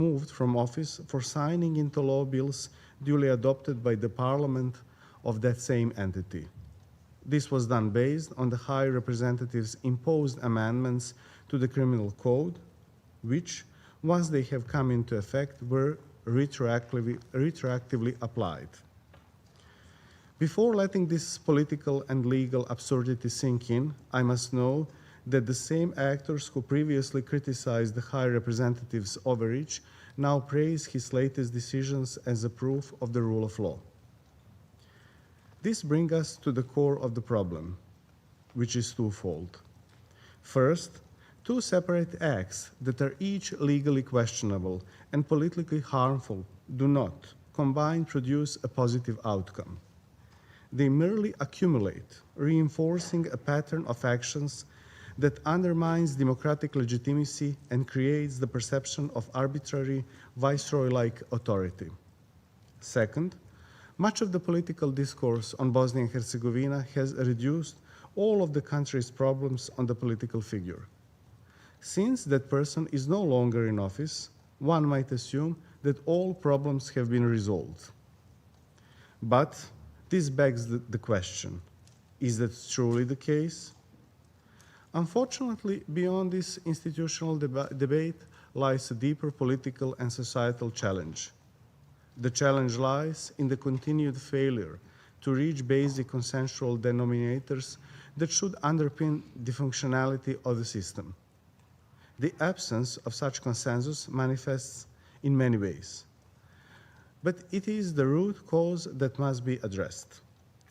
removed from office for signing into law bills duly adopted by the parliament of that same entity. This was done based on the High Representative's imposed amendments to the Criminal Code, which, once they have come into effect, were retroactively applied. Before letting this political and legal absurdity sink in, I must know that the same actors who previously criticized the High Representative's overreach now praise his latest decisions as a proof of the rule of law. This brings us to the core of the problem, which is twofold. First, two separate acts that are each legally questionable and politically harmful do not, combined, produce a positive outcome. They merely accumulate, reinforcing a pattern of actions that undermines democratic legitimacy and creates the perception of arbitrary, viceroy-like authority. Second, much of the political discourse on Bosnia and Herzegovina has reduced all of the country's problems on the political figure. Since that person is no longer in office, one might assume that all problems have been resolved. But this begs the question, is that truly the case? Unfortunately, beyond this institutional debate lies a deeper political and societal challenge. The challenge lies in the continued failure to reach basic consensual denominators that should underpin the functionality of the system. The absence of such consensus manifests in many ways, but it is the root cause that must be addressed.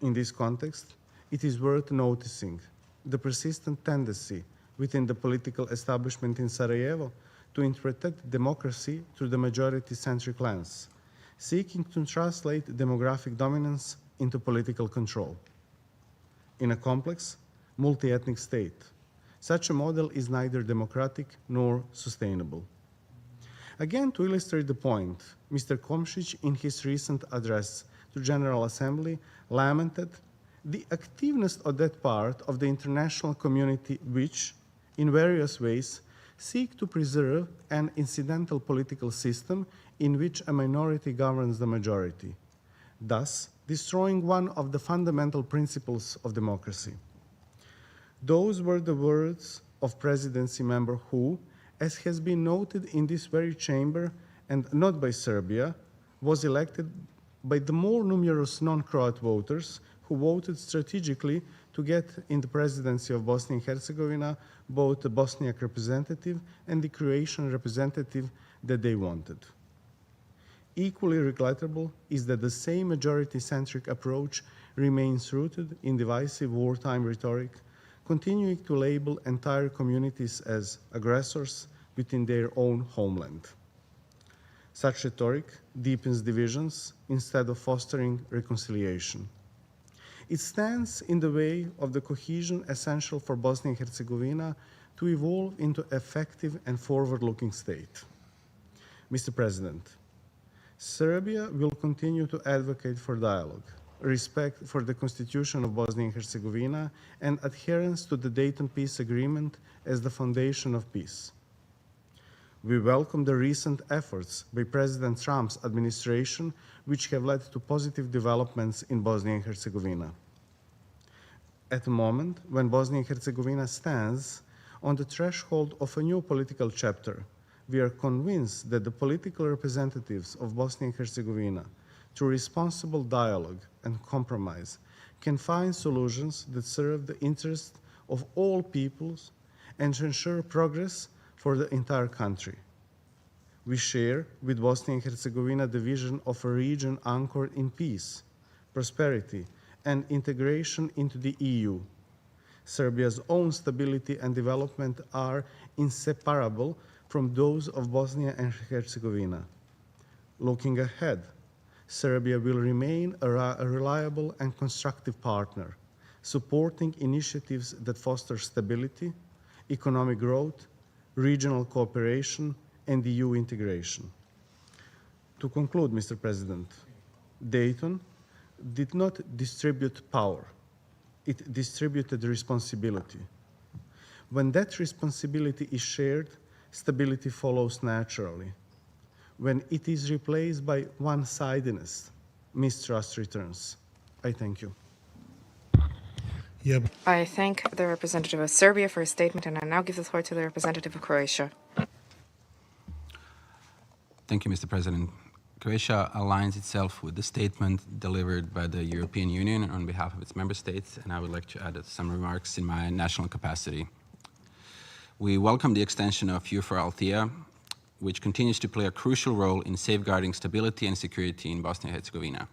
In this context, it is worth noticing the persistent tendency within the political establishment in Sarajevo to interpret democracy through the majority-centric lens, seeking to translate demographic dominance into political control. In a complex, multi-ethnic state, such a model is neither democratic nor sustainable. Again, to illustrate the point, Mr. Komšić, in his recent address to General Assembly, lamented the activeness of that part of the international community which, in various ways, seek to preserve an incidental political system in which a minority governs the majority, thus destroying one of the fundamental principles of democracy. Those were the words of presidency member who, as has been noted in this very chamber and not by Serbia, was elected by the more numerous non-Croat voters who voted strategically to get in the presidency of Bosnia and Herzegovina both the Bosniak representative and the Croatian representative that they wanted. Equally regrettable is that the same majority-centric approach remains rooted in divisive wartime rhetoric, continuing to label entire communities as aggressors within their own homeland. Such rhetoric deepens divisions instead of fostering reconciliation. It stands in the way of the cohesion essential for Bosnia and Herzegovina to evolve into an effective and forward-looking state. Mr. President, Serbia will continue to advocate for dialogue, respect for the Constitution of Bosnia and Herzegovina, and adherence to the Dayton Peace Agreement as the foundation of peace. We welcome the recent efforts by President Trump's administration, which have led to positive developments in Bosnia and Herzegovina. At the moment when Bosnia and Herzegovina stands on the threshold of a new political chapter, we are convinced that the political representatives of Bosnia and Herzegovina, through responsible dialogue and compromise, can find solutions that serve the interests of all peoples and ensure progress for the entire country. We share with Bosnia and Herzegovina the vision of a region anchored in peace, prosperity, and integration into the EU. Serbia's own stability and development are inseparable from those of Bosnia and Herzegovina. Looking ahead, Serbia will remain a reliable and constructive partner, supporting initiatives that foster stability, economic growth, regional cooperation, and EU integration. To conclude, Mr. President, Dayton did not distribute power. It distributed responsibility. When that responsibility is shared, stability follows naturally. when it is replaced by one-sidedness, mistrust returns. I thank you. I thank the representative of Serbia for his statement, and I now give the floor to the representative of Croatia. Thank you, Mr. President. Croatia aligns itself with the statement delivered by the European Union on behalf of its member states, and I would like to add some remarks in my national capacity. We welcome the extension of EUFOR Althea, which continues to play a crucial role in safeguarding stability and security in Bosnia and Herzegovina.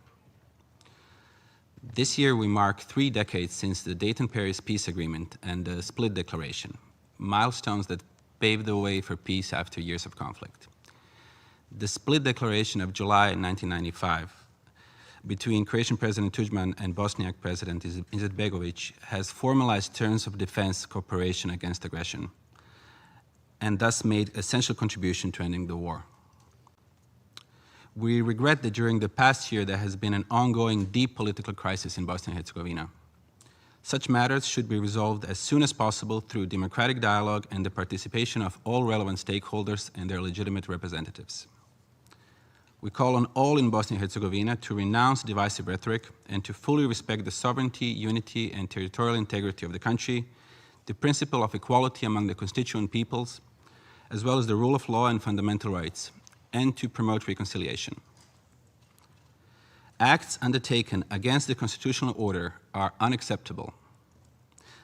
This year we mark 3 decades since the Dayton-Paris Peace Agreement and the Split Declaration, milestones that paved the way for peace after years of conflict. The Split Declaration of July 1995 between Croatian President Tudjman and Bosniak President Izetbegovic has formalized terms of defense cooperation against aggression and thus made essential contribution to ending the war. We regret that during the past year there has been an ongoing deep political crisis in Bosnia and Herzegovina. Such matters should be resolved as soon as possible through democratic dialogue and the participation of all relevant stakeholders and their legitimate representatives. We call on all in Bosnia and Herzegovina to renounce divisive rhetoric and to fully respect the sovereignty, unity, and territorial integrity of the country, the principle of equality among the constituent peoples, as well as the rule of law and fundamental rights, and to promote reconciliation. Acts undertaken against the constitutional order are unacceptable.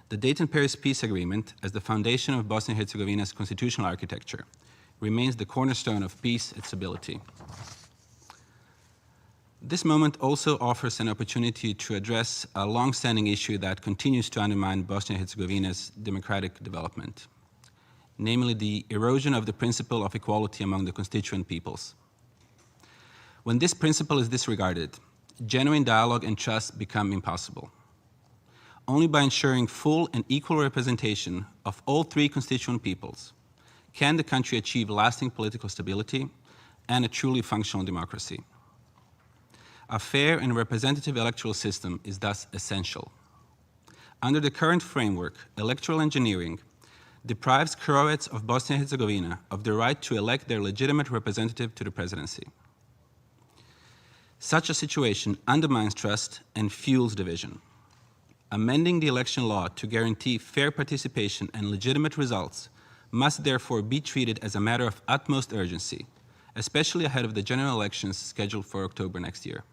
The Dayton-Paris Peace Agreement, as the foundation of Bosnia and Herzegovina's constitutional architecture, remains the cornerstone of peace and stability. This moment also offers an opportunity to address a long-standing issue that continues to undermine Bosnia and Herzegovina's democratic development, namely the erosion of the principle of equality among the constituent peoples. When this principle is disregarded, genuine dialogue and trust become impossible. Only by ensuring full and equal representation of all 3 constituent peoples can the country achieve lasting political stability and a truly functional democracy. A fair and representative electoral system is thus essential. Under the current framework, electoral engineering deprives Croats of Bosnia and Herzegovina of the right to elect their legitimate representative to the presidency. Such a situation undermines trust and fuels division. Amending the election law to guarantee fair participation and legitimate results must therefore be treated as a matter of utmost urgency, especially ahead of the general elections scheduled for October next year.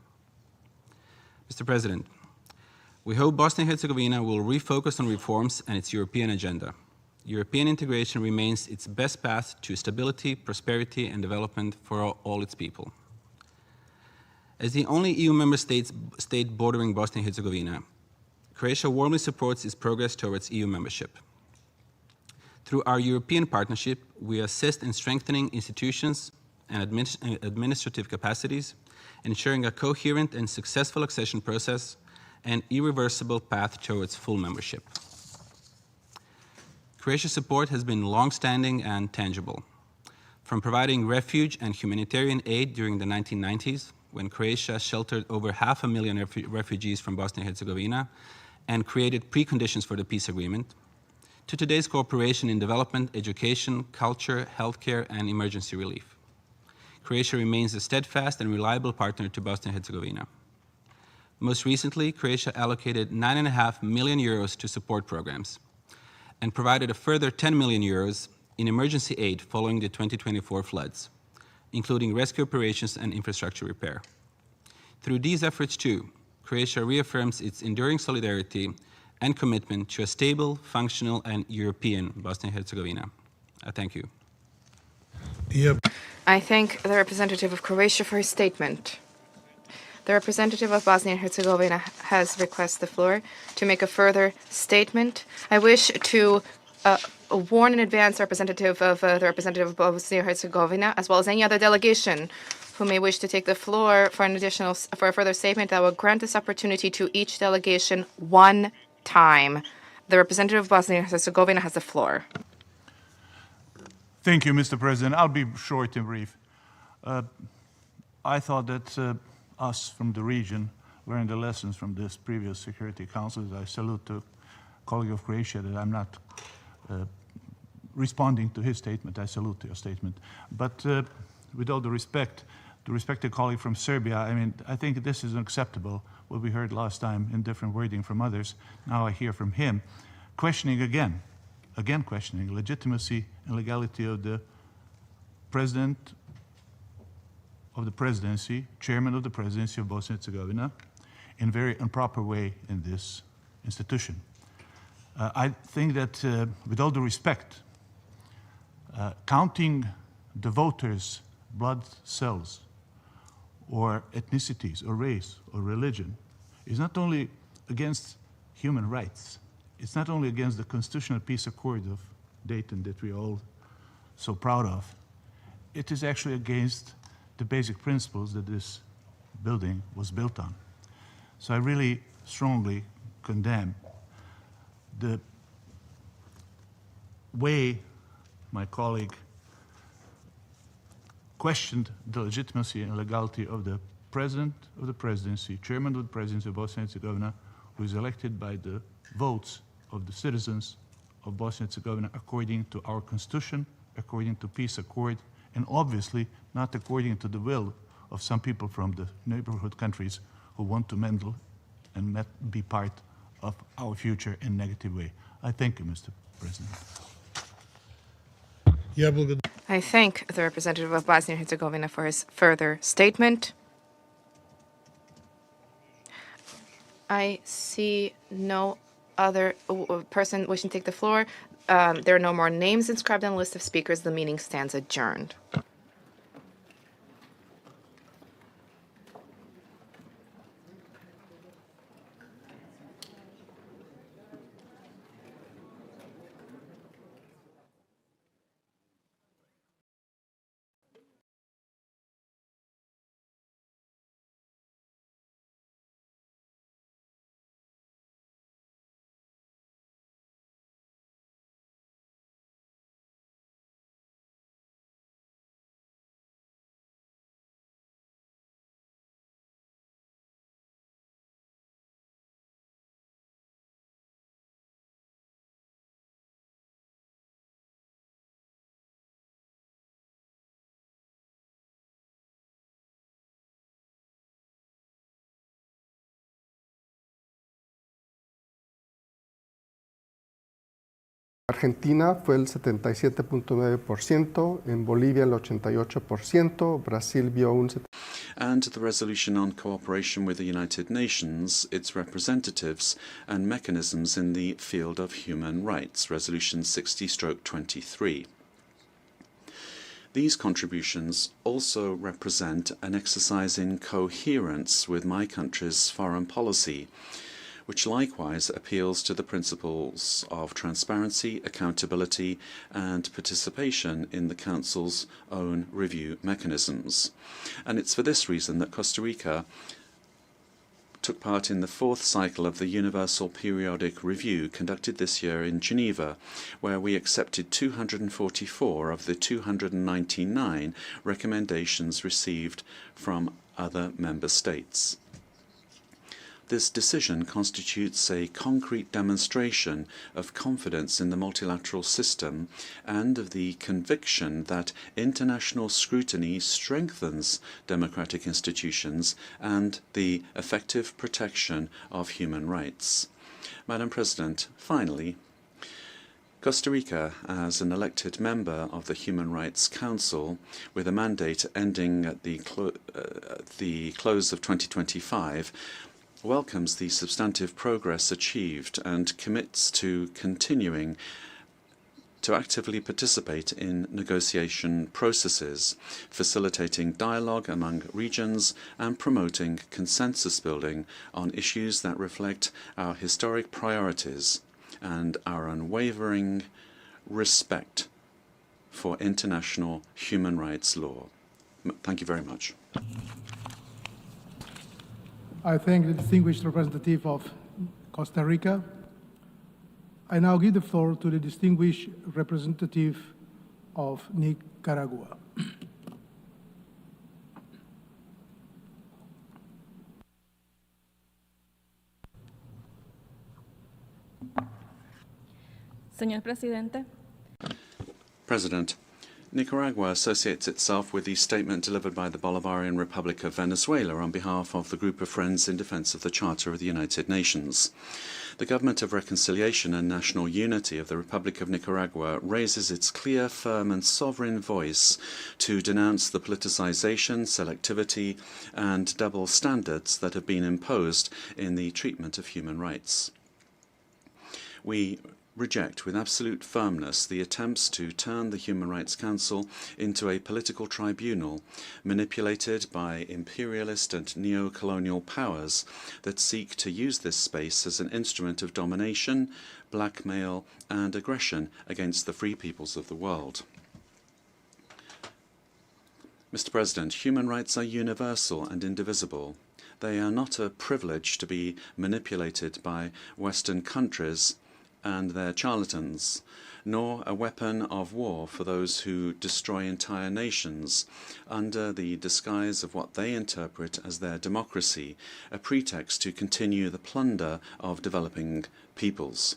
Mr. President, we hope Bosnia and Herzegovina will refocus on reforms and its European agenda. European integration remains its best path to stability, prosperity, and development for all its people. As the only EU member state bordering Bosnia and Herzegovina, Croatia warmly supports its progress towards EU membership. Through our European partnership, we assist in strengthening institutions and administrative capacities, ensuring a coherent and successful accession process and irreversible path towards full membership. Croatia's support has been long-standing and tangible. From providing refuge and humanitarian aid during the 1990s, when Croatia sheltered over 500,000 refugees from Bosnia and Herzegovina and created preconditions for the peace agreement, to today's cooperation in development, education, culture, healthcare, and emergency relief. Croatia remains a steadfast and reliable partner to Bosnia and Herzegovina. Most recently, Croatia allocated 9.5 million euros to support programs and provided a further 10 million euros in emergency aid following the 2024 floods, including rescue operations and infrastructure repair. Through these efforts too, Croatia reaffirms its enduring solidarity and commitment to a stable, functional, and European Bosnia and Herzegovina. I thank you. I thank the representative of Croatia for his statement. The representative of Bosnia and Herzegovina has requested the floor to make a further statement. I wish to warn in advance the representative of Bosnia and Herzegovina, as well as any other delegation who may wish to take the floor for a further statement. I will grant this opportunity to each delegation 1 time. The representative of Bosnia and Herzegovina has the floor. Thank you, Mr. President. I'll be short and brief. I thought that us from the region learned the lessons from this previous Security Council. I salute the colleague of Croatia that I'm not responding to his statement. I salute your statement. But with all the respect, the respected colleague from Serbia, I mean, I think this is unacceptable, what we heard last time in different wording from others. Now I hear from him, questioning again questioning legitimacy and legality of the president of the presidency, chairman of the presidency of Bosnia and Herzegovina, in a very improper way in this institution. I think that, with all due respect, counting the voters' blood cells or ethnicities or race or religion is not only against human rights, it's not only against the Constitutional Peace Accord of Dayton that we're all so proud of, it is actually against the basic principles that this building was built on. So I really strongly condemn the way my colleague questioned the legitimacy and legality of the president of the presidency, chairman of the presidency of Bosnia and Herzegovina, who is elected by the votes of the citizens of Bosnia and Herzegovina according to our constitution, according to peace accord, and obviously not according to the will of some people from the neighborhood countries who want to meddle and be part of our future in a negative way. I thank you, Mr. President. I thank the representative of Bosnia and Herzegovina for his further statement. I see no other person wishing to take the floor. There are no more names inscribed on the list of speakers. The meeting stands adjourned. Argentina fue el 77.9%, en Bolivia el 88%, Brasil vio un and the resolution on cooperation with the United Nations, its representatives and mechanisms in the field of human rights, Resolution 60/23. These contributions also represent an exercise in coherence with my country's foreign policy, which likewise appeals to the principles of transparency, accountability, and participation in the Council's own review mechanisms. And it's for this reason that Costa Rica took part in the fourth cycle of the Universal Periodic Review conducted this year in Geneva, where we accepted 244 of the 299 recommendations received from other member states. This decision constitutes a concrete demonstration of confidence in the multilateral system and of the conviction that international scrutiny strengthens democratic institutions and the effective protection of human rights. Madam President, finally, Costa Rica, as an elected member of the Human Rights Council, with a mandate ending at the close of 2025, welcomes the substantive progress achieved and commits to continuing to actively participate in negotiation processes, facilitating dialogue among regions and promoting consensus building on issues that reflect our historic priorities and our unwavering respect for international human rights law. Thank you very much. I thank the distinguished representative of Costa Rica. I now give the floor to the distinguished representative of Nicaragua. Señor Presidente. President, Nicaragua associates itself with the statement delivered by the Bolivarian Republic of Venezuela on behalf of the Group of Friends in Defense of the Charter of the United Nations. The Government of Reconciliation and National Unity of the Republic of Nicaragua raises its clear, firm and sovereign voice to denounce the politicization, selectivity and double standards that have been imposed in the treatment of human rights. We reject with absolute firmness the attempts to turn the Human Rights Council into a political tribunal manipulated by imperialist and neo-colonial powers that seek to use this space as an instrument of domination, blackmail and aggression against the free peoples of the world. Mr. President, human rights are universal and indivisible. They are not a privilege to be manipulated by Western countries and their charlatans, nor a weapon of war for those who destroy entire nations under the disguise of what they interpret as their democracy, a pretext to continue the plunder of developing peoples.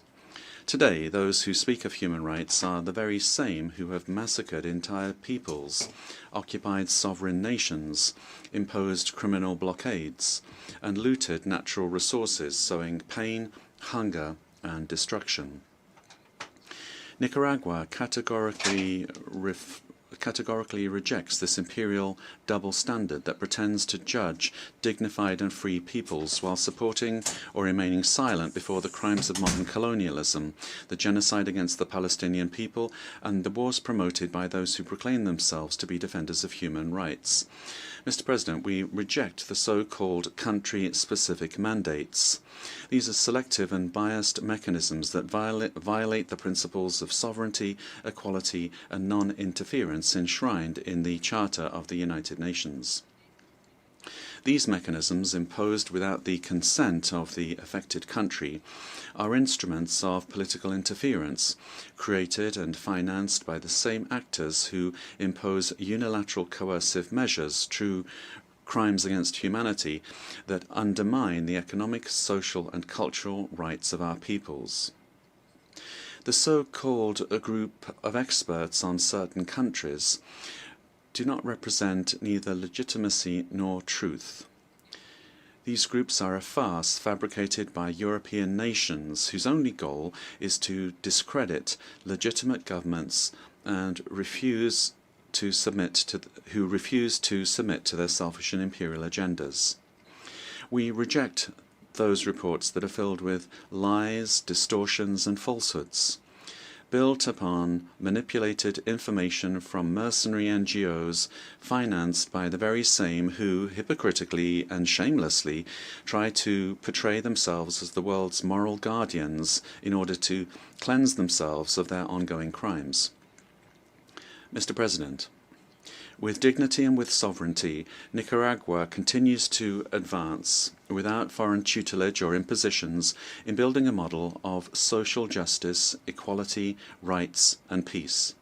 Today, those who speak of human rights are the very same who have massacred entire peoples, occupied sovereign nations, imposed criminal blockades, and looted natural resources, sowing pain, hunger, and destruction. Nicaragua categorically rejects this imperial double standard that pretends to judge dignified and free peoples while supporting or remaining silent before the crimes of modern colonialism, the genocide against the Palestinian people, and the wars promoted by those who proclaim themselves to be defenders of human rights. Mr. President, we reject the so-called country-specific mandates. These are selective and biased mechanisms that violate the principles of sovereignty, equality, and non-interference enshrined in the Charter of the United Nations. These mechanisms, imposed without the consent of the affected country, are instruments of political interference, created and financed by the same actors who impose unilateral coercive measures, true crimes against humanity, that undermine the economic, social, and cultural rights of our peoples. The so-called group of experts on certain countries do not represent neither legitimacy nor truth. These groups are a farce fabricated by European nations whose only goal is to discredit legitimate governments and who refuse to submit to their selfish and imperial agendas. We reject those reports that are filled with lies, distortions, and falsehoods, built upon manipulated information from mercenary NGOs financed by the very same who, hypocritically and shamelessly, try to portray themselves as the world's moral guardians in order to cleanse themselves of their ongoing crimes. Mr. President, with dignity and with sovereignty, Nicaragua continues to advance without foreign tutelage or impositions in building a model of social justice, equality, rights, and peace.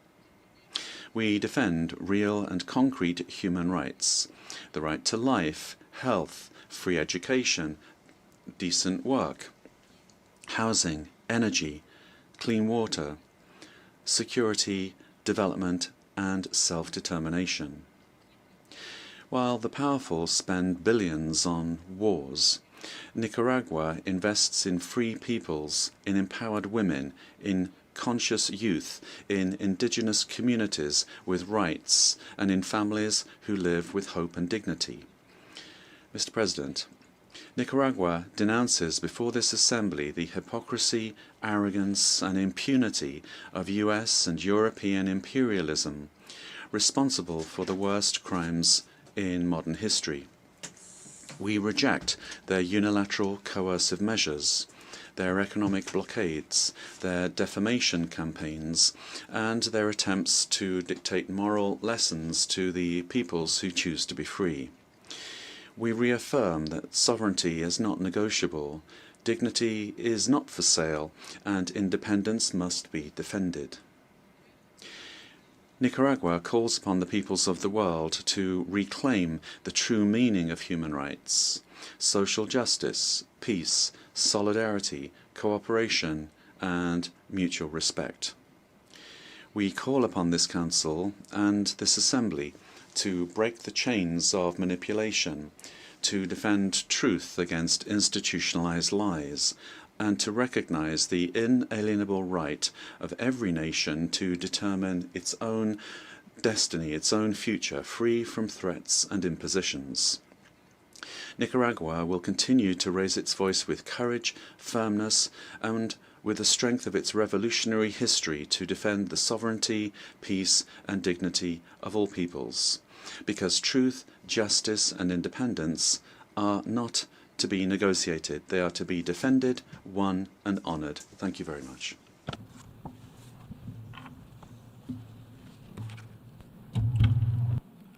We defend real and concrete human rights, the right to life, health, free education, decent work, housing, energy, clean water, security, development, and self-determination. While the powerful spend billions on wars, Nicaragua invests in free peoples, in empowered women, in conscious youth, in indigenous communities with rights, and in families who live with hope and dignity. Mr. President, Nicaragua denounces before this Assembly the hypocrisy, arrogance, and impunity of US and European imperialism, responsible for the worst crimes in modern history. We reject their unilateral coercive measures, their economic blockades, their defamation campaigns, and their attempts to dictate moral lessons to the peoples who choose to be free. We reaffirm that sovereignty is not negotiable, dignity is not for sale, and independence must be defended. Nicaragua calls upon the peoples of the world to reclaim the true meaning of human rights, social justice, peace, solidarity, cooperation, and mutual respect. We call upon this Council and this Assembly to break the chains of manipulation, to defend truth against institutionalized lies, and to recognize the inalienable right of every nation to determine its own destiny, its own future, free from threats and impositions. Nicaragua will continue to raise its voice with courage, firmness, and with the strength of its revolutionary history to defend the sovereignty, peace, and dignity of all peoples. Because truth, justice, and independence are not to be negotiated. They are to be defended, won, and honored. Thank you very much.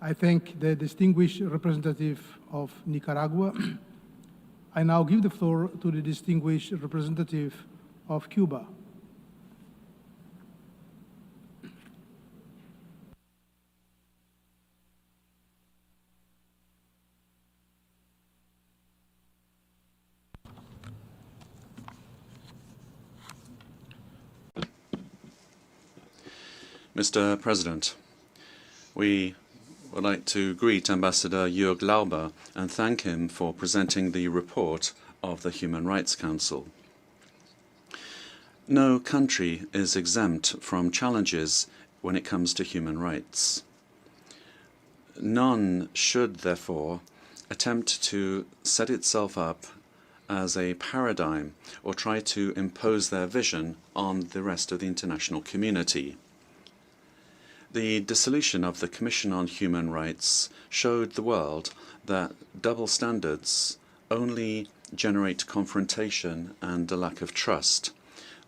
I thank the distinguished representative of Nicaragua. I now give the floor to the distinguished representative of Cuba. Mr. President, we would like to greet Ambassador Jörg Lauber and thank him for presenting the report of the Human Rights Council. No country is exempt from challenges when it comes to human rights. None should, therefore, attempt to set itself up as a paradigm or try to impose their vision on the rest of the international community. The dissolution of the Commission on Human Rights showed the world that double standards only generate confrontation and a lack of trust,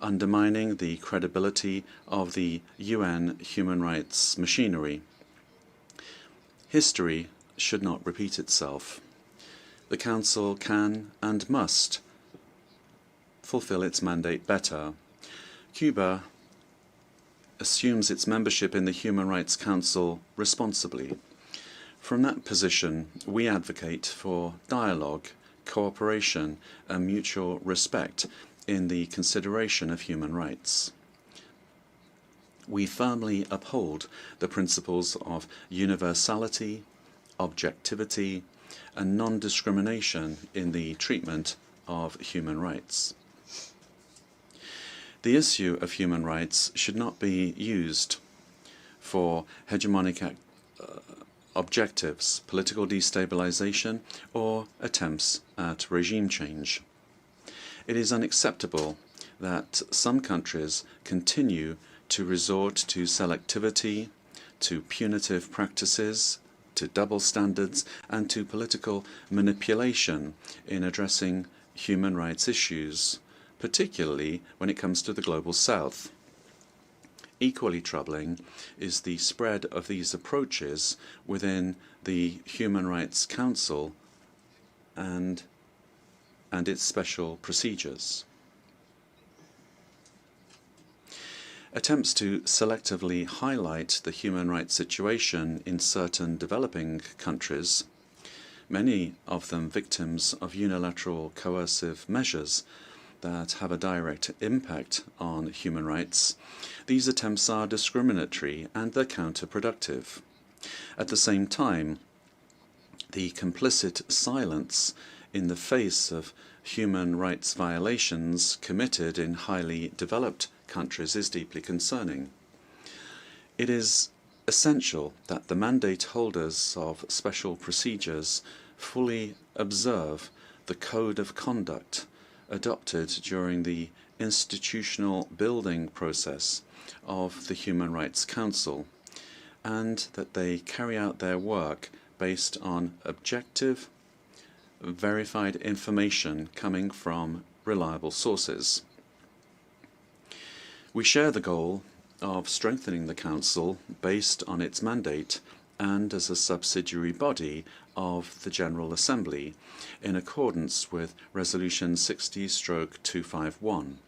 undermining the credibility of the UN human rights machinery. History should not repeat itself. The Council can and must fulfill its mandate better. Cuba assumes its membership in the Human Rights Council responsibly. From that position, we advocate for dialogue, cooperation, and mutual respect in the consideration of human rights. We firmly uphold the principles of universality, objectivity, and non-discrimination in the treatment of human rights. The issue of human rights should not be used for hegemonic objectives, political destabilization, or attempts at regime change. It is unacceptable that some countries continue to resort to selectivity, to punitive practices, to double standards, and to political manipulation in addressing human rights issues, particularly when it comes to the Global South. Equally troubling is the spread of these approaches within the Human Rights Council and its special procedures. Attempts to selectively highlight the human rights situation in certain developing countries, many of them victims of unilateral coercive measures that have a direct impact on human rights, these attempts are discriminatory and they're counterproductive. At the same time, the complicit silence in the face of human rights violations committed in highly developed countries is deeply concerning. It is essential that the mandate holders of special procedures fully observe the code of conduct adopted during the institutional building process of the Human Rights Council, and that they carry out their work based on objective, verified information coming from reliable sources. We share the goal of strengthening the Council based on its mandate and as a subsidiary body of the General Assembly in accordance with Resolution 60/251.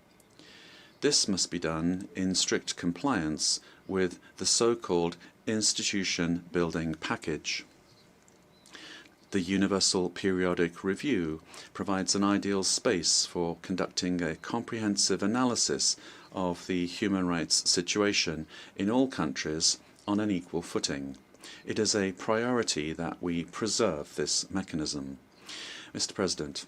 This must be done in strict compliance with the so-called institution building package. The Universal Periodic Review provides an ideal space for conducting a comprehensive analysis of the human rights situation in all countries on an equal footing. It is a priority that we preserve this mechanism. Mr. President,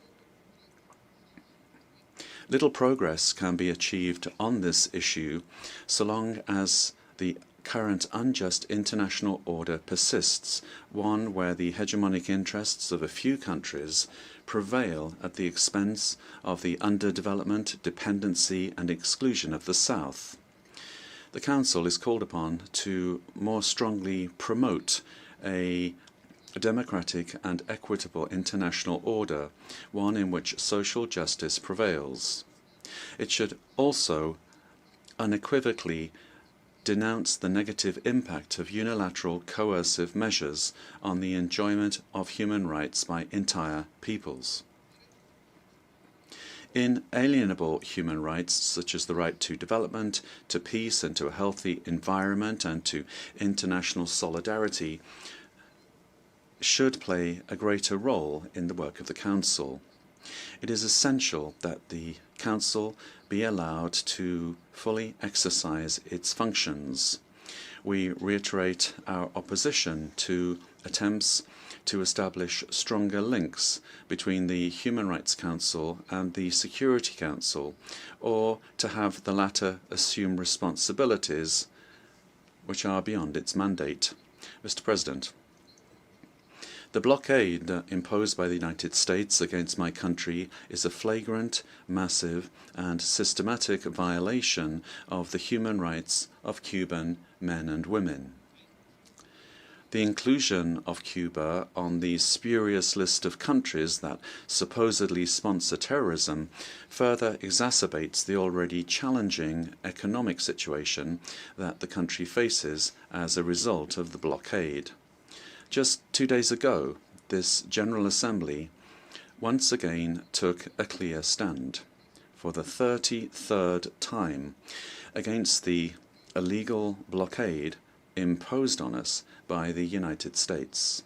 little progress can be achieved on this issue so long as the current unjust international order persists, one where the hegemonic interests of a few countries prevail at the expense of the underdevelopment, dependency and exclusion of the South. The Council is called upon to more strongly promote a democratic and equitable international order, one in which social justice prevails. It should also unequivocally denounce the negative impact of unilateral coercive measures on the enjoyment of human rights by entire peoples. Inalienable human rights, such as the right to development, to peace and to a healthy environment and to international solidarity, should play a greater role in the work of the Council. It is essential that the Council be allowed to fully exercise its functions. We reiterate our opposition to attempts to establish stronger links between the Human Rights Council and the Security Council, or to have the latter assume responsibilities which are beyond its mandate. Mr. President, the blockade imposed by the United States against my country is a flagrant, massive, and systematic violation of the human rights of Cuban men and women. The inclusion of Cuba on the spurious list of countries that supposedly sponsor terrorism further exacerbates the already challenging economic situation that the country faces as a result of the blockade. Just 2 days ago, this General Assembly once again took a clear stand for the 33rd time against the illegal blockade imposed on us by the United States.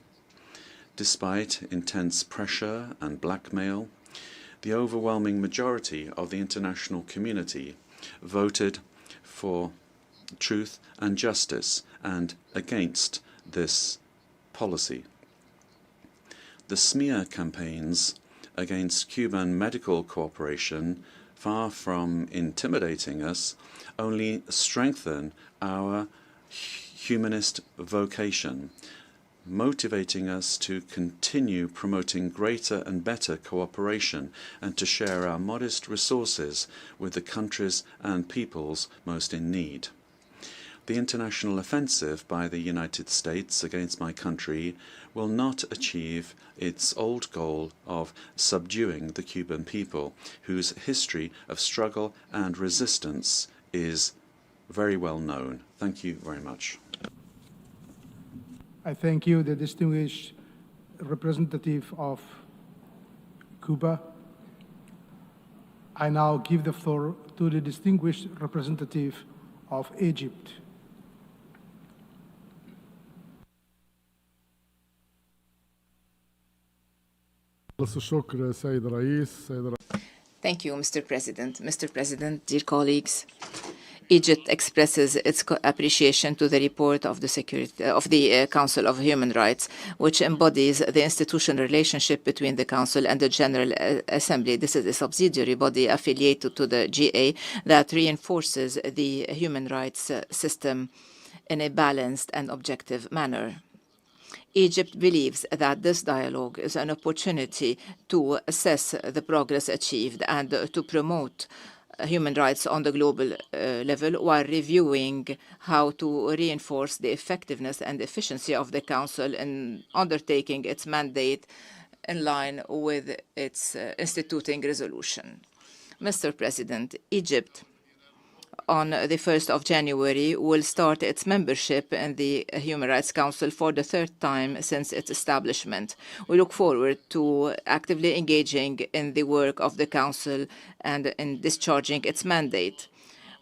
Despite intense pressure and blackmail, the overwhelming majority of the international community voted for truth and justice and against this policy. The smear campaigns against Cuban medical cooperation, far from intimidating us, only strengthen our humanist vocation, motivating us to continue promoting greater and better cooperation and to share our modest resources with the countries and peoples most in need. The international offensive by the United States against my country will not achieve its old goal of subduing the Cuban people, whose history of struggle and resistance is very well known. Thank you very much. I thank you, the distinguished representative of Cuba. I now give the floor to the distinguished representative of Egypt. Thank you, Mr. President. Mr. President, dear colleagues, Egypt expresses its appreciation to the report of the Council of Human Rights, which embodies the institutional relationship between the Council and the General Assembly. This is a subsidiary body affiliated to the GA that reinforces the human rights system in a balanced and objective manner. Egypt believes that this dialogue is an opportunity to assess the progress achieved and to promote human rights on the global level, while reviewing how to reinforce the effectiveness and efficiency of the Council in undertaking its mandate in line with its instituting resolution. Mr. President, Egypt on the 1st of January will start its membership in the Human Rights Council for the third time since its establishment. We look forward to actively engaging in the work of the Council and in discharging its mandate.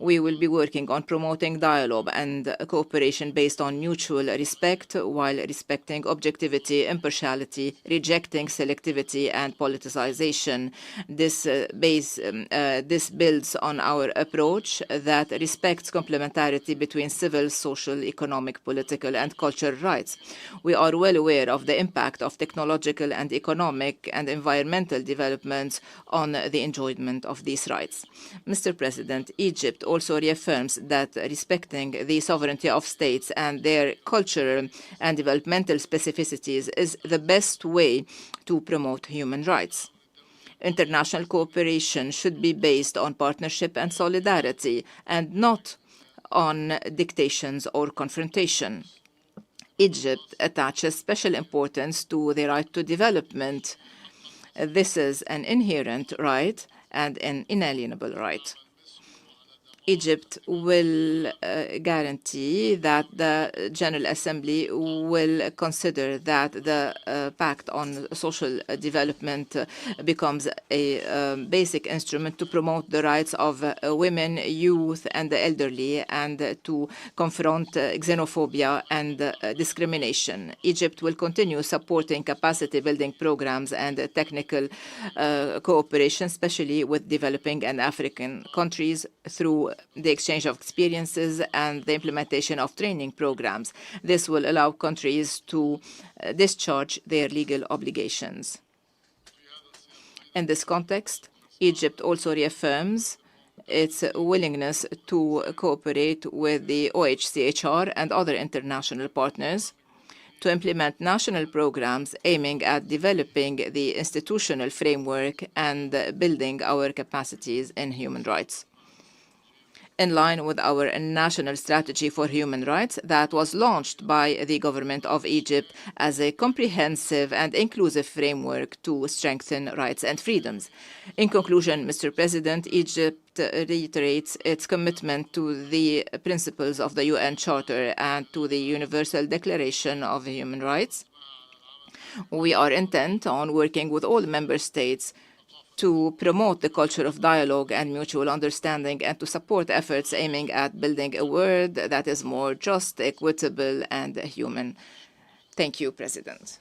We will be working on promoting dialogue and cooperation based on mutual respect while respecting objectivity, impartiality, rejecting selectivity and politicization. This builds on our approach that respects complementarity between civil, social, economic, political, and cultural rights. We are well aware of the impact of technological and economic and environmental developments on the enjoyment of these rights. Mr. President, Egypt also reaffirms that respecting the sovereignty of states and their cultural and developmental specificities is the best way to promote human rights. International cooperation should be based on partnership and solidarity and not on dictations or confrontation. Egypt attaches special importance to the right to development. This is an inherent right and an inalienable right. Egypt will guarantee that the General Assembly will consider that the Pact on Social Development becomes a basic instrument to promote the rights of women, youth, and the elderly, and to confront xenophobia and discrimination. Egypt will continue supporting capacity-building programs and technical cooperation, especially with developing and African countries, through the exchange of experiences and the implementation of training programs. This will allow countries to discharge their legal obligations. In this context, Egypt also reaffirms its willingness to cooperate with the OHCHR and other international partners to implement national programs aiming at developing the institutional framework and building our capacities in human rights. In line with our national strategy for human rights that was launched by the government of Egypt as a comprehensive and inclusive framework to strengthen rights and freedoms. In conclusion, Mr. President, Egypt reiterates its commitment to the principles of the UN Charter and to the Universal Declaration of Human Rights. We are intent on working with all member states to promote the culture of dialogue and mutual understanding and to support efforts aiming at building a world that is more just, equitable, and human. Thank you, President.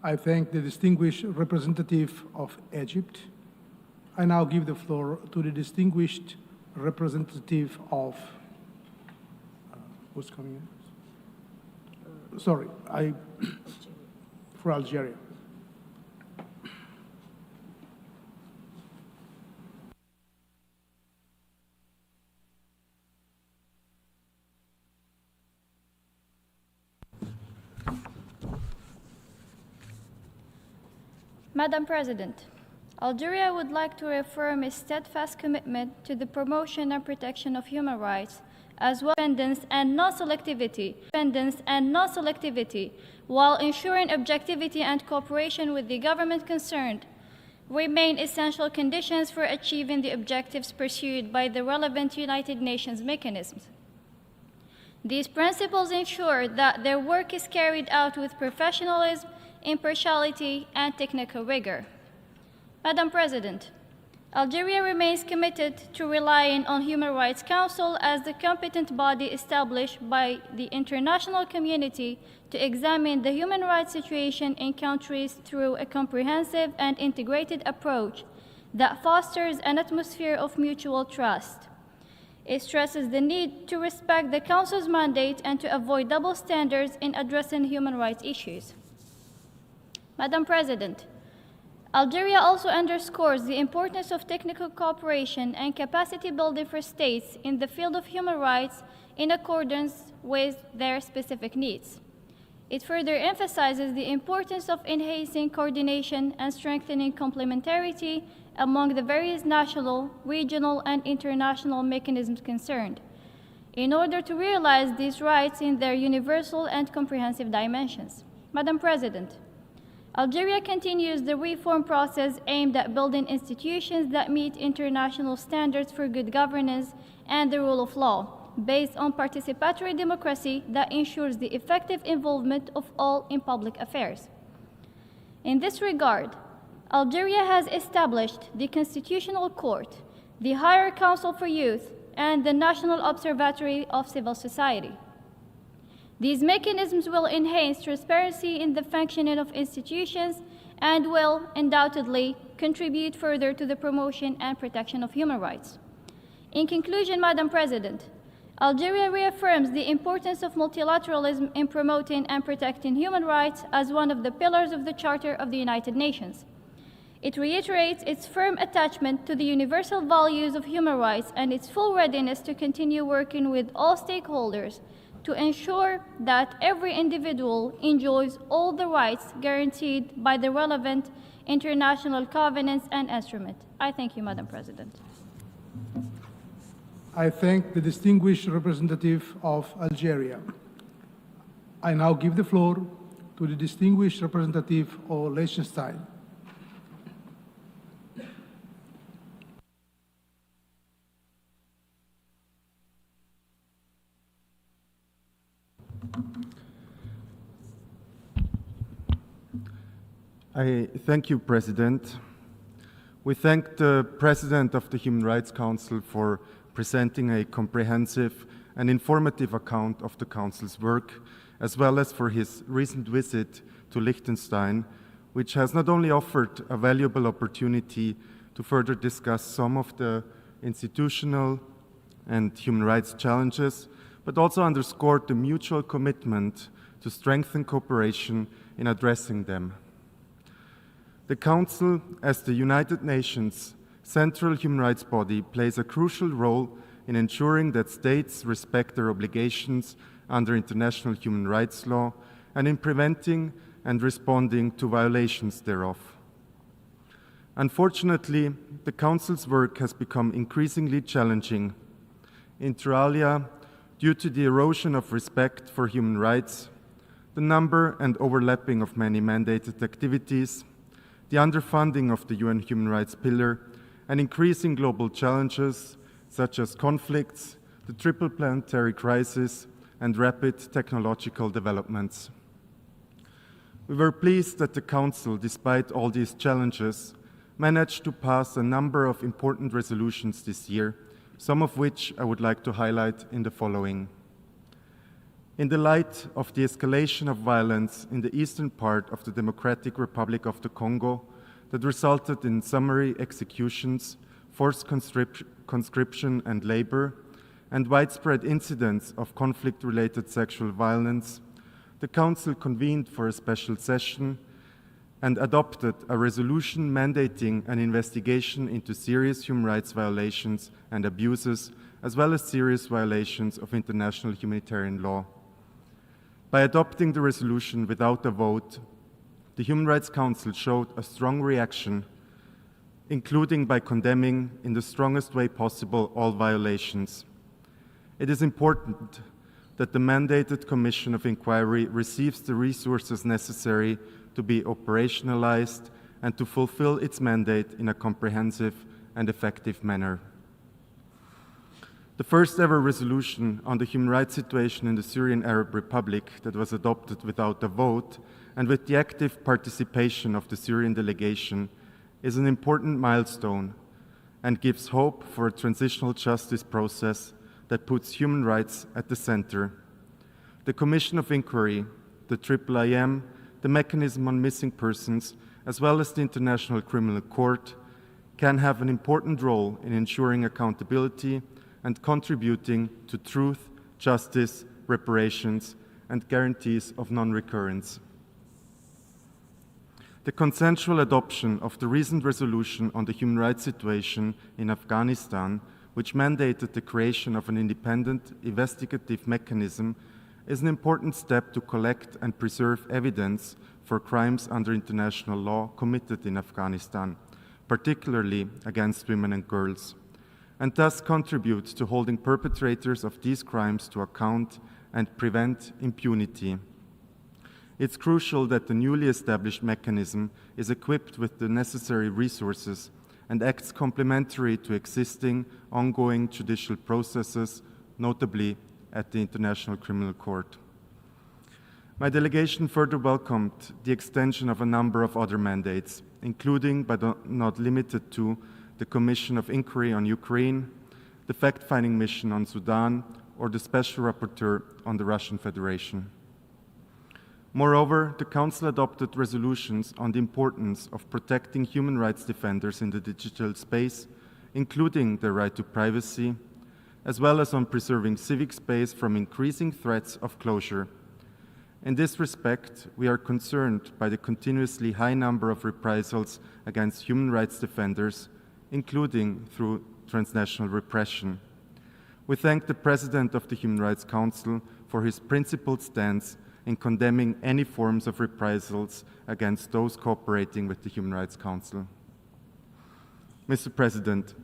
I thank the distinguished representative of Egypt. I now give the floor to the distinguished representative of who's coming in? For Algeria. Madam President, Algeria would like to reaffirm its steadfast commitment to the promotion and protection of human rights, as well as independence and non-selectivity, while ensuring objectivity and cooperation with the government concerned, remain essential conditions for achieving the objectives pursued by the relevant United Nations mechanisms. These principles ensure that their work is carried out with professionalism, impartiality, and technical rigor. Madam President, Algeria remains committed to relying on Human Rights Council as the competent body established by the international community to examine the human rights situation in countries through a comprehensive and integrated approach that fosters an atmosphere of mutual trust. It stresses the need to respect the Council's mandate and to avoid double standards in addressing human rights issues. Madam President, Algeria also underscores the importance of technical cooperation and capacity building for states in the field of human rights in accordance with their specific needs. It further emphasizes the importance of enhancing coordination and strengthening complementarity among the various national, regional, and international mechanisms concerned, in order to realize these rights in their universal and comprehensive dimensions. Madam President, Algeria continues the reform process aimed at building institutions that meet international standards for good governance and the rule of law, based on participatory democracy that ensures the effective involvement of all in public affairs. In this regard, Algeria has established the Constitutional Court, the Higher Council for Youth, and the National Observatory of Civil Society. These mechanisms will enhance transparency in the functioning of institutions and will undoubtedly contribute further to the promotion and protection of human rights. In conclusion, Madam President, Algeria reaffirms the importance of multilateralism in promoting and protecting human rights as one of the pillars of the Charter of the United Nations. It reiterates its firm attachment to the universal values of human rights and its full readiness to continue working with all stakeholders to ensure that every individual enjoys all the rights guaranteed by the relevant international covenants and instruments. I thank you, Madam President. I thank the distinguished representative of Algeria. I now give the floor to the distinguished representative of Liechtenstein. I thank you, President. We thank the President of the Human Rights Council for presenting a comprehensive and informative account of the Council's work, as well as for his recent visit to Liechtenstein, which has not only offered a valuable opportunity to further discuss some of the institutional and human rights challenges, but also underscored the mutual commitment to strengthen cooperation in addressing them. The Council, as the United Nations' central human rights body, plays a crucial role in ensuring that states respect their obligations under international human rights law and in preventing and responding to violations thereof. Unfortunately, the Council's work has become increasingly challenging. Inter alia, due to the erosion of respect for human rights, the number and overlapping of many mandated activities, the underfunding of the UN Human Rights Pillar, and increasing global challenges such as conflicts, the triple planetary crisis, and rapid technological developments. We were pleased that the Council, despite all these challenges, managed to pass a number of important resolutions this year, some of which I would like to highlight in the following. In the light of the escalation of violence in the eastern part of the Democratic Republic of the Congo that resulted in summary executions, forced conscription and labor, and widespread incidents of conflict-related sexual violence, the Council convened for a special session and adopted a resolution mandating an investigation into serious human rights violations and abuses, as well as serious violations of international humanitarian law. By adopting the resolution without a vote, the Human Rights Council showed a strong reaction, including by condemning in the strongest way possible all violations. It is important that the mandated Commission of Inquiry receives the resources necessary to be operationalized and to fulfill its mandate in a comprehensive and effective manner. The first ever resolution on the human rights situation in the Syrian Arab Republic that was adopted without a vote and with the active participation of the Syrian delegation is an important milestone and gives hope for a transitional justice process that puts human rights at the center. The Commission of Inquiry, the IIIM, the Mechanism on Missing Persons, as well as the International Criminal Court, can have an important role in ensuring accountability and contributing to truth, justice, reparations, and guarantees of non-recurrence. The consensual adoption of the recent resolution on the human rights situation in Afghanistan, which mandated the creation of an independent investigative mechanism, is an important step to collect and preserve evidence for crimes under international law committed in Afghanistan, particularly against women and girls, and thus contribute to holding perpetrators of these crimes to account and prevent impunity. It's crucial that the newly established mechanism is equipped with the necessary resources and acts complementary to existing ongoing judicial processes, notably at the International Criminal Court. My delegation further welcomed the extension of a number of other mandates, including but not limited to the Commission of Inquiry on Ukraine, the fact-finding mission on Sudan, or the Special Rapporteur on the Russian Federation. Moreover, the Council adopted resolutions on the importance of protecting human rights defenders in the digital space, including their right to privacy, as well as on preserving civic space from increasing threats of closure. In this respect, we are concerned by the continuously high number of reprisals against human rights defenders, including through transnational repression. We thank the President of the Human Rights Council for his principled stance in condemning any forms of reprisals against those cooperating with the Human Rights Council. Mr. President,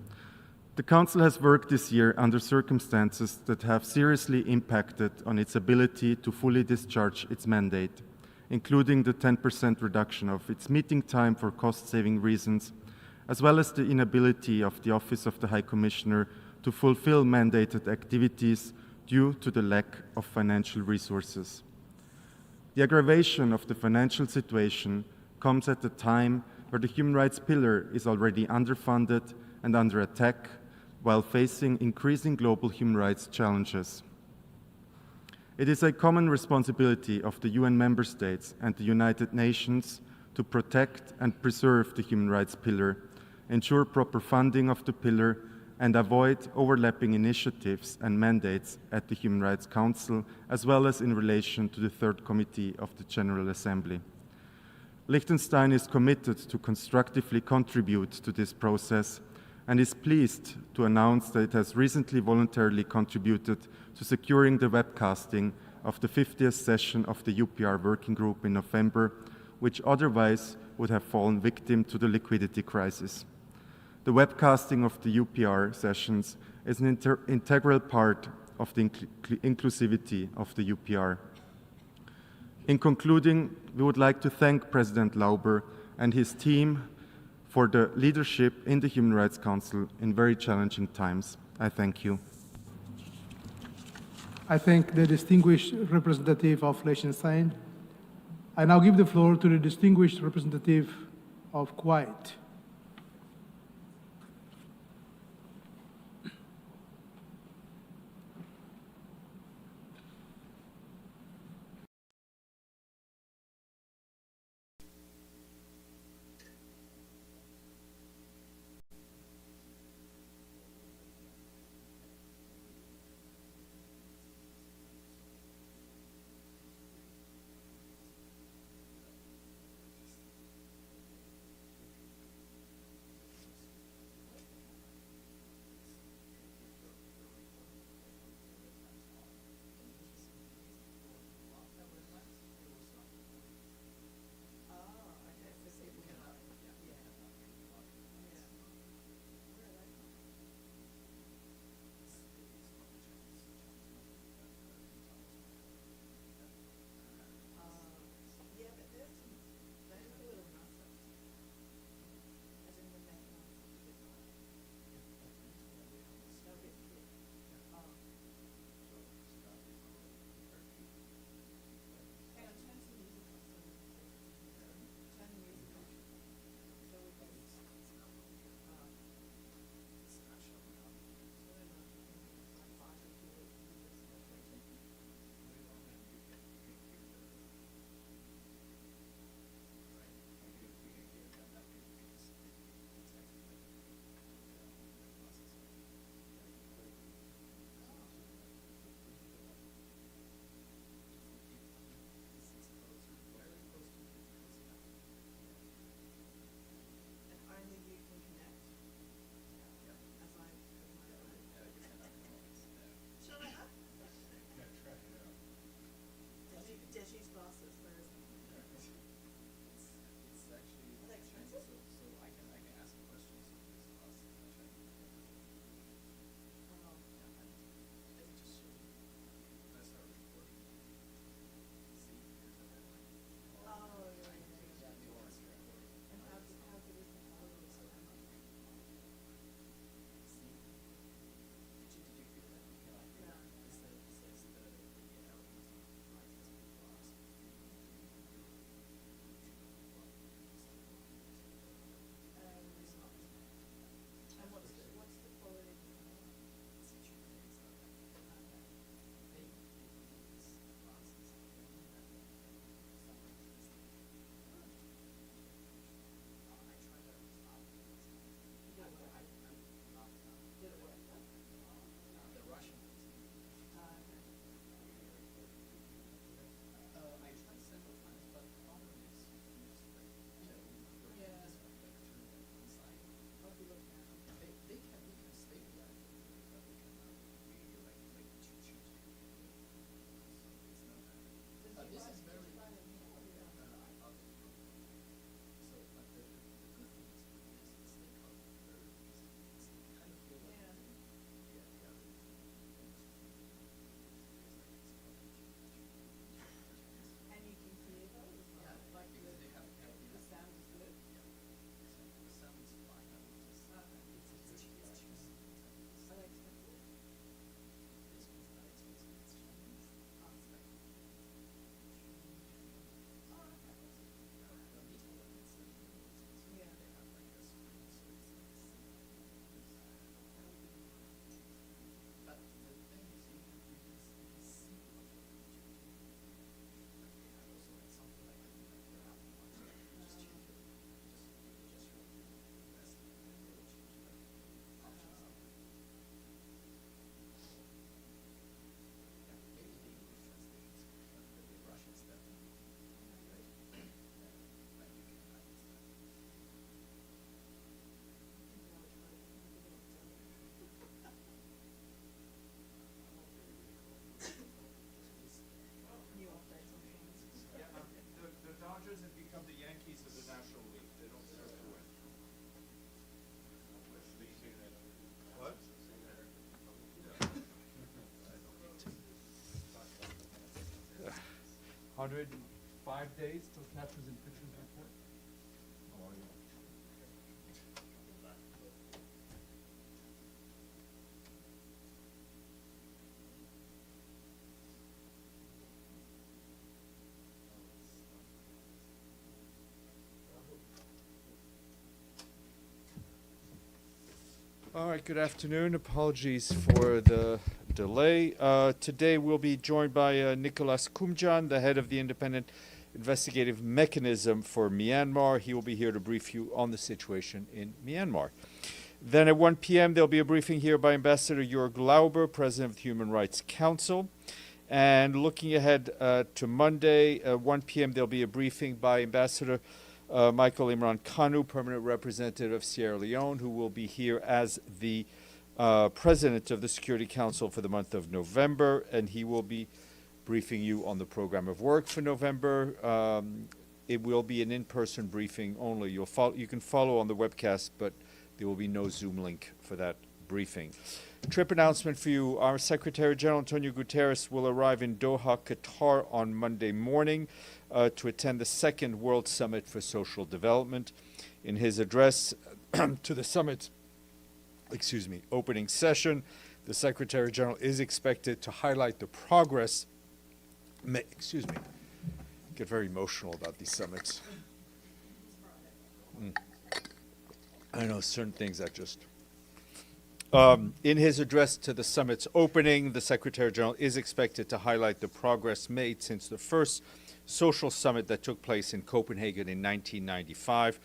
the Council has worked this year under circumstances that have seriously impacted on its ability to fully discharge its mandate, including the 10% reduction of its meeting time for cost-saving reasons, as well as the inability of the Office of the High Commissioner to fulfill mandated activities due to the lack of financial resources. The aggravation of the financial situation comes at a time where the human rights pillar is already underfunded and under attack, while facing increasing global human rights challenges. It is a common responsibility of the UN member states and the United Nations to protect and preserve the human rights pillar, ensure proper funding of the pillar, and avoid overlapping initiatives and mandates at the Human Rights Council, as well as in relation to the Third Committee of the General Assembly. Liechtenstein is committed to constructively contribute to this process and is pleased to announce that it has recently voluntarily contributed to securing the webcasting of the 50th session of the UPR Working Group in November, which otherwise would have fallen victim to the liquidity crisis. The webcasting of the UPR sessions is an integral part of the inclusivity of the UPR. In concluding, we would like to thank President Lauber and his team for the leadership in the Human Rights Council in very challenging times. I thank you. I thank the distinguished representative of Liechtenstein. I now give the floor to the distinguished representative of Kuwait. 105 days till Catherine's impeachment report. How are you? All right, good afternoon. Apologies for the delay. Today we'll be joined by Nicholas Kumjan, the head of the Independent Investigative Mechanism for Myanmar. He will be here to brief you on the situation in Myanmar. Then at 1 p.m. there'll be a briefing here by Ambassador Jörg Lauber, President of the Human Rights Council. And looking ahead to Monday, 1 p.m. there'll be a briefing by Ambassador Michael Imran Kanu, Permanent Representative of Sierra Leone, who will be here as the President of the Security Council for the month of November, and he will be briefing you on the program of work for November. It will be an in-person briefing only. You can follow on the webcast, but there will be no Zoom link for that briefing. Trip announcement for you. Our Secretary General Antonio Guterres will arrive in Doha, Qatar on Monday morning to attend the second World Summit for Social Development. In his address to the summit's opening session, the Secretary General is expected to highlight the progress. Get very emotional about these summits. I know certain things that just. In his address to the summit's opening, the Secretary General is expected to highlight the progress made since the first social summit that took place in Copenhagen in 1995,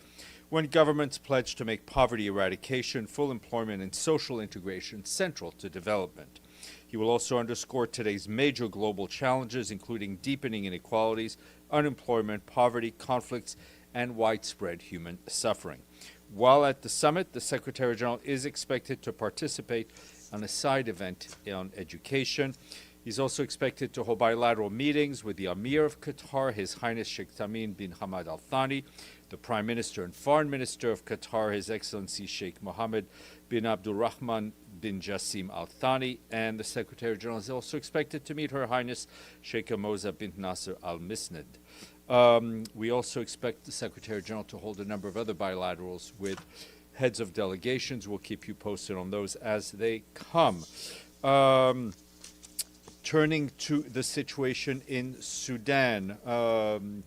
when governments pledged to make poverty eradication, full employment, and social integration central to development. He will also underscore today's major global challenges, including deepening inequalities, unemployment, poverty, conflicts, and widespread human suffering. While at the summit, the Secretary General is expected to participate on a side event on education. He's also expected to hold bilateral meetings with the Emir of Qatar, His Highness Sheikh Tamim bin Hamad Al Thani, the Prime Minister and Foreign Minister of Qatar, His Excellency Sheikh Mohammed bin Abdul Rahman bin Jassim Al Thani, and the Secretary General is also expected to meet Her Highness Sheikh Moza bint Nasser Al Misnad. We also expect the Secretary General to hold a number of other bilaterals with heads of delegations. We'll keep you posted on those as they come. Turning to the situation in Sudan,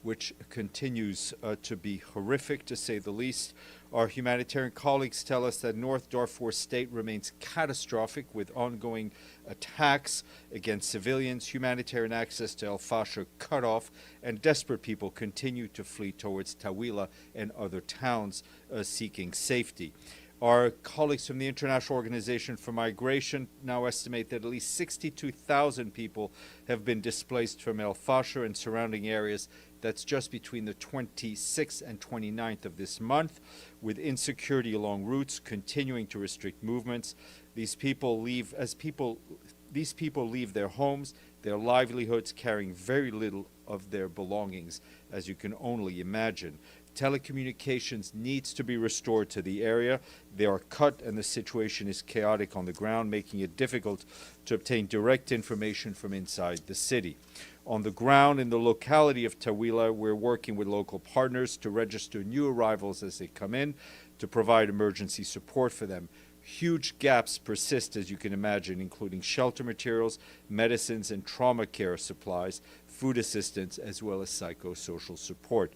which continues to be horrific, to say the least. Our humanitarian colleagues tell us that North Darfur state remains catastrophic, with ongoing attacks against civilians, humanitarian access to El Fasher cut off, and desperate people continue to flee towards Tawila and other towns seeking safety. Our colleagues from the International Organization for Migration now estimate that at least 62,000 people have been displaced from El Fasher and surrounding areas. That's just between the 26th and 29th of this month, with insecurity along routes continuing to restrict movements. These people leave their homes, their livelihoods, carrying very little of their belongings, as you can only imagine. Telecommunications needs to be restored to the area. They are cut and the situation is chaotic on the ground, making it difficult to obtain direct information from inside the city. On the ground in the locality of Tawila, we're working with local partners to register new arrivals as they come in, to provide emergency support for them. Huge gaps persist, as you can imagine, including shelter materials, medicines, and trauma care supplies, food assistance, as well as psychosocial support.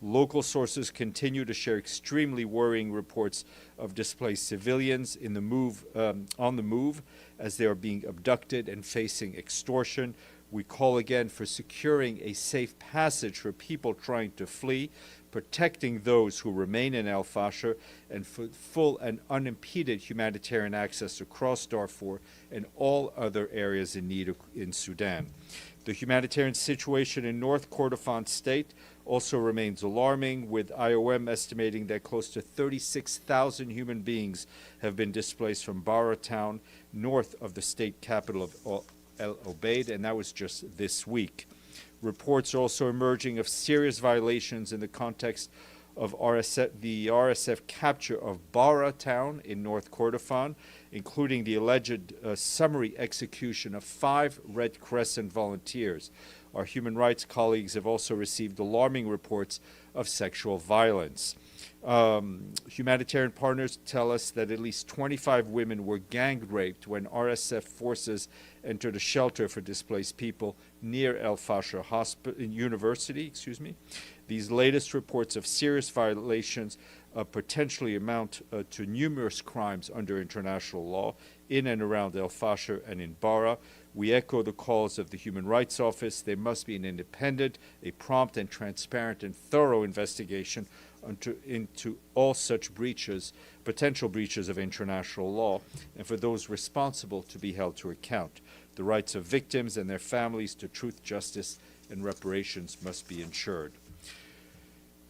Local sources continue to share extremely worrying reports of displaced civilians on the move as they are being abducted and facing extortion. We call again for securing a safe passage for people trying to flee, protecting those who remain in El Fasher, and for full and unimpeded humanitarian access across Darfur and all other areas in need in Sudan. The humanitarian situation in North Kordofan state also remains alarming, with IOM estimating that close to 36,000 human beings have been displaced from Bara town, north of the state capital of El Obeid, and that was just this week. Reports are also emerging of serious violations in the context of the RSF capture of Bara town in North Kordofan, including the alleged summary execution of 5 Red Crescent volunteers. Our human rights colleagues have also received alarming reports of sexual violence. Humanitarian partners tell us that at least 25 women were gang raped when RSF forces entered a shelter for displaced people near El Fasher University. These latest reports of serious violations potentially amount to numerous crimes under international law in and around El Fasher and in Bara. We echo the calls of the Human Rights Office. There must be an independent, a prompt and transparent and thorough investigation into all such breaches, potential breaches of international law, and for those responsible to be held to account. The rights of victims and their families to truth, justice, and reparations must be ensured.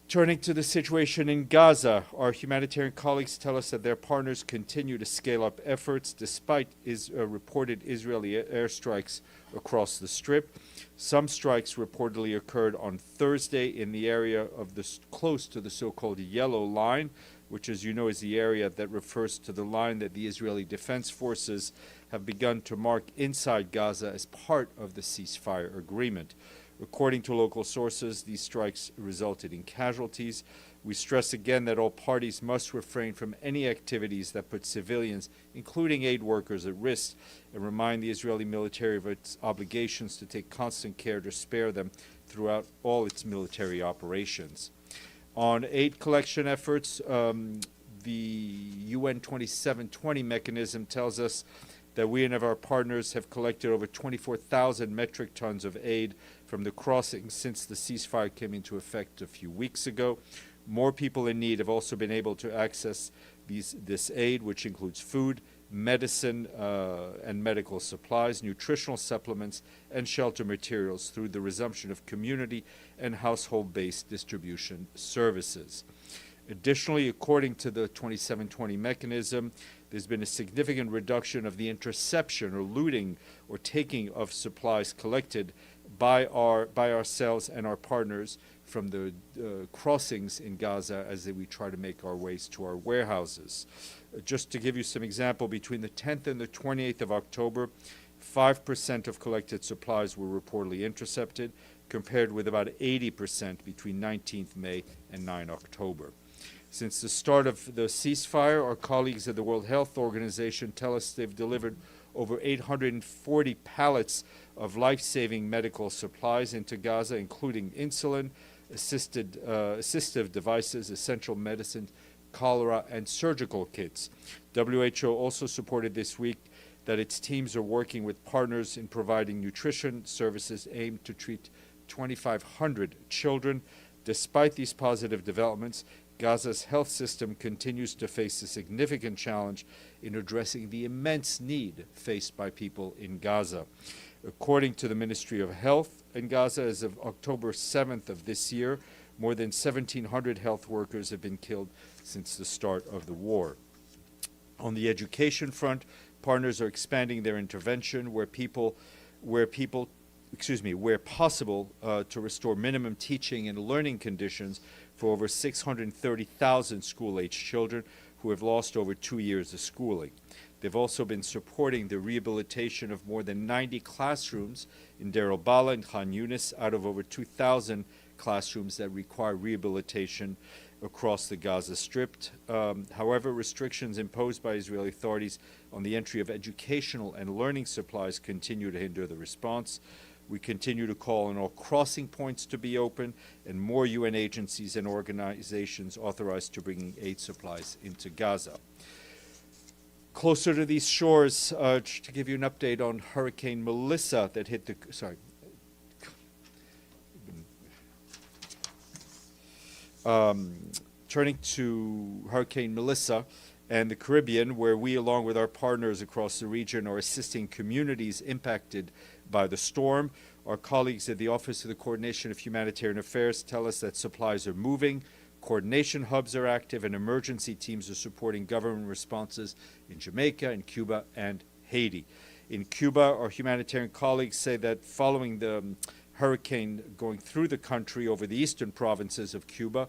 Turning to the situation in Gaza, our humanitarian colleagues tell us that their partners continue to scale up efforts despite reported Israeli airstrikes across the Strip. Some strikes reportedly occurred on Thursday in the area of close to the so-called Yellow Line, which, as you know, is the area that refers to the line that the Israeli Defense Forces have begun to mark inside Gaza as part of the ceasefire agreement. According to local sources, these strikes resulted in casualties. We stress again that all parties must refrain from any activities that put civilians, including aid workers, at risk, and remind the Israeli military of its obligations to take constant care to spare them throughout all its military operations. On aid collection efforts, the UN 2720 mechanism tells us that we and our partners have collected over 24,000 metric tons of aid from the crossings since the ceasefire came into effect a few weeks ago. More people in need have also been able to access this aid, which includes food, medicine and medical supplies, nutritional supplements, and shelter materials through the resumption of community and household-based distribution services. Additionally, according to the 2720 mechanism, there's been a significant reduction of the interception or looting or taking of supplies collected by ourselves and our partners from the crossings in Gaza as we try to make our ways to our warehouses. Just to give you some example, between the 10th and the 28th of October, 5% of collected supplies were reportedly intercepted, compared with about 80% between 19th May and 9 October. Since the start of the ceasefire, our colleagues at the World Health Organization tell us they've delivered over 840 pallets of life-saving medical supplies into Gaza, including insulin, assistive devices, essential medicines, cholera, and surgical kits. WHO also supported this week that its teams are working with partners in providing nutrition services aimed to treat 2,500 children. Despite these positive developments, Gaza's health system continues to face a significant challenge in addressing the immense need faced by people in Gaza. According to the Ministry of Health in Gaza, as of October 7th of this year, more than 1,700 health workers have been killed since the start of the war. On the education front, partners are expanding their intervention where possible to restore minimum teaching and learning conditions for over 630,000 school-aged children who have lost over 2 years of schooling. They've also been supporting the rehabilitation of more than 90 classrooms in Deir al-Balah and Khan Yunis out of over 2,000 classrooms that require rehabilitation across the Gaza Strip. However, restrictions imposed by Israeli authorities on the entry of educational and learning supplies continue to hinder the response. We continue to call on all crossing points to be open and more UN agencies and organizations authorized to bring aid supplies into Gaza. Closer to these shores, to give you an update on Hurricane Melissa that hit the, turning to Hurricane Melissa and the Caribbean, where we, along with our partners across the region, are assisting communities impacted by the storm. Our colleagues at the Office of the Coordination of Humanitarian Affairs tell us that supplies are moving, coordination hubs are active, and emergency teams are supporting government responses in Jamaica, in Cuba, and Haiti. In Cuba, our humanitarian colleagues say that following the hurricane going through the country over the eastern provinces of Cuba,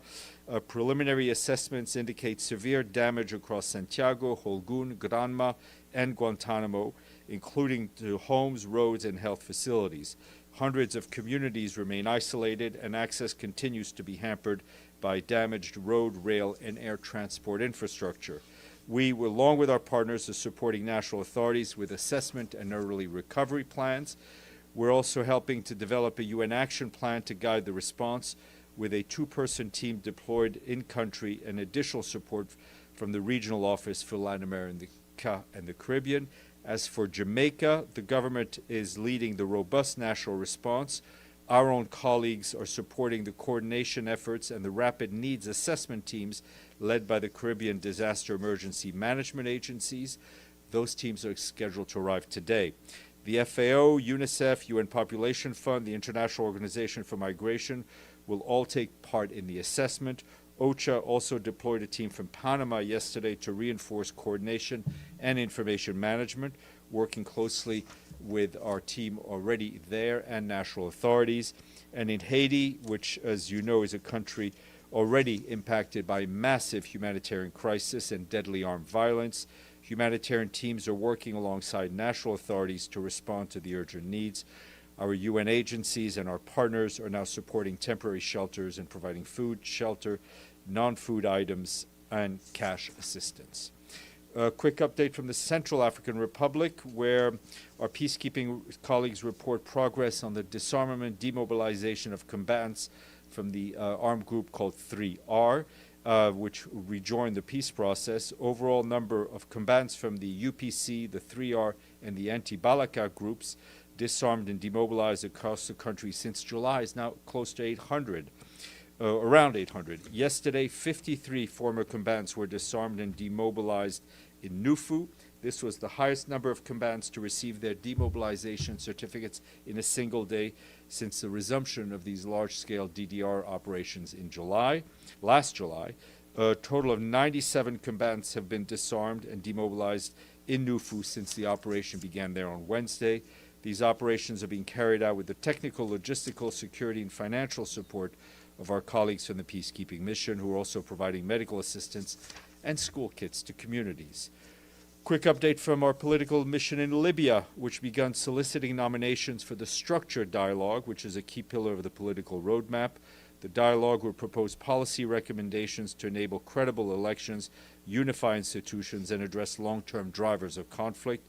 preliminary assessments indicate severe damage across Santiago, Holgun, Granma, and Guantanamo, including to homes, roads, and health facilities. Hundreds of communities remain isolated, and access continues to be hampered by damaged road, rail, and air transport infrastructure. We, along with our partners, are supporting national authorities with assessment and early recovery plans. We're also helping to develop a UN action plan to guide the response, with a 2-person team deployed in country and additional support from the Regional Office for Latin America and the Caribbean. As for Jamaica, the government is leading the robust national response. Our own colleagues are supporting the coordination efforts and the rapid needs assessment teams led by the Caribbean Disaster Emergency Management Agencies. Those teams are scheduled to arrive today. The FAO, UNICEF, UN Population Fund, the International Organization for Migration will all take part in the assessment. OCHA also deployed a team from Panama yesterday to reinforce coordination and information management, working closely with our team already there and national authorities. And in Haiti, which, as you know, is a country already impacted by massive humanitarian crisis and deadly armed violence, humanitarian teams are working alongside national authorities to respond to the urgent needs. Our UN agencies and our partners are now supporting temporary shelters and providing food, shelter, non-food items, and cash assistance. A quick update from the Central African Republic, where our peacekeeping colleagues report progress on the disarmament, demobilization of combatants from the armed group called 3R, which rejoined the peace process. Overall number of combatants from the UPC, the 3R, and the anti-Balaka groups disarmed and demobilized across the country since July is now close to 800, around 800. Yesterday, 53 former combatants were disarmed and demobilized in Nufu. This was the highest number of combatants to receive their demobilization certificates in a single day since the resumption of these large-scale DDR operations in last July. A total of 97 combatants have been disarmed and demobilized in Nufu since the operation began there on Wednesday. These operations are being carried out with the technical, logistical, security, and financial support of our colleagues from the peacekeeping mission, who are also providing medical assistance and school kits to communities. Quick update from our political mission in Libya, which began soliciting nominations for the structured dialogue, which is a key pillar of the political roadmap. The dialogue will propose policy recommendations to enable credible elections, unify institutions, and address long-term drivers of conflict.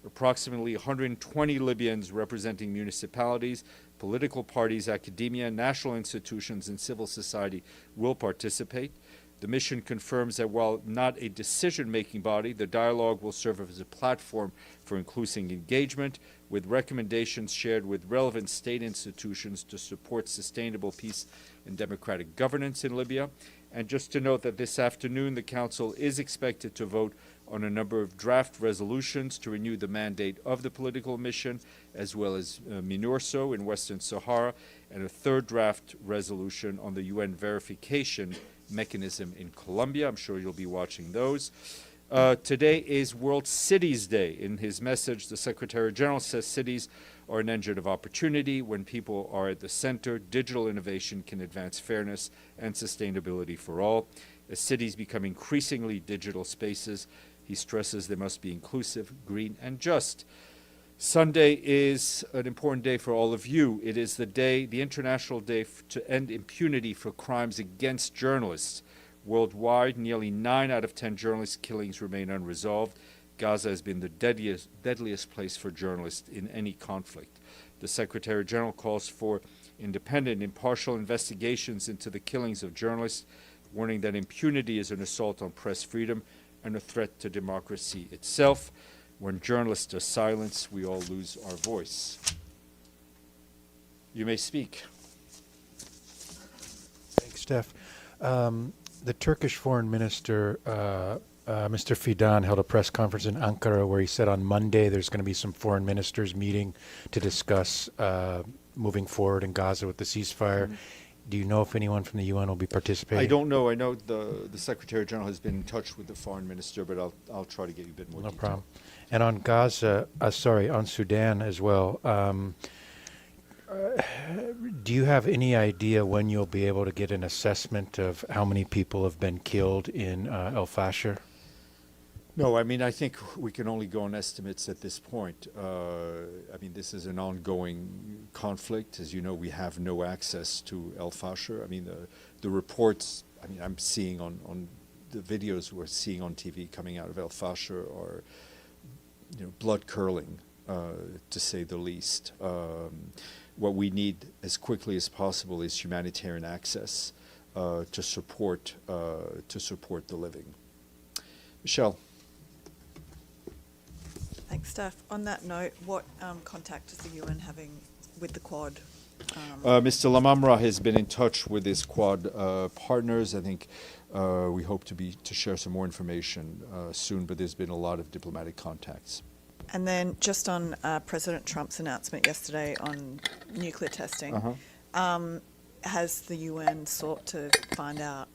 Approximately 120 Libyans representing municipalities, political parties, academia, national institutions, and civil society will participate. The mission confirms that while not a decision-making body, the dialogue will serve as a platform for inclusive engagement, with recommendations shared with relevant state institutions to support sustainable peace and democratic governance in Libya. And just to note that this afternoon, the Council is expected to vote on a number of draft resolutions to renew the mandate of the political mission, as well as MINURSO in Western Sahara, and a third draft resolution on the UN verification mechanism in Colombia. I'm sure you'll be watching those. Today is World Cities Day. In his message, the Secretary General says cities are an engine of opportunity. When people are at the center, digital innovation can advance fairness and sustainability for all. As cities become increasingly digital spaces, he stresses they must be inclusive, green, and just. Sunday is an important day for all of you. It is the International Day to end impunity for crimes against journalists. Worldwide, nearly 9 out of 10 journalist killings remain unresolved. Gaza has been the deadliest place for journalists in any conflict. The Secretary General calls for independent, impartial investigations into the killings of journalists, warning that impunity is an assault on press freedom and a threat to democracy itself. When journalists are silenced, we all lose our voice. You may speak. Thanks, Steph. The Turkish foreign minister, Mr. Fidan, held a press conference in Ankara where he said on Monday there's going to be some foreign ministers meeting to discuss moving forward in Gaza with the ceasefire. Mm-hmm. Do you know if anyone from the UN will be participating? I don't know. I know the Secretary General has been in touch with the foreign minister, but I'll try to get you a bit more detail. No problem. And on Gaza, on Sudan as well, do you have any idea when you'll be able to get an assessment of how many people have been killed in El Fasher? No, I mean, I think we can only go on estimates at this point. I mean, this is an ongoing conflict. As you know, we have no access to El Fasher. I mean, the reports, I mean, I'm seeing on the videos we're seeing on TV coming out of El Fasher are, you know, blood curdling, to say the least. What we need as quickly as possible is humanitarian access to support the living. Michelle. Thanks, Steph. On that note, what contact is the UN having with the Quad? Mr. Lamamra has been in touch with his Quad partners. I think we hope to share some more information soon, but there's been a lot of diplomatic contacts. And then just on President Trump's announcement yesterday on nuclear testing, has the UN sought to find out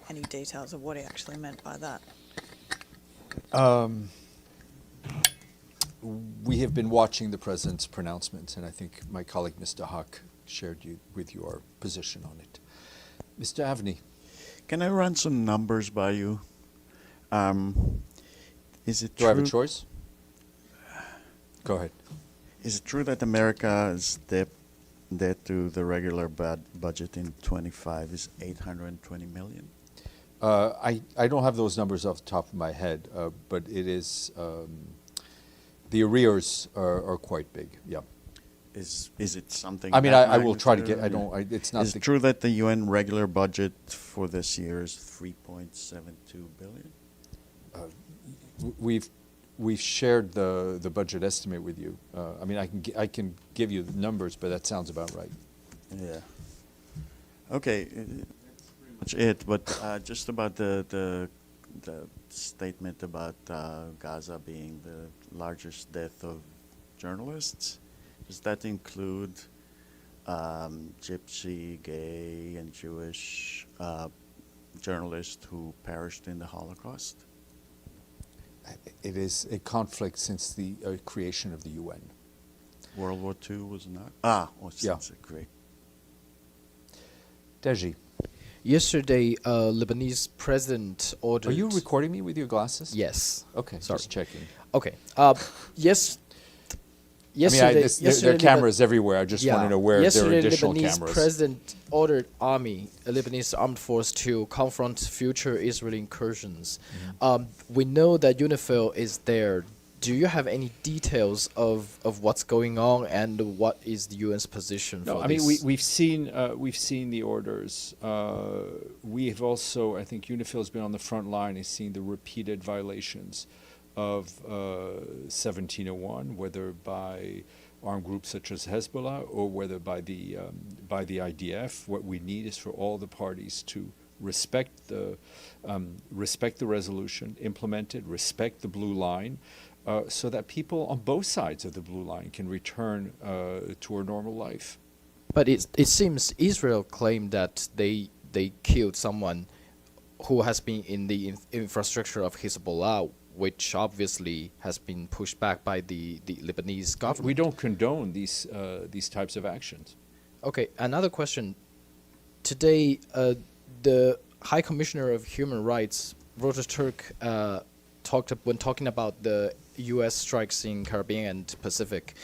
any details of what he actually meant by that? We have been watching the President's pronouncements, and I think my colleague, Mr. Huck, shared with your position on it. Mr. Avni. Can I run some numbers by you? Is it Do I have a choice? Go ahead. Is it true that America's debt to the regular budget in 25 is 820 million? I don't have those numbers off the top of my head, but it is, the arrears are quite big, yeah. Is it something? I mean, I will try to get, it's not. Is it true that the UN regular budget for this year is 3.72 billion? We've shared the budget estimate with you. I mean, I can give you the numbers, but that sounds about right. Yeah. Okay, that's pretty much it. But just about the statement about Gaza being the largest death of journalists. Does that include Gypsy, gay, and Jewish journalists who perished in the Holocaust? It is a conflict since the creation of the UN. World War II was not? Since great. Deji. Yesterday, Lebanese president ordered... Are you recording me with your glasses? Yes. Okay, sorry. Just checking. Okay. Yes. Yesterday, there are cameras everywhere. I just want to know where there are additional Lebanese cameras. President ordered Lebanese armed force to confront future Israeli incursions. We know that UNIFIL is there. Do you have any details of what's going on and what is the UN's position for this? I mean, we've seen the orders. We have also, I think UNIFIL has been on the front line and seen the repeated violations of 1701, whether by armed groups such as Hezbollah or whether by the IDF. What we need is for all the parties to respect the resolution, implement it, respect the blue line, so that people on both sides of the blue line can return to a normal life. But it seems Israel claimed that they killed someone who has been in the infrastructure of Hezbollah, which obviously has been pushed back by the Lebanese government. We don't condone these types of actions. Okay, another question. Today, the High Commissioner of Human Rights, Roger Turk, when talking about the U.S. strikes in Caribbean and Pacific,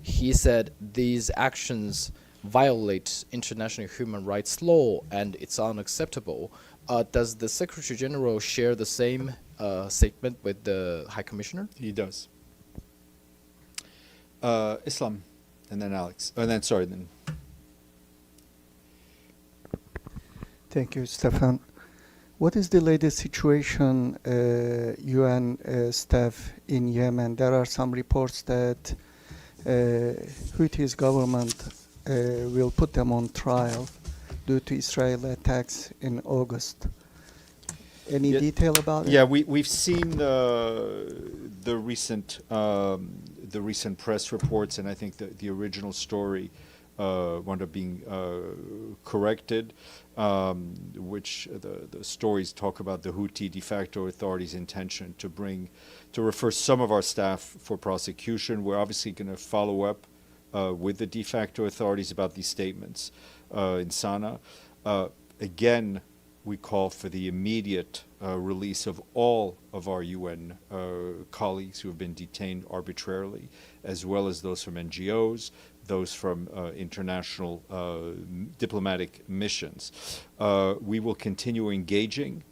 he said these actions violate international human rights law and it's unacceptable. Does the Secretary General share the same statement with the High Commissioner? He does. Islam, and then Alex. And then, sorry, then. Thank you, Stefan. What is the latest situation, UN staff in Yemen? There are some reports that Houthis government will put them on trial due to Israeli attacks in August. Any detail about it? Yeah, we've seen the recent press reports, and I think the original story wound up being corrected, which the stories talk about the Houthi de facto authorities' intention to refer some of our staff for prosecution. We're obviously going to follow up with the de facto authorities about these statements in Sana'a. Again, we call for the immediate release of all of our UN colleagues who have been detained arbitrarily, as well as those from NGOs, those from international diplomatic missions. We will continue engaging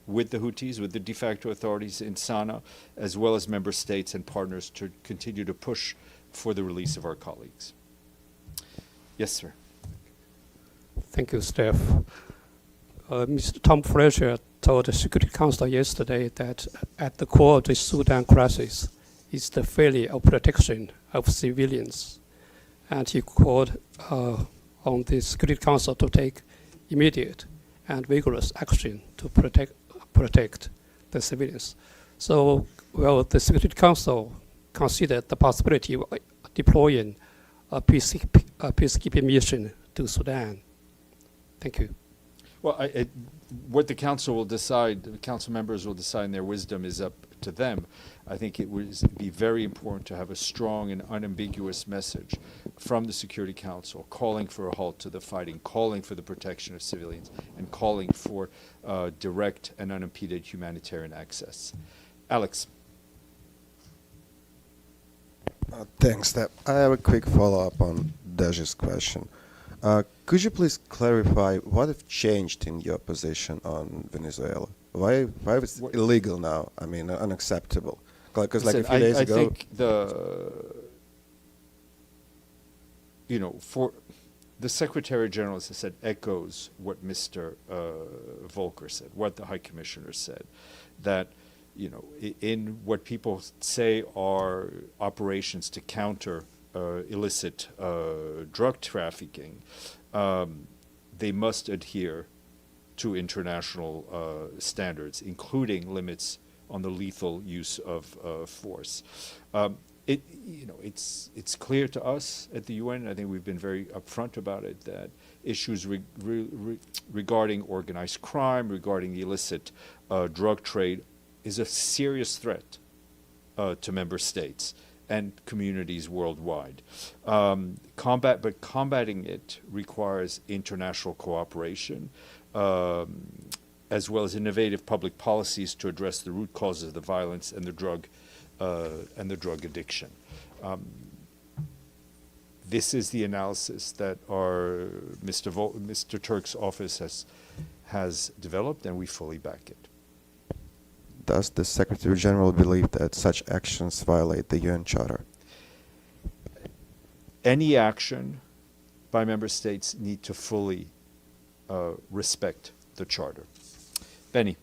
with the Houthis, with the de facto authorities in Sana'a, as well as member states and partners to continue to push for the release of our colleagues. Yes, sir. Thank you, Steph. Mr. Tom Fraser told the Security Council yesterday that at the core of the Sudan crisis is the failure of protection of civilians. And he called on the Security Council to take immediate and vigorous action to protect the civilians. So, will the Security Council consider the possibility of deploying a peacekeeping mission to Sudan? Thank you. Well, what the council will decide, the council members will decide in their wisdom is up to them. I think it would be very important to have a strong and unambiguous message from the Security Council calling for a halt to the fighting, calling for the protection of civilians, and calling for direct and unimpeded humanitarian access. Alex. Thanks, Steph. I have a quick follow-up on Dej's question. Could you please clarify what have changed in your position on Venezuela? Why is it illegal now? I mean, unacceptable. Because like a few days ago, I think for the Secretary General, as I said, echoes what Mr. Volker said, what the High Commissioner said, that in what people say are operations to counter illicit drug trafficking, they must adhere to international standards, including limits on the lethal use of force. It's clear to us at the UN, I think we've been very upfront about it, that issues regarding organized crime, regarding the illicit drug trade is a serious threat to member states and communities worldwide. Combating it requires international cooperation, as well as innovative public policies to address the root causes of the violence and the drug addiction. This is the analysis that our Mr. Turk's office has developed, and we fully back it. Does the Secretary General believe that such actions violate the UN Charter? Any action by member states need to fully respect the Charter. Benny.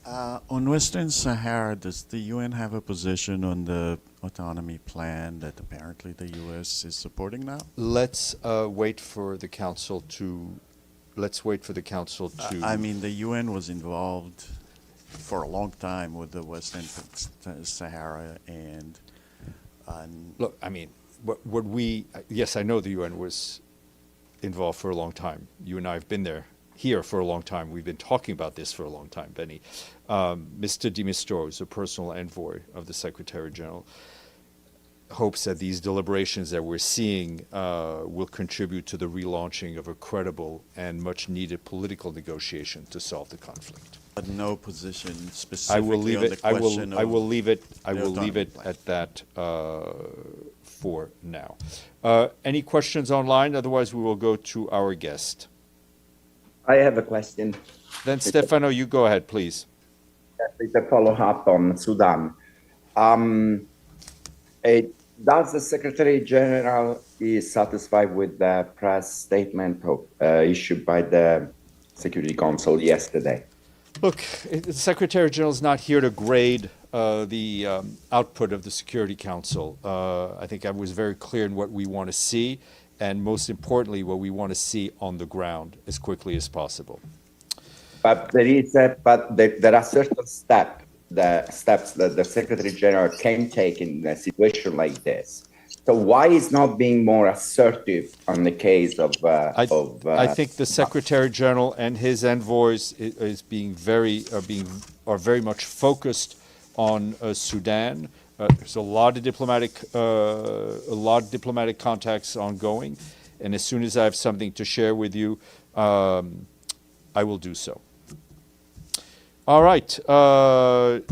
On Western Sahara, does the UN have a position on the autonomy plan that apparently the U.S. is supporting now? Let's wait for the council to. I mean, the UN was involved for a long time with the Western Sahara and. Look, I mean, yes, I know the UN was involved for a long time. You and I have been here for a long time. We've been talking about this for a long time, Benny. Mr. de Mistoro, who's a personal envoy of the Secretary General, hopes that these deliberations that we're seeing will contribute to the relaunching of a credible and much needed political negotiation to solve the conflict. But no position specifically on the question of I will leave it at that for now. Any questions online? Otherwise, we will go to our guest. I have a question. Then, Stefano, you go ahead, please. It's a follow-up on Sudan. Does the Secretary General is satisfied with the press statement issued by the Security Council yesterday? Look, the Secretary General is not here to grade the output of the Security Council. I think I was very clear in what we want to see, and most importantly, what we want to see on the ground as quickly as possible. But there are certain steps that the Secretary General can take in a situation like this. So why is not being more assertive on the case of? I think the Secretary General and his envoys are very much focused on Sudan. There's a lot of diplomatic contacts ongoing, and as soon as I have something to share with you, I will do so. All right,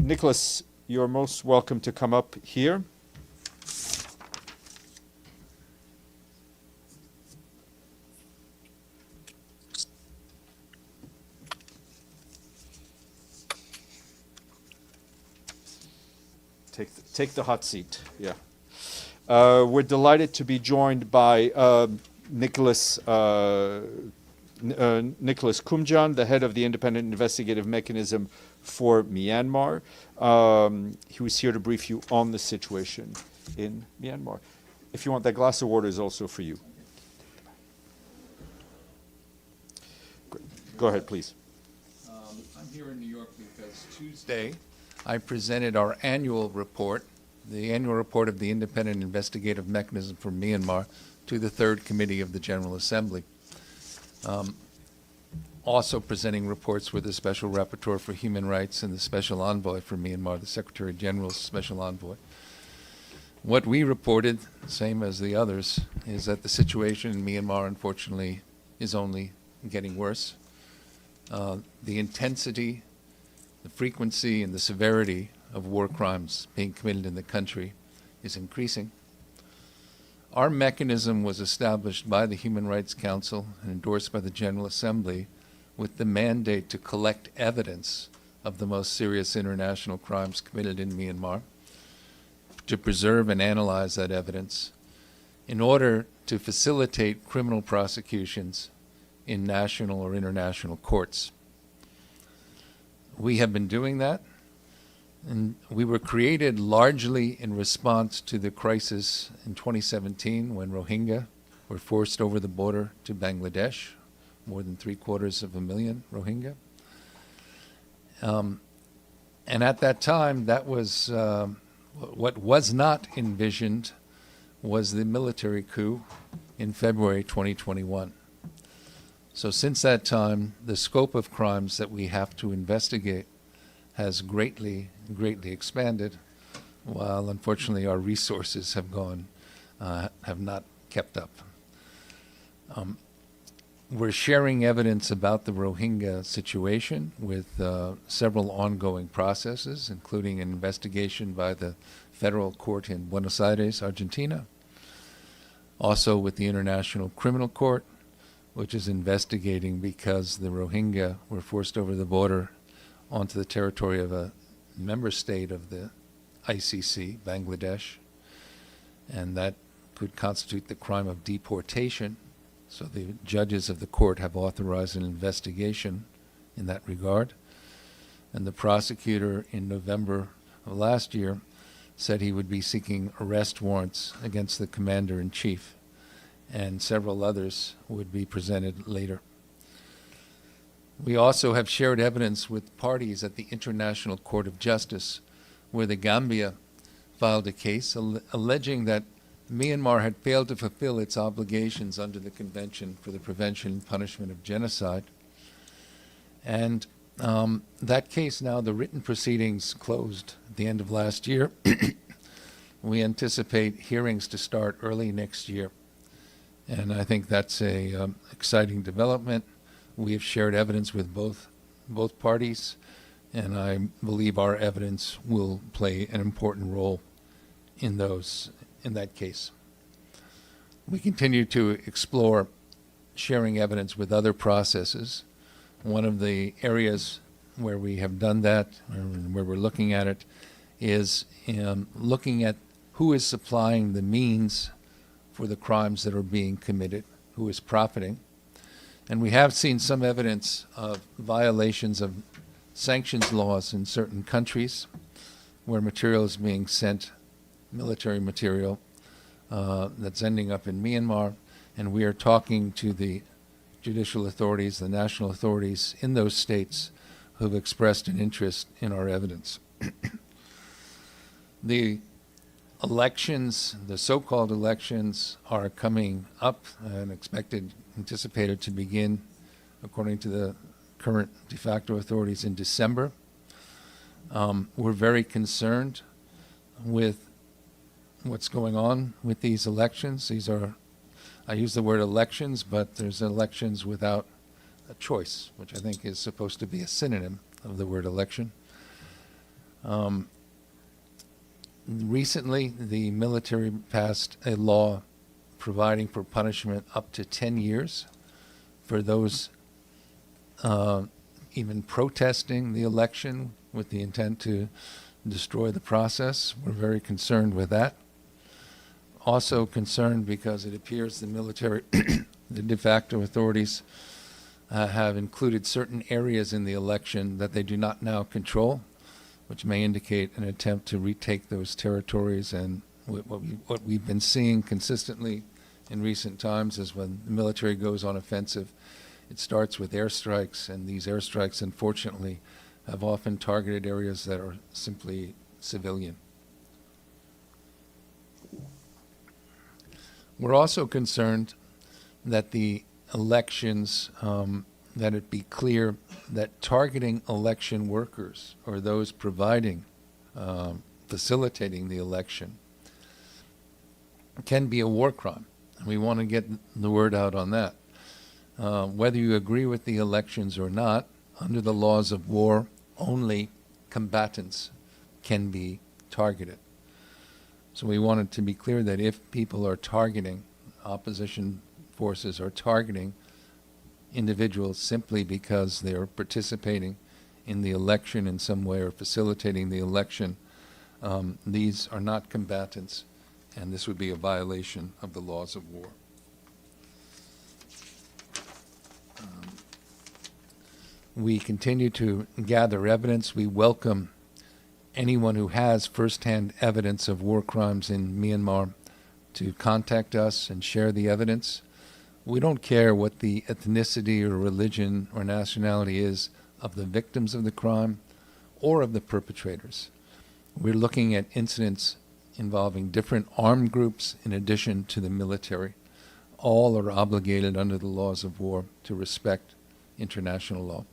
Nicholas, you're most welcome to come up here. Take the hot seat, yeah. We're delighted to be joined by Nicholas Kumjan, the head of the Independent Investigative Mechanism for Myanmar. He was here to brief you on the situation in Myanmar. If you want, that glass of water is also for you. Great. Go ahead, please. I'm here in New York because Tuesday I presented our annual report, the annual report of the Independent Investigative Mechanism for Myanmar, to the Third Committee of the General Assembly. Also presenting reports were the Special Rapporteur for Human Rights and the Special Envoy for Myanmar, the Secretary General's Special Envoy. What we reported, same as the others, is that the situation in Myanmar, unfortunately, is only getting worse. The intensity, the frequency, and the severity of war crimes being committed in the country is increasing. Our mechanism was established by the Human Rights Council and endorsed by the General Assembly with the mandate to collect evidence of the most serious international crimes committed in Myanmar, to preserve and analyze that evidence in order to facilitate criminal prosecutions in national or international courts. We have been doing that, and we were created largely in response to the crisis in 2017 when Rohingya were forced over the border to Bangladesh, more than 750,000 Rohingya. And at that time, that was what was not envisioned was the military coup in February 2021. So since that time, the scope of crimes that we have to investigate has greatly expanded, while unfortunately our resources have not kept up. We're sharing evidence about the Rohingya situation with several ongoing processes, including an investigation by the federal court in Buenos Aires, Argentina, also with the International Criminal Court, which is investigating because the Rohingya were forced over the border onto the territory of a member state of the ICC, Bangladesh, and that could constitute the crime of deportation. So the judges of the court have authorized an investigation in that regard. And the prosecutor in November of last year said he would be seeking arrest warrants against the commander-in-chief, and several others would be presented later. We also have shared evidence with parties at the International Court of Justice, where the Gambia filed a case alleging that Myanmar had failed to fulfill its obligations under the Convention for the Prevention and Punishment of Genocide. And that case now, the written proceedings closed at the end of last year. We anticipate hearings to start early next year. And I think that's a exciting development. We have shared evidence with both parties, and I believe our evidence will play an important role in that case. We continue to explore sharing evidence with other processes. One of the areas where we have done that, or where we're looking at it, is looking at who is supplying the means for the crimes that are being committed, who is profiting. And we have seen some evidence of violations of sanctions laws in certain countries where material is being sent, military material, that's ending up in Myanmar. And we are talking to the judicial authorities, the national authorities in those states who have expressed an interest in our evidence. The elections, the so-called elections, are coming up and anticipated to begin, according to the current de facto authorities, in December. We're very concerned with what's going on with these elections. These are, I use the word elections, but there's elections without a choice, which I think is supposed to be a synonym of the word election. Recently, the military passed a law providing for punishment up to 10 years for those even protesting the election with the intent to destroy the process. We're very concerned with that. Also concerned because it appears the military, the de facto authorities, have included certain areas in the election that they do not now control, which may indicate an attempt to retake those territories. And what we've been seeing consistently in recent times is when the military goes on offensive, it starts with airstrikes, and these airstrikes, unfortunately, have often targeted areas that are simply civilian. We're also concerned that the elections, that it be clear that targeting election workers or those providing, facilitating the election can be a war crime. We want to get the word out on that. Whether you agree with the elections or not, under the laws of war, only combatants can be targeted. So we wanted to be clear that if people are targeting, opposition forces are targeting individuals simply because they are participating in the election in some way or facilitating the election, these are not combatants, and this would be a violation of the laws of war. We continue to gather evidence. We welcome anyone who has firsthand evidence of war crimes in Myanmar to contact us and share the evidence. We don't care what the ethnicity or religion or nationality is of the victims of the crime or of the perpetrators. We're looking at incidents involving different armed groups in addition to the military. All are obligated under the laws of war to respect international law.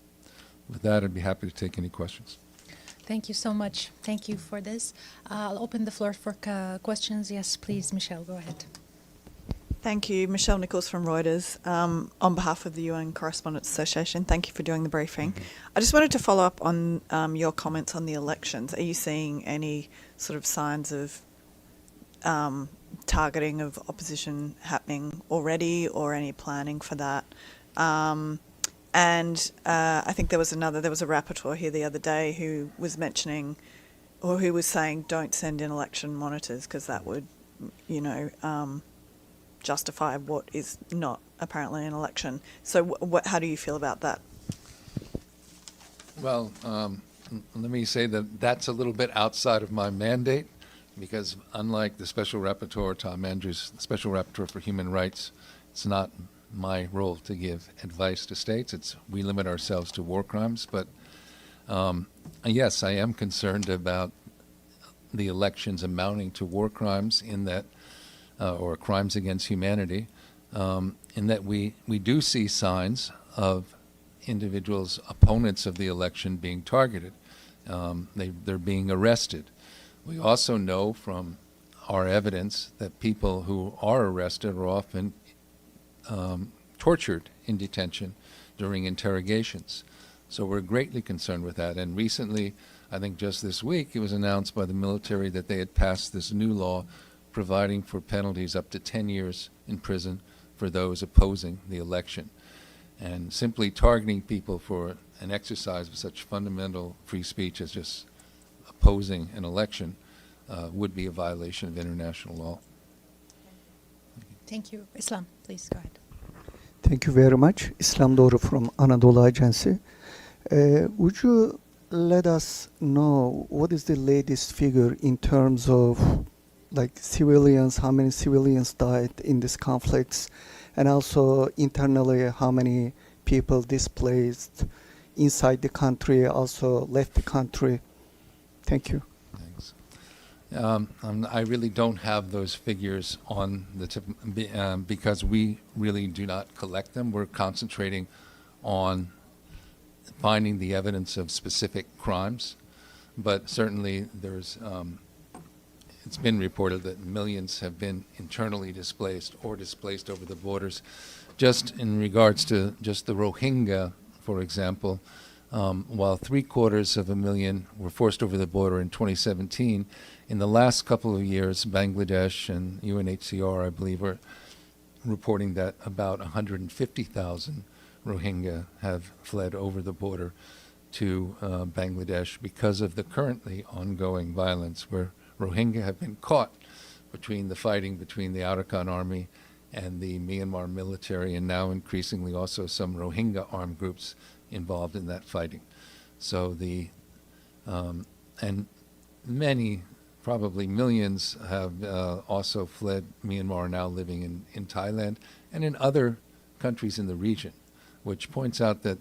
With that, I'd be happy to take any questions. Thank you so much. Thank you for this. I'll open the floor for questions. Yes, please, Michelle, go ahead. Thank you. Michelle Nichols from Reuters. On behalf of the UN Correspondents Association, thank you for doing the briefing. I just wanted to follow up on your comments on the elections. Are you seeing any sort of signs of targeting of opposition happening already, or any planning for that? And I think there was a rapporteur here the other day who was mentioning, or who was saying, don't send in election monitors because that would, justify what is not apparently an election. So how do you feel about that? Well, let me say that that's a little bit outside of my mandate, because unlike the Special Rapporteur, Tom Andrews, the Special Rapporteur for Human Rights, it's not my role to give advice to states. We limit ourselves to war crimes. But yes, I am concerned about the elections amounting to war crimes in that, or crimes against humanity, in that we do see signs of individuals, opponents of the election, being targeted. They're being arrested. We also know from our evidence that people who are arrested are often tortured in detention during interrogations. So we're greatly concerned with that. And recently, I think just this week, it was announced by the military that they had passed this new law providing for penalties up to 10 years in prison for those opposing the election. And simply targeting people for an exercise of such fundamental free speech as just opposing an election would be a violation of international law. Thank you. Islam, please go ahead. Thank you very much. Islam Doğru from Anadolu Agency. Would you let us know what is the latest figure in terms of civilians, how many civilians died in these conflicts, and also internally how many people displaced inside the country, also left the country? Thank you. Thanks. I really don't have those figures on the tip, because we really do not collect them. We're concentrating on finding the evidence of specific crimes, but certainly there's it's been reported that millions have been internally displaced or displaced over the borders. Just in regards to just the Rohingya, for example, while 750,000 were forced over the border in 2017. In the last couple of years, Bangladesh and UNHCR, I believe, are reporting that about 150,000 Rohingya have fled over the border to Bangladesh because of the currently ongoing violence, where Rohingya have been caught between the fighting between the Arakan army and the Myanmar military, and now increasingly also some Rohingya armed groups involved in that fighting. So and many, probably millions, have also fled Myanmar, now living in Thailand and in other countries in the region, which points out that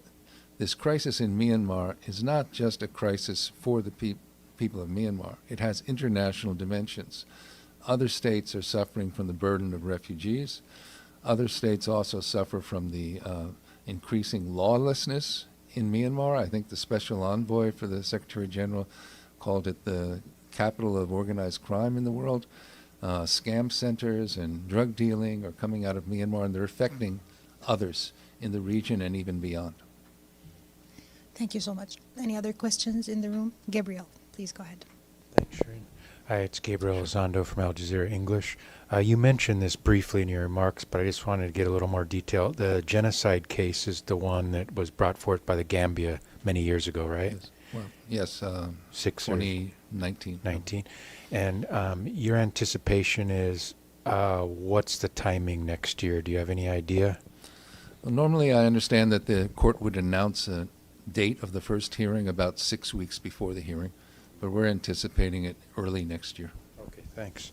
this crisis in Myanmar is not just a crisis for the people of Myanmar. It has international dimensions. Other states are suffering from the burden of refugees. Other states also suffer from the increasing lawlessness in Myanmar. I think the special envoy for the Secretary General called it the capital of organized crime in the world. Scam centers and drug dealing are coming out of Myanmar, and they're affecting others in the region and even beyond. Thank you so much. Any other questions in the room? Gabriel, please go ahead. Thanks, Shireen. Hi, it's Gabriel Elizondo from Al Jazeera English. You mentioned this briefly in your remarks, but I just wanted to get a little more detail. The genocide case is the one that was brought forth by the Gambia many years ago, right? Yes. Well, yes, 2019. 19. And your anticipation is, what's the timing next year? Do you have any idea? Well, normally I understand that the court would announce a date of the first hearing about 6 weeks before the hearing, but we're anticipating it early next year. Okay, thanks.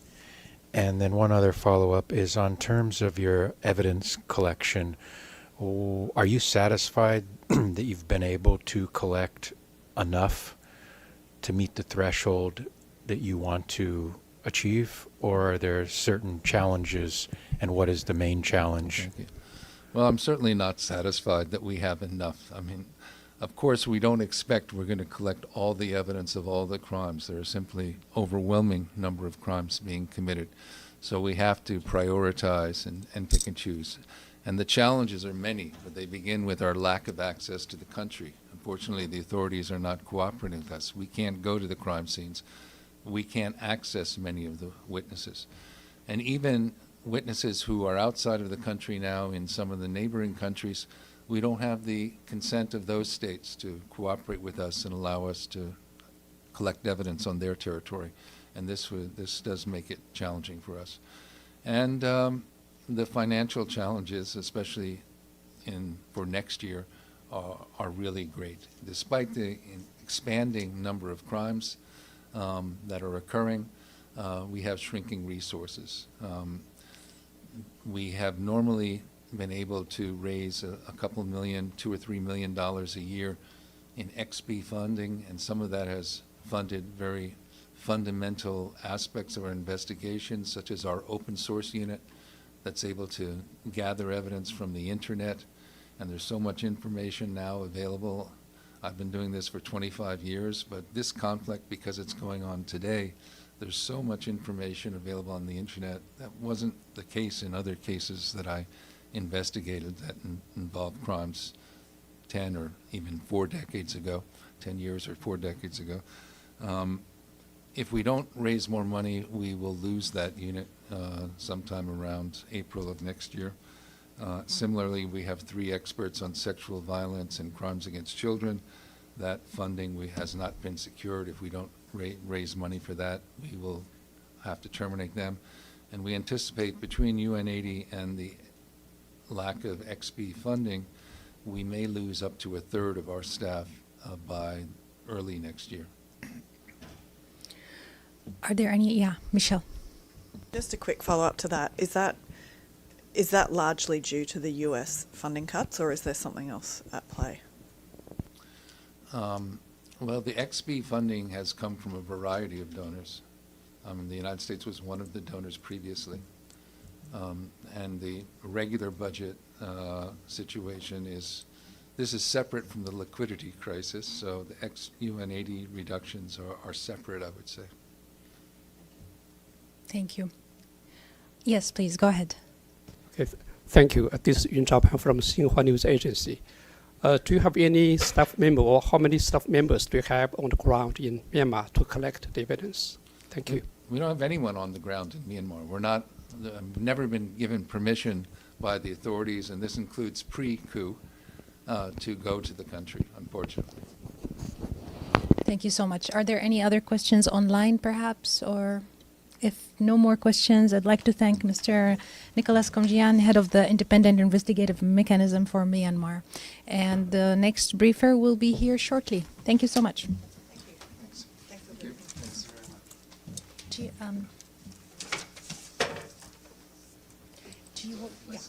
And then one other follow-up is on terms of your evidence collection. Are you satisfied that you've been able to collect enough to meet the threshold that you want to achieve, or are there certain challenges, and what is the main challenge? Thank you. Well, I'm certainly not satisfied that we have enough. I mean, of course, we don't expect we're going to collect all the evidence of all the crimes. There are simply overwhelming number of crimes being committed. So we have to prioritize and pick and choose. And the challenges are many, but they begin with our lack of access to the country. Unfortunately, the authorities are not cooperating with us. We can't go to the crime scenes. We can't access many of the witnesses. And even witnesses who are outside of the country now in some of the neighboring countries, we don't have the consent of those states to cooperate with us and allow us to collect evidence on their territory. And this does make it challenging for us. And the financial challenges, especially for next year, are really great. Despite the expanding number of crimes that are occurring, we have shrinking resources. We have normally been able to raise a couple million, $2 or $3 million a year in XP funding, and some of that has funded very fundamental aspects of our investigations, such as our open source unit that's able to gather evidence from the internet, and there's so much information now available. I've been doing this for 25 years, but this conflict, because it's going on today, there's so much information available on the internet that wasn't the case in other cases that I investigated that involved crimes 10 or even 4 decades ago, 10 years or 4 decades ago. If we don't raise more money, we will lose that unit sometime around April of next year. Similarly, we have 3 experts on sexual violence and crimes against children. That funding has not been secured. If we don't raise money for that, we will have to terminate them. And we anticipate between UN80 and the lack of XP funding, we may lose up to 1/3 of our staff by early next year. Are there any? Yeah, Michelle. Just a quick follow-up to that. Is that largely due to the US funding cuts, or is there something else at play? Well, the XP funding has come from a variety of donors. The United States was one of the donors previously. And the regular budget situation this is separate from the liquidity crisis, so the UN80 reductions are separate, I would say. Thank you. Yes, please, go ahead. Okay, thank you. This is Yun Zhaopan from Xinhua News Agency. Do you have any staff member, or how many staff members do you have on the ground in Myanmar to collect the evidence? Thank you. We don't have anyone on the ground in Myanmar. We're not, never been given permission by the authorities, and this includes pre-coup, to go to the country, unfortunately. Thank you so much. Are there any other questions online, perhaps? Or if no more questions, I'd like to thank Mr. Nicholas Komjian, head of the Independent Investigative Mechanism for Myanmar. And the next briefer will be here shortly. Thank you so much. Thank you. Do you, yeah.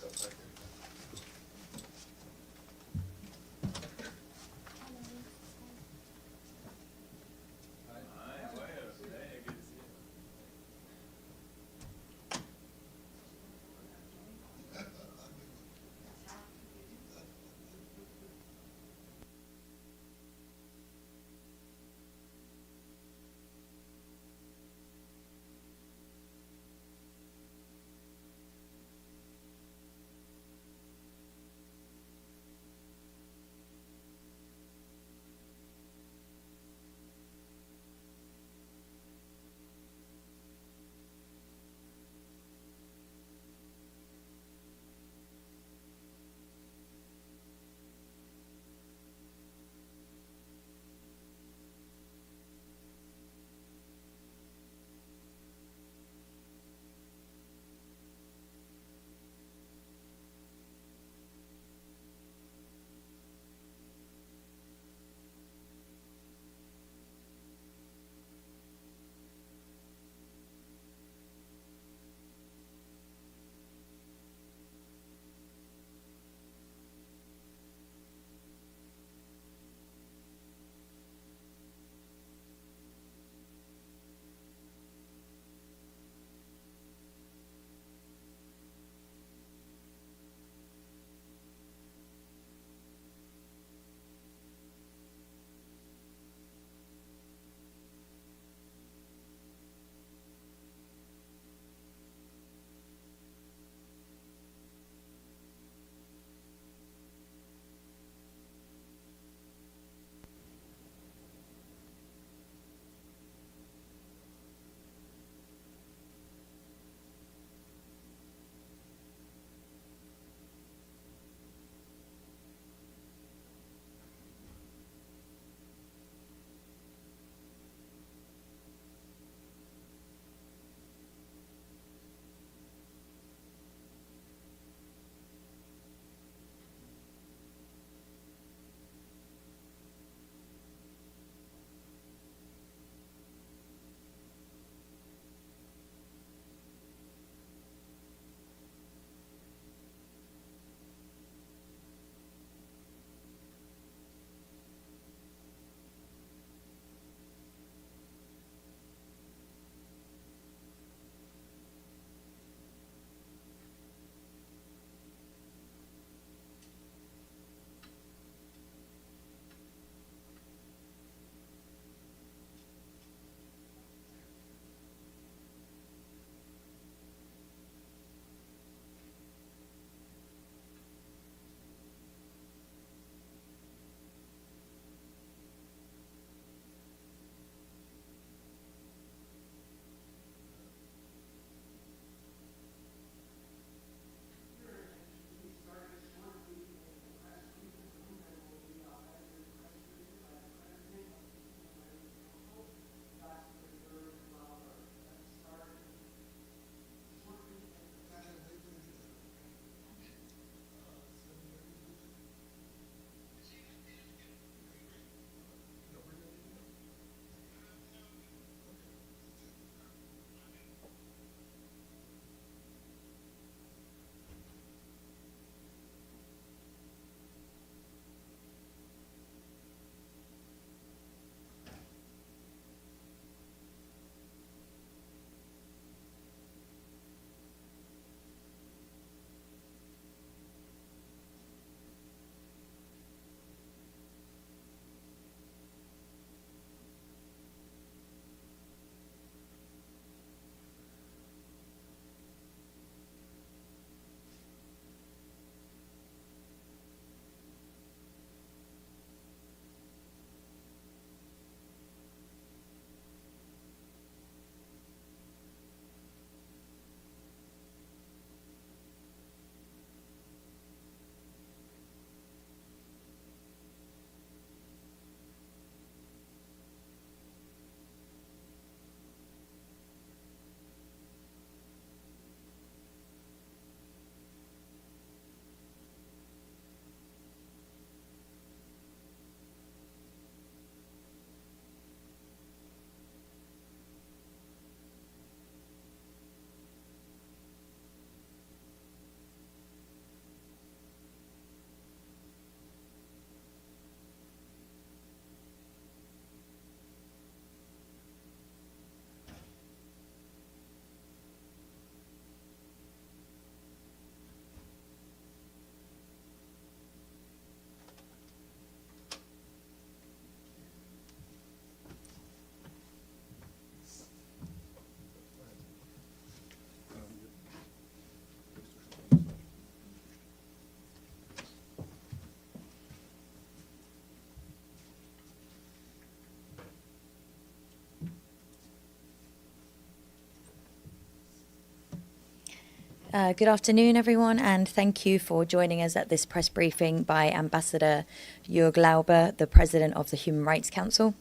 Good afternoon, everyone, and thank you for joining us at this press briefing by Ambassador Jörg Lauber, the President of the Human Rights Council.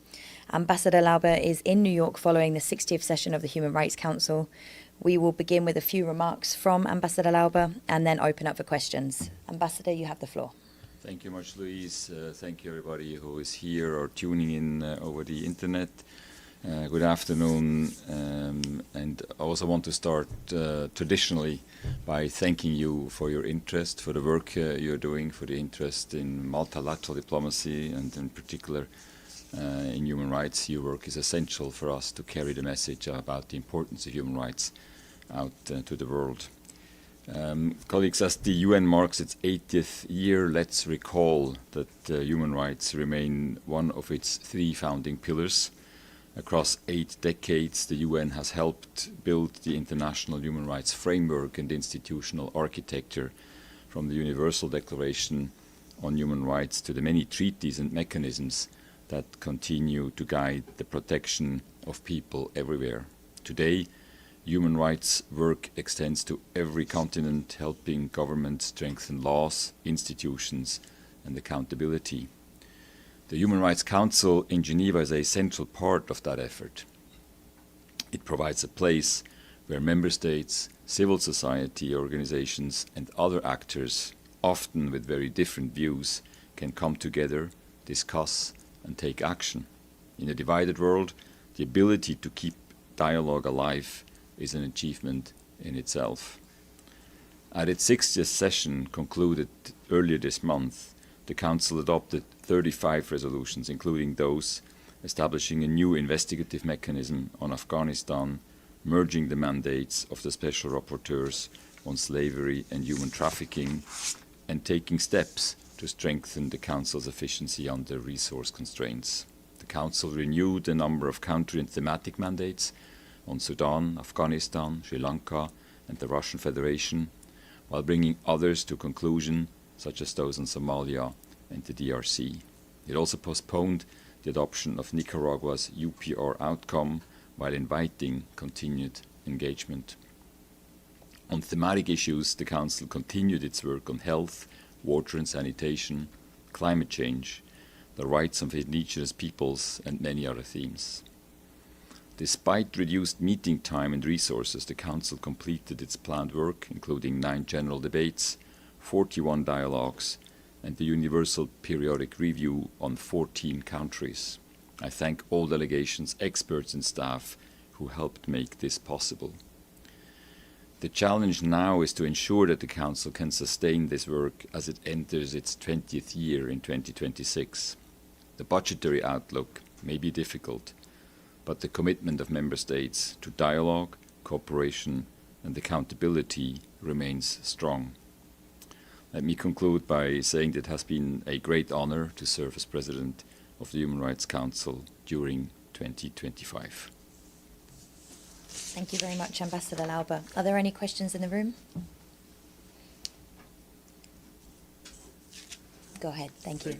Ambassador Lauber is in New York following the 60th session of the Human Rights Council. We will begin with a few remarks from Ambassador Lauber and then open up for questions. Ambassador, you have the floor. Thank you much, Louise. Thank you, everybody who is here or tuning in over the internet. Good afternoon, and I also want to start traditionally by thanking you for your interest, for the work you're doing, for the interest in multilateral diplomacy, and in particular in human rights. Your work is essential for us to carry the message about the importance of human rights out to the world. Colleagues, as the UN marks its 80th year, let's recall that human rights remain one of its 3 founding pillars. Across 8 decades, the UN has helped build the international human rights framework and institutional architecture, from the Universal Declaration on Human Rights to the many treaties and mechanisms that continue to guide the protection of people everywhere. Today, human rights work extends to every continent, helping governments strengthen laws, institutions, and accountability. The Human Rights Council in Geneva is a central part of that effort. It provides a place where member states, civil society organizations, and other actors, often with very different views, can come together, discuss, and take action. In a divided world, the ability to keep dialogue alive is an achievement in itself. At its 60th session, concluded earlier this month, the Council adopted 35 resolutions, including those establishing a new investigative mechanism on Afghanistan, merging the mandates of the special rapporteurs on slavery and human trafficking, and taking steps to strengthen the Council's efficiency under resource constraints. The Council renewed a number of country and thematic mandates on Sudan, Afghanistan, Sri Lanka, and the Russian Federation, while bringing others to conclusion, such as those on Somalia and the DRC. It also postponed the adoption of Nicaragua's UPR outcome while inviting continued engagement. On thematic issues, the Council continued its work on health, water and sanitation, climate change, the rights of indigenous peoples, and many other themes. Despite reduced meeting time and resources, the Council completed its planned work, including 9 general debates, 41 dialogues, and the Universal Periodic Review on 14 countries. I thank all delegations, experts, and staff who helped make this possible. The challenge now is to ensure that the Council can sustain this work as it enters its 20th year in 2026. The budgetary outlook may be difficult, but the commitment of Member States to dialogue, cooperation, and accountability remains strong. Let me conclude by saying that it has been a great honor to serve as President of the Human Rights Council during 2025. Thank you very much, Ambassador Lauber. Are there any questions in the room? Go ahead. Thank you.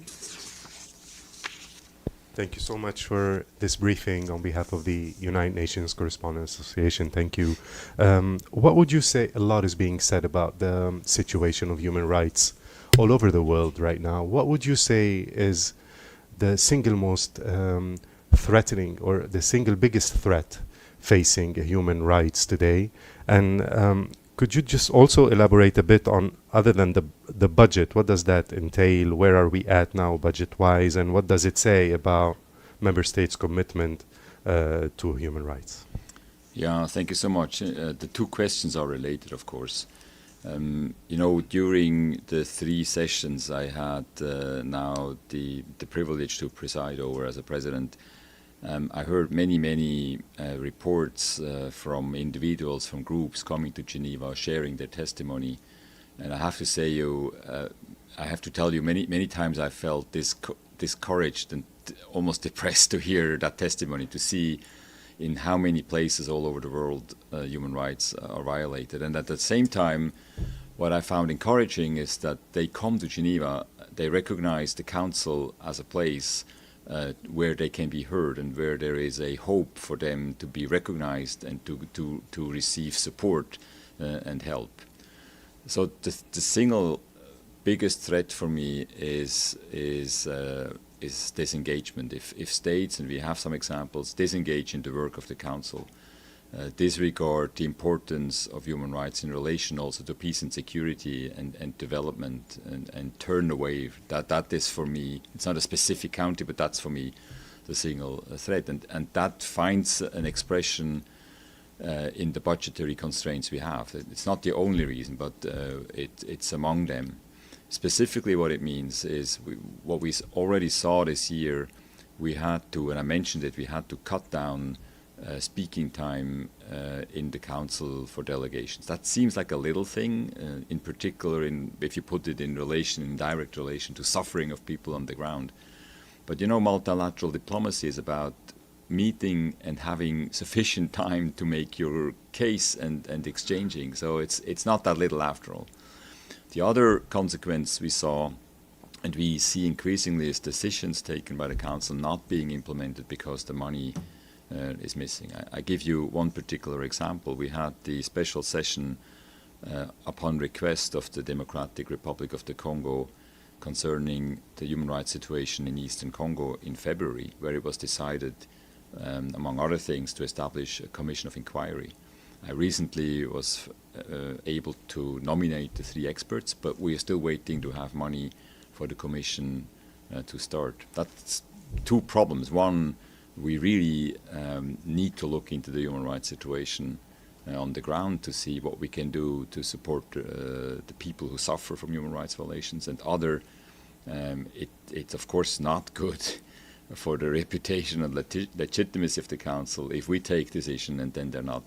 Thank you so much for this briefing on behalf of the United Nations Correspondents Association. Thank you. What would you say? A lot is being said about the situation of human rights all over the world right now. What would you say is the single most threatening or the single biggest threat facing human rights today? And could you just also elaborate a bit on, other than the budget, what does that entail? Where are we at now budget-wise? And what does it say about member states' commitment to human rights? Yeah, thank you so much. The 2 questions are related, of course. You know, during the 3 sessions I had now the privilege to preside over as a president, I heard many reports from individuals, from groups coming to Geneva, sharing their testimony. And I have to say I have to tell you, many times I felt discouraged and almost depressed to hear that testimony, to see in how many places all over the world human rights are violated. And at the same time, what I found encouraging is that they come to Geneva, they recognize the Council as a place where they can be heard and where there is a hope for them to be recognized and to receive support and help. So the single biggest threat for me is disengagement. If states, and we have some examples, disengage in the work of the Council, disregard the importance of human rights in relation also to peace and security and development, and turn away, that is for me, it's not a specific country, but that's for me the single threat. And that finds an expression in the budgetary constraints we have. It's not the only reason, but it's among them. Specifically what it means is what we already saw this year, we had to, and I mentioned it, we had to cut down speaking time in the Council for delegations. That seems like a little thing, in particular if you put it in direct relation to suffering of people on the ground. But you know, multilateral diplomacy is about meeting and having sufficient time to make your case and exchanging. So it's not that little after all. The other consequence we saw, and we see increasingly, is decisions taken by the Council not being implemented because the money is missing. I give you one particular example. We had the special session upon request of the Democratic Republic of the Congo concerning the human rights situation in Eastern Congo in February, where it was decided, among other things, to establish a commission of inquiry. I recently was able to nominate the 3 experts, but we are still waiting to have money for the commission to start. That's 2 problems. One, we really need to look into the human rights situation on the ground to see what we can do to support the people who suffer from human rights violations. And other, it's of course not good for the reputation and legitimacy of the Council if we take decisions and then they're not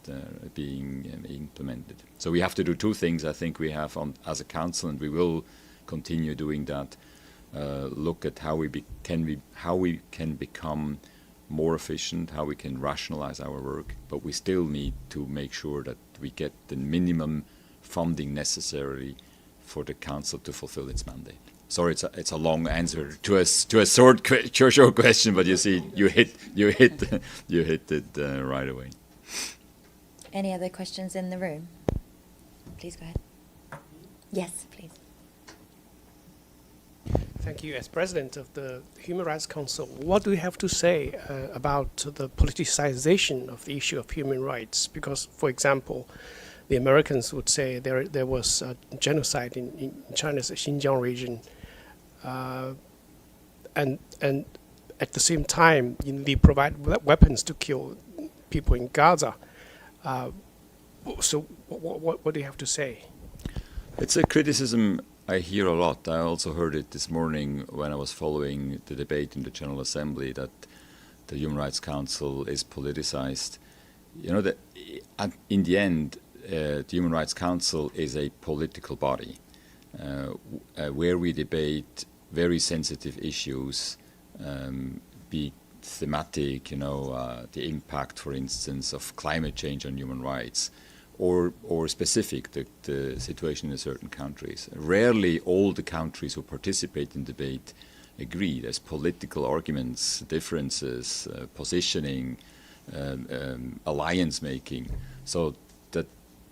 being implemented. So we have to do 2 things, I think we have as a Council, and we will continue doing that. Look at how we can become more efficient, how we can rationalize our work, but we still need to make sure that we get the minimum funding necessary for the Council to fulfill its mandate. Sorry, it's a long answer to a short question, but you see, you hit it right away. Any other questions in the room? Please go ahead. Yes, please. Thank you. As President of the Human Rights Council, what do you have to say about the politicization of the issue of human rights? Because, for example, the Americans would say there was a genocide in China's Xinjiang region, and at the same time, they provide weapons to kill people in Gaza. So what do you have to say? It's a criticism I hear a lot. I also heard it this morning when I was following the debate in the General Assembly, that the Human Rights Council is politicized. You know, that in the end, the Human Rights Council is a political body where we debate very sensitive issues, be thematic, you know, the impact, for instance, of climate change on human rights, or specific, the situation in certain countries. Rarely all the countries who participate in debate agree. There's political arguments, differences, positioning, alliance making. So the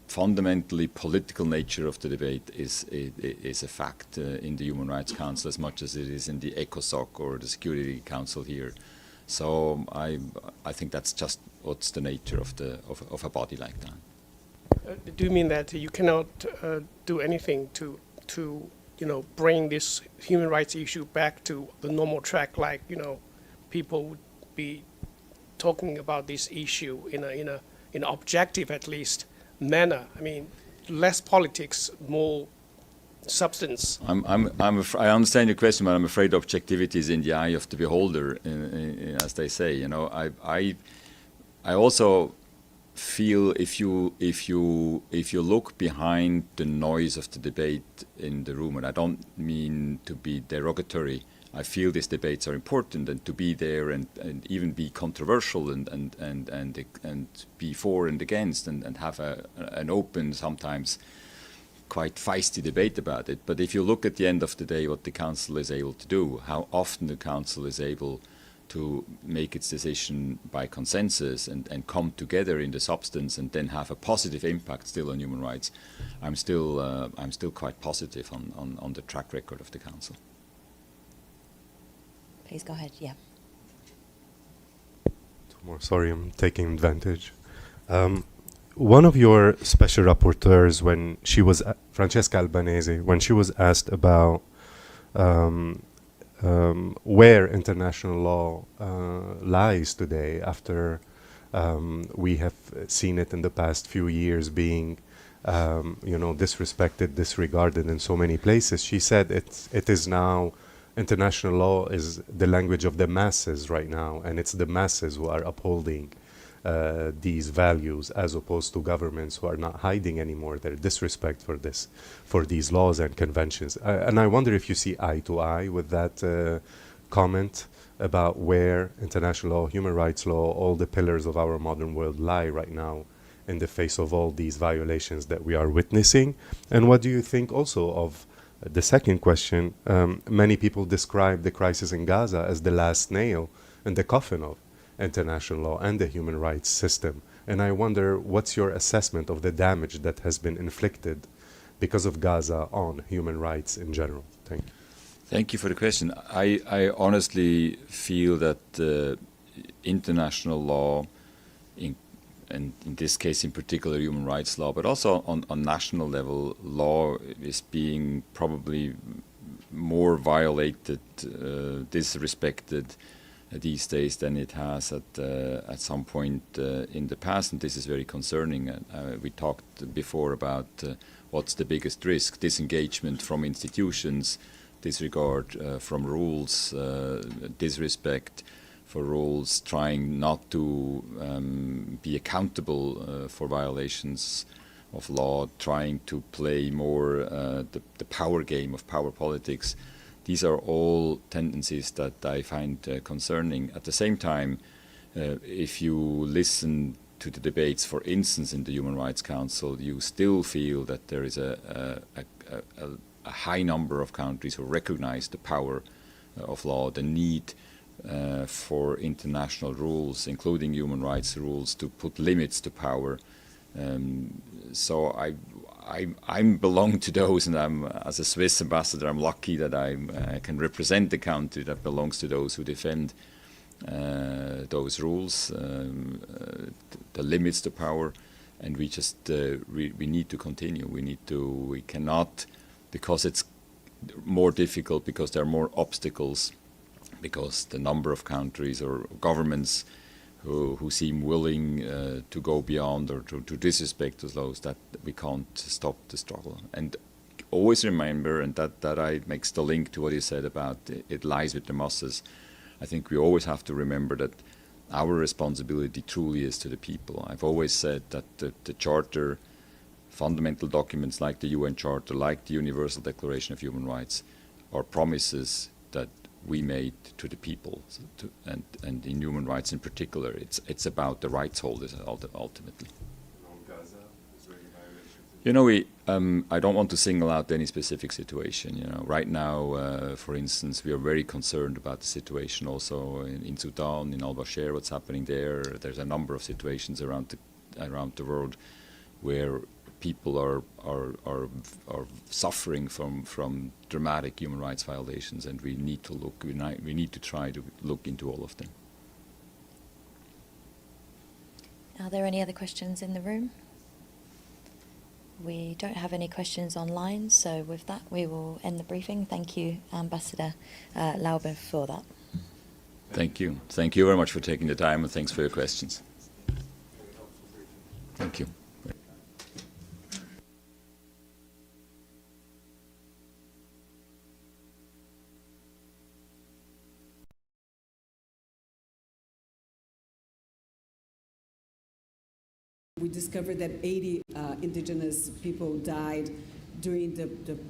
fundamentally political nature of the debate is a fact in the Human Rights Council as much as it is in the ECOSOC or the Security Council here. So I think that's just what's the nature of a body like that. Do you mean that you cannot do anything to bring this human rights issue back to the normal track, like people would be talking about this issue in an objective, at least, manner? I mean, less politics, more substance. I understand your question, but I'm afraid objectivity is in the eye of the beholder, as they say. You know, I also feel if you look behind the noise of the debate in the room, and I don't mean to be derogatory, I feel these debates are important, and to be there and even be controversial and be for and against and have an open, sometimes quite feisty debate about it. But if you look at the end of the day what the Council is able to do, how often the Council is able to make its decision by consensus and come together in the substance and then have a positive impact still on human rights, I'm still quite positive on the track record of the Council. Please go ahead. Yeah. Two more. Sorry, I'm taking advantage. One of your special rapporteurs, when she was Francesca Albanese, when she was asked about where international law lies today, after we have seen it in the past few years being, disrespected, disregarded in so many places, she said it is now, international law is the language of the masses right now, and it's the masses who are upholding these values, as opposed to governments who are not hiding anymore their disrespect for these laws and conventions. And I wonder if you see eye to eye with that comment about where international law, human rights law, all the pillars of our modern world lie right now in the face of all these violations that we are witnessing. And what do you think also of the second question? Many people describe the crisis in Gaza as the last nail in the coffin of international law and the human rights system. And I wonder, what's your assessment of the damage that has been inflicted because of Gaza on human rights in general? Thank you. Thank you for the question. I honestly feel that international law, and in this case in particular human rights law, but also on national level, law is being probably more violated, disrespected these days than it has at some point in the past, and this is very concerning. We talked before about what's the biggest risk: disengagement from institutions, disregard from rules, disrespect for rules, trying not to be accountable for violations of law, trying to play more the power game of power politics. These are all tendencies that I find concerning. At the same time, if you listen to the debates, for instance, in the Human Rights Council, you still feel that there is a high number of countries who recognize the power of law, the need for international rules, including human rights rules, to put limits to power. So I belong to those, and I'm, as a Swiss ambassador, I'm lucky that I can represent the country that belongs to those who defend those rules, the limits to power, and we just we need to continue. We cannot, because it's more difficult, because there are more obstacles, because the number of countries or governments who seem willing to go beyond or to disrespect those laws, that we can't stop the struggle. And always remember, and that makes the link to what you said about it lies with the masses. I think we always have to remember that our responsibility truly is to the people. I've always said that the Charter, fundamental documents like the UN Charter, like the Universal Declaration of Human Rights, are promises that we made to the people, and in human rights in particular, it's about the rights holders ultimately. You know, I don't want to single out any specific situation. You know, right now, for instance, we are very concerned about the situation also in Sudan, in al-Bashir, what's happening there. There's a number of situations around the world where people are suffering from dramatic human rights violations, and we need to look. We need to try to look into all of them. Are there any other questions in the room? We don't have any questions online, so with that, we will end the briefing. Thank you, Ambassador Laube, for that. Thank you. Thank you very much for taking the time, and thanks for your questions. Thank you. We discovered that 80 indigenous people died during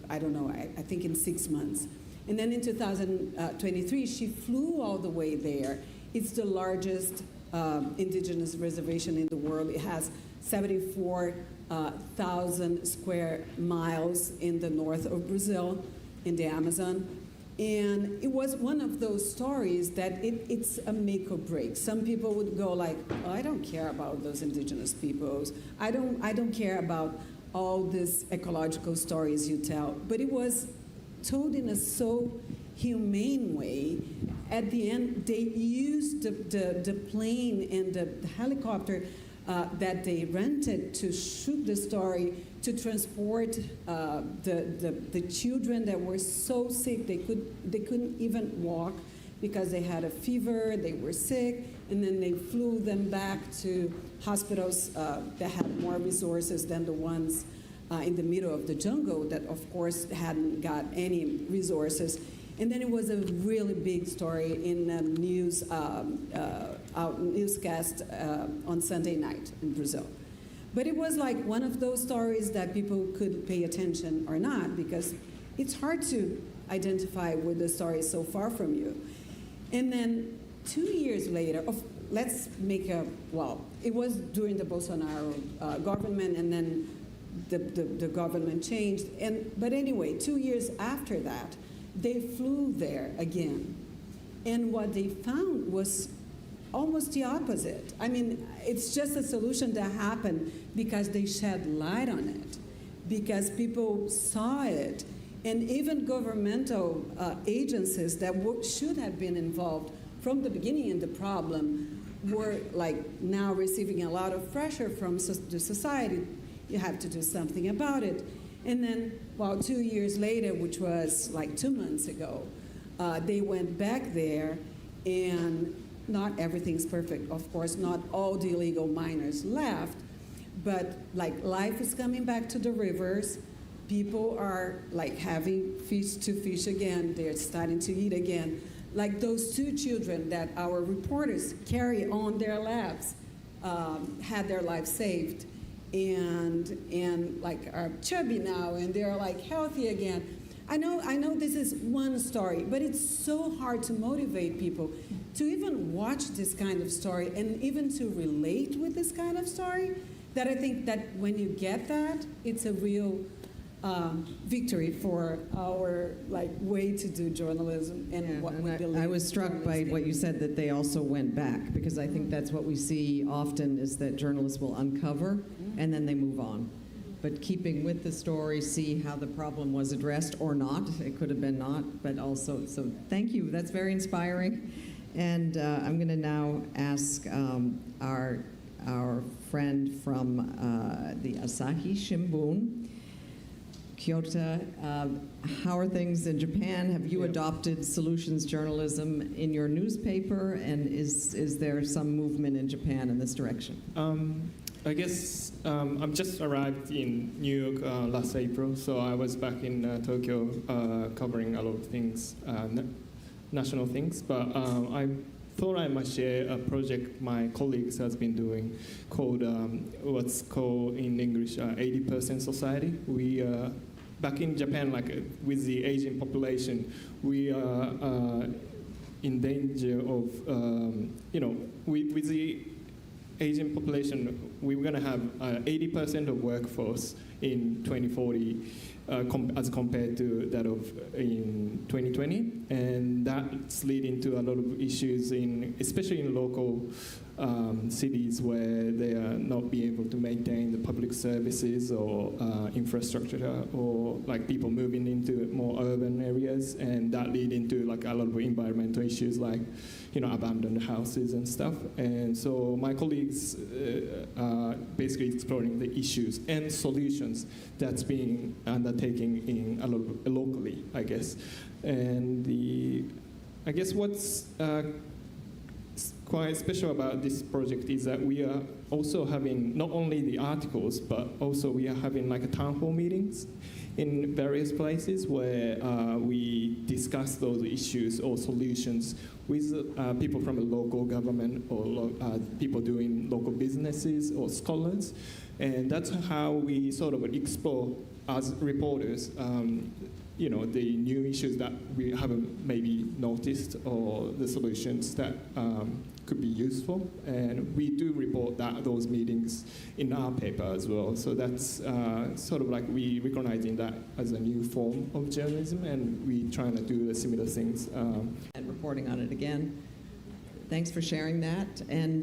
I don't know, I think in 6 months. And then in 2023, she flew all the way there. It's the largest indigenous reservation in the world. It has 74,000 square miles in the north of Brazil, in the Amazon. And it was one of those stories that it's a make or break. Some people would go like, oh, I don't care about those indigenous peoples. I don't care about all these ecological stories you tell. But it was told in a so humane way. At the end, they used the plane and the helicopter that they rented to shoot the story, to transport the children that were so sick they couldn't even walk because they had a fever, they were sick, and then they flew them back to hospitals that had more resources than the ones in the middle of the jungle that, of course, hadn't got any resources. And then it was a really big story in a newscast on Sunday night in Brazil. But it was like one of those stories that people could pay attention or not, because it's hard to identify with the story so far from you. And then 2 years later, let's make it was during the Bolsonaro government, and then the government changed. But anyway, 2 years after that, they flew there again. And what they found was almost the opposite. I mean, it's just a solution that happened because they shed light on it, because people saw it, and even governmental agencies that should have been involved from the beginning in the problem were like now receiving a lot of pressure from the society. You have to do something about it. And then, 2 years later, which was like 2 months ago, they went back there, and not everything's perfect, of course. Not all the illegal miners left, but like life is coming back to the rivers. People are like having fish to fish again. They're starting to eat again. Like those 2 children that our reporters carry on their laps had their lives saved, and like are chubby now, and they're like healthy again. I know this is one story, but it's so hard to motivate people to even watch this kind of story and even to relate with this kind of story, that I think that when you get that, it's a real victory for our way to do journalism and what we believe. I was struck by what you said, that they also went back, because I think that's what we see often, is that journalists will uncover and then they move on. But keeping with the story, see how the problem was addressed or not. It could have been not, but also, so thank you. That's very inspiring. And I'm going to now ask our friend from the Asahi Shimbun, Kyoto. How are things in Japan? Have you adopted solutions journalism in your newspaper? And is there some movement in Japan in this direction? I guess I've just arrived in New York last April, so I was back in Tokyo covering a lot of things, national things. But I thought I might share a project my colleagues has been doing called what's called in English 80% Society. We back in Japan, with the aging population, we are in danger of with the Asian population, we were going to have 80% of workforce in 2040 as compared to that of in 2020. And that's leading to a lot of issues, especially in local cities where they are not being able to maintain the public services or infrastructure, or people moving into more urban areas, and that leading to a lot of environmental issues like abandoned houses and stuff. And so my colleagues are basically exploring the issues and solutions that's being undertaken in locally, I guess. And I guess what's quite special about this project is that we are also having not only the articles, but also we are having town hall meetings in various places where we discuss those issues or solutions with people from the local government or people doing local businesses or scholars. And that's how we sort of explore as reporters the new issues that we haven't maybe noticed, or the solutions that could be useful. And we do report those meetings in our paper as well. So that's sort of like we recognizing that as a new form of journalism, and we trying to do the similar things. And reporting on it again. Thanks for sharing that. And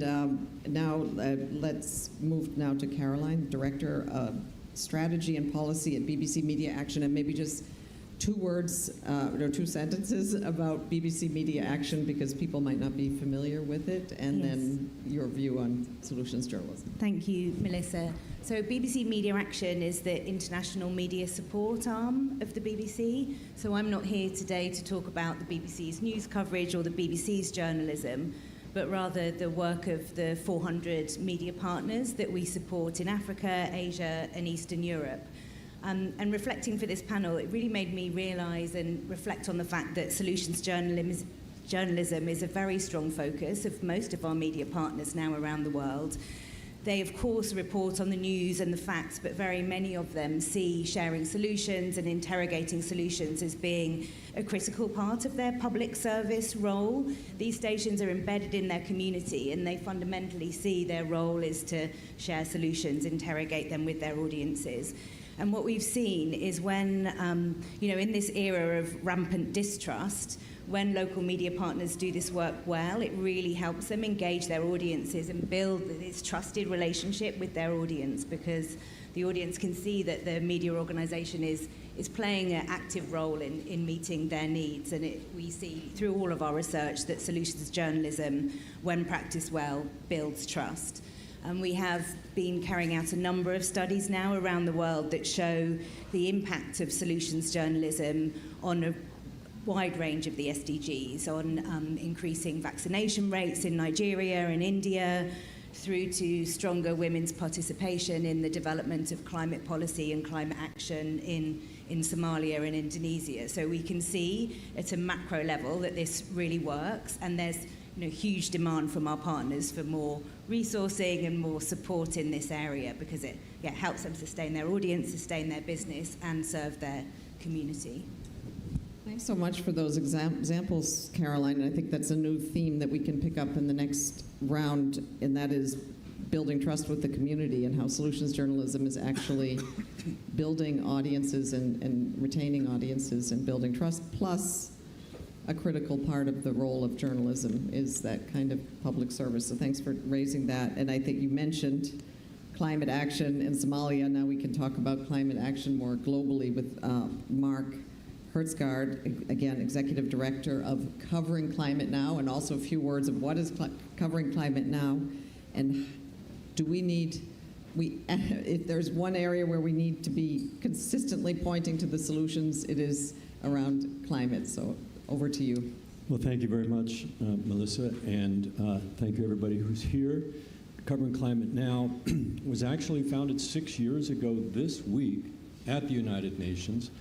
now let's move now to Caroline, Director of Strategy and Policy at BBC Media Action, and maybe just 2 words or 2 sentences about BBC Media Action, because people might not be familiar with it, and then your view on solutions journalism. Thank you, Melissa. So BBC Media Action is the international media support arm of the BBC. So I'm not here today to talk about the BBC's news coverage or the BBC's journalism, but rather the work of the 400 media partners that we support in Africa, Asia, and Eastern Europe. And reflecting for this panel, it really made me realise and reflect on the fact that solutions journalism is a very strong focus of most of our media partners now around the world. They, of course, report on the news and the facts, but very many of them see sharing solutions and interrogating solutions as being a critical part of their public service role. These stations are embedded in their community, and they fundamentally see their role is to share solutions, interrogate them with their audiences. And what we've seen is when, in this era of rampant distrust, when local media partners do this work well, it really helps them engage their audiences and build this trusted relationship with their audience, because the audience can see that the media organisation is playing an active role in meeting their needs. And we see through all of our research that solutions journalism, when practiced well, builds trust. And we have been carrying out a number of studies now around the world that show the impact of solutions journalism on a wide range of the SDGs, on increasing vaccination rates in Nigeria and India, through to stronger women's participation in the development of climate policy and climate action in Somalia and Indonesia. So we can see at a macro level that this really works, and there's huge demand from our partners for more resourcing and more support in this area, because it helps them sustain their audience, sustain their business, and serve their community. Thanks so much for those examples, Caroline. And I think that's a new theme that we can pick up in the next round, and that is building trust with the community, and how solutions journalism is actually building audiences and retaining audiences and building trust. Plus, a critical part of the role of journalism is that kind of public service. So thanks for raising that. And I think you mentioned climate action in Somalia. Now we can talk about climate action more globally with Mark Hertzgaard, again, Executive Director of Covering Climate Now, and also a few words of what is Covering Climate Now, and do we need, if there's one area where we need to be consistently pointing to the solutions, it is around climate. So over to you. Well, thank you very much, Melissa, and thank you everybody who's here. Covering Climate Now was actually founded 6 years ago this week at the United Nations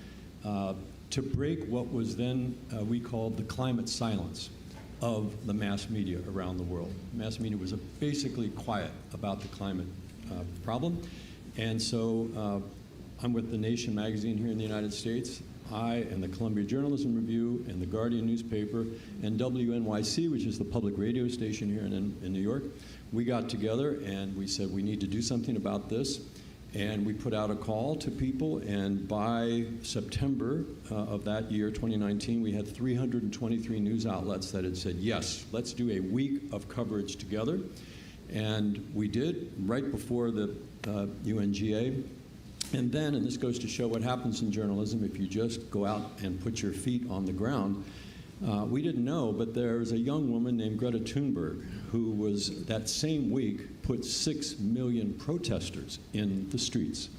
to break what was then we called the climate silence of the mass media around the world. Mass media was basically quiet about the climate problem. And so I'm with The Nation magazine here in the United States. I and the Columbia Journalism Review and the Guardian newspaper and WNYC, which is the public radio station here in New York, we got together and we said we need to do something about this. And we put out a call to people, and by September of that year, 2019, we had 323 news outlets that had said, yes, let's do a week of coverage together. And we did right before the UNGA. And then, and this goes to show what happens in journalism if you just go out and put your feet on the ground, we didn't know, but there was a young woman named Greta Thunberg who was, that same week, put 6 million protesters in the streets.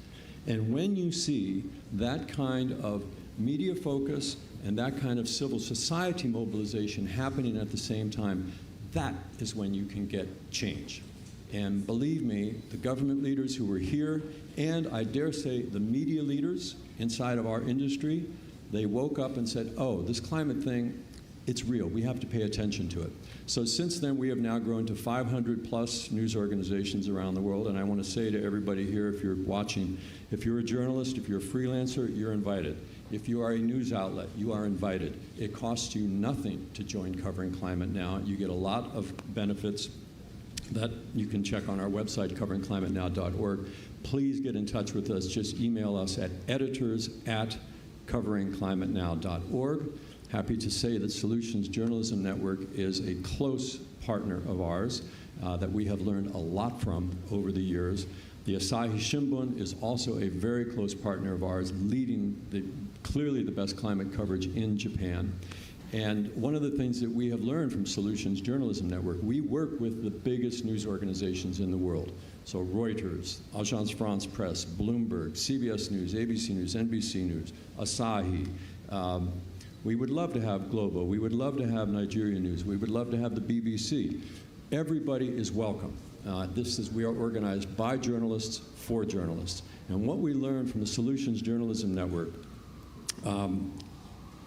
And when you see that kind of media focus and that kind of civil society mobilization happening at the same time, that is when you can get change. And believe me, the government leaders who were here, and I dare say the media leaders inside of our industry, they woke up and said, oh, this climate thing, it's real. We have to pay attention to it. So since then, we have now grown to 500 plus news organizations around the world. And I want to say to everybody here, if you're watching, if you're a journalist, if you're a freelancer, you're invited. If you are a news outlet, you are invited. It costs you nothing to join Covering Climate Now. You get a lot of benefits that you can check on our website, coveringclimatenow.org. Please get in touch with us. Just email us at editors@coveringclimatenow.org. Happy to say that Solutions Journalism Network is a close partner of ours that we have learned a lot from over the years. The Asahi Shimbun is also a very close partner of ours, leading clearly the best climate coverage in Japan. And one of the things that we have learned from Solutions Journalism Network, we work with the biggest news organizations in the world. So Reuters, Agence France Presse, Bloomberg, CBS News, ABC News, NBC News, Asahi. We would love to have Globo. We would love to have Nigeria News. We would love to have the BBC. Everybody is welcome. We are organized by journalists for journalists. And what we learned from the Solutions Journalism Network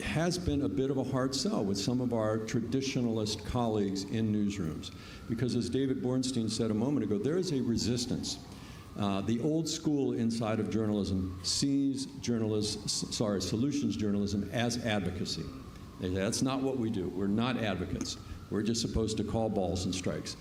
has been a bit of a hard sell with some of our traditionalist colleagues in newsrooms. Because as David Bornstein said a moment ago, there is a resistance. The old school inside of journalism sees solutions journalism as advocacy. They say, that's not what we do. We're not advocates. We're just supposed to call balls and strikes.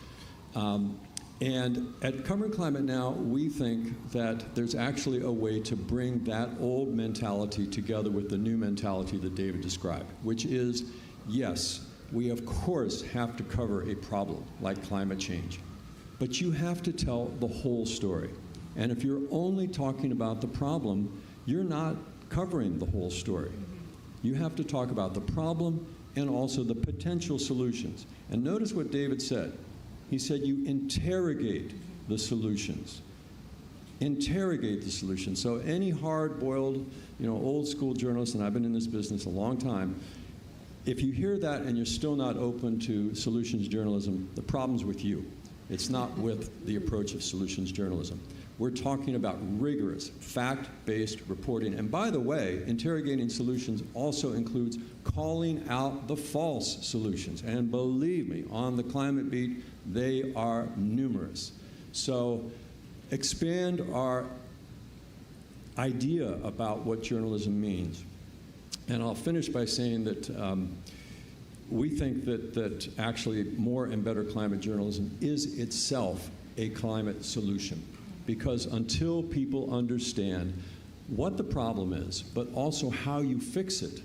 And at Covering Climate Now, we think that there's actually a way to bring that old mentality together with the new mentality that David described, which is, yes, we of course have to cover a problem like climate change, but you have to tell the whole story. And if you're only talking about the problem, you're not covering the whole story. You have to talk about the problem and also the potential solutions. And notice what David said. He said you interrogate the solutions. Interrogate the solutions. So any hard-boiled, old school journalist, and I've been in this business a long time, if you hear that and you're still not open to solutions journalism, the problem's with you. It's not with the approach of solutions journalism. We're talking about rigorous, fact-based reporting. And by the way, interrogating solutions also includes calling out the false solutions. And believe me, on the climate beat, they are numerous. So expand our idea about what journalism means. And I'll finish by saying that we think that actually more and better climate journalism is itself a climate solution. Because until people understand what the problem is, but also how you fix it,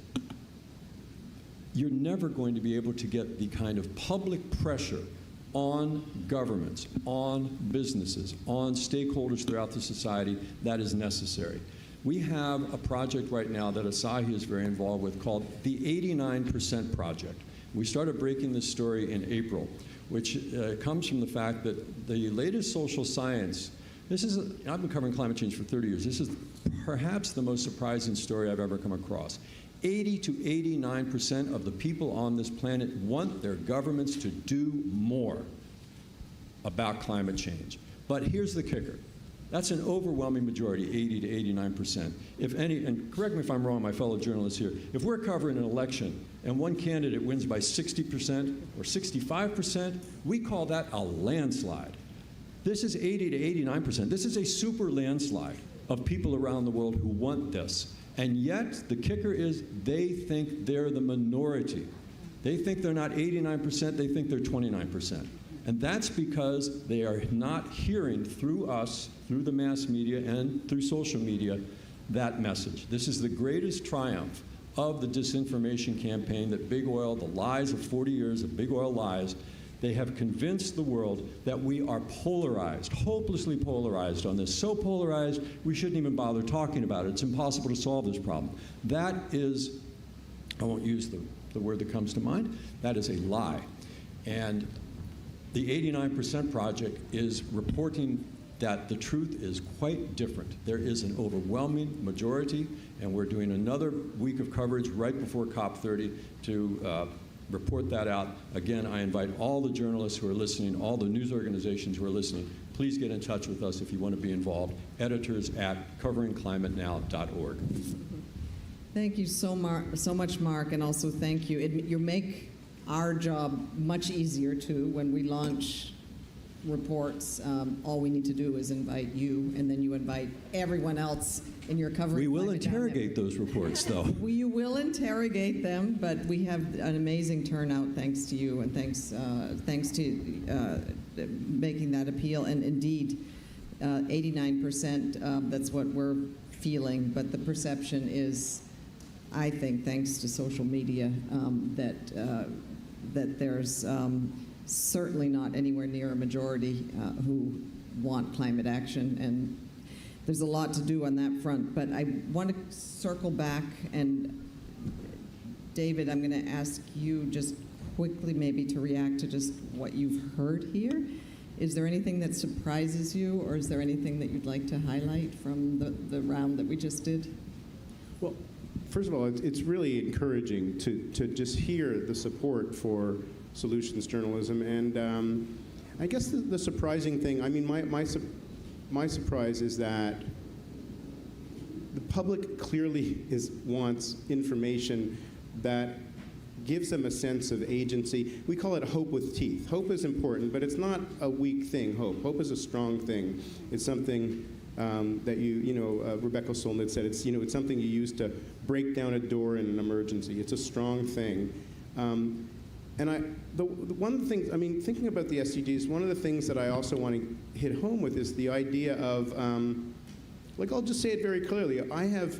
you're never going to be able to get the kind of public pressure on governments, on businesses, on stakeholders throughout the society that is necessary. We have a project right now that Asahi is very involved with called the 89% Project. We started breaking this story in April, which comes from the fact that the latest social science, I've been covering climate change for 30 years. This is perhaps the most surprising story I've ever come across. 80 to 89% of the people on this planet want their governments to do more about climate change. But here's the kicker. That's an overwhelming majority, 80 to 89%. If any, and correct me if I'm wrong, my fellow journalists here, if we're covering an election and one candidate wins by 60% or 65%, we call that a landslide. This is 80 to 89%. This is a super landslide of people around the world who want this. And yet, the kicker is they think they're the minority. They think they're not 89%, they think they're 29%. And that's because they are not hearing through us, through the mass media and through social media, that message. This is the greatest triumph of the disinformation campaign that big oil, the lies of 40 years of big oil lies, they have convinced the world that we are polarized, hopelessly polarized on this. So polarized, we shouldn't even bother talking about it. It's impossible to solve this problem. That is, I won't use the word that comes to mind, that is a lie. And the 89% Project is reporting that the truth is quite different. There is an overwhelming majority, and we're doing another week of coverage right before COP30 to report that out. Again, I invite all the journalists who are listening, all the news organizations who are listening, please get in touch with us if you want to be involved. editors@coveringclimatenow.org. Thank you so much, Mark, and also thank you. You make our job much easier, too, when we launch reports, all we need to do is invite you, and then you invite everyone else in your covering. We will interrogate those reports, though. You will interrogate them, but we have an amazing turnout thanks to you, and thanks to making that appeal. And indeed, 89%, that's what we're feeling, but the perception is, I think, thanks to social media, that there's certainly not anywhere near a majority who want climate action, and there's a lot to do on that front. But I want to circle back, and David, I'm going to ask you just quickly maybe to react to just what you've heard here. Is there anything that surprises you, or is there anything that you'd like to highlight from the round that we just did? Well, first of all, it's really encouraging to just hear the support for solutions journalism. And I guess the surprising thing, I mean, my surprise is that the public clearly wants information that gives them a sense of agency. We call it hope with teeth. Hope is important, but it's not a weak thing, hope. Hope is a strong thing. It's something that Rebecca Solnit said, it's something you use to break down a door in an emergency. It's a strong thing. And one of the things, I mean, thinking about the SDGs, one of the things that I also want to hit home with is the idea of, I'll just say it very clearly. I have,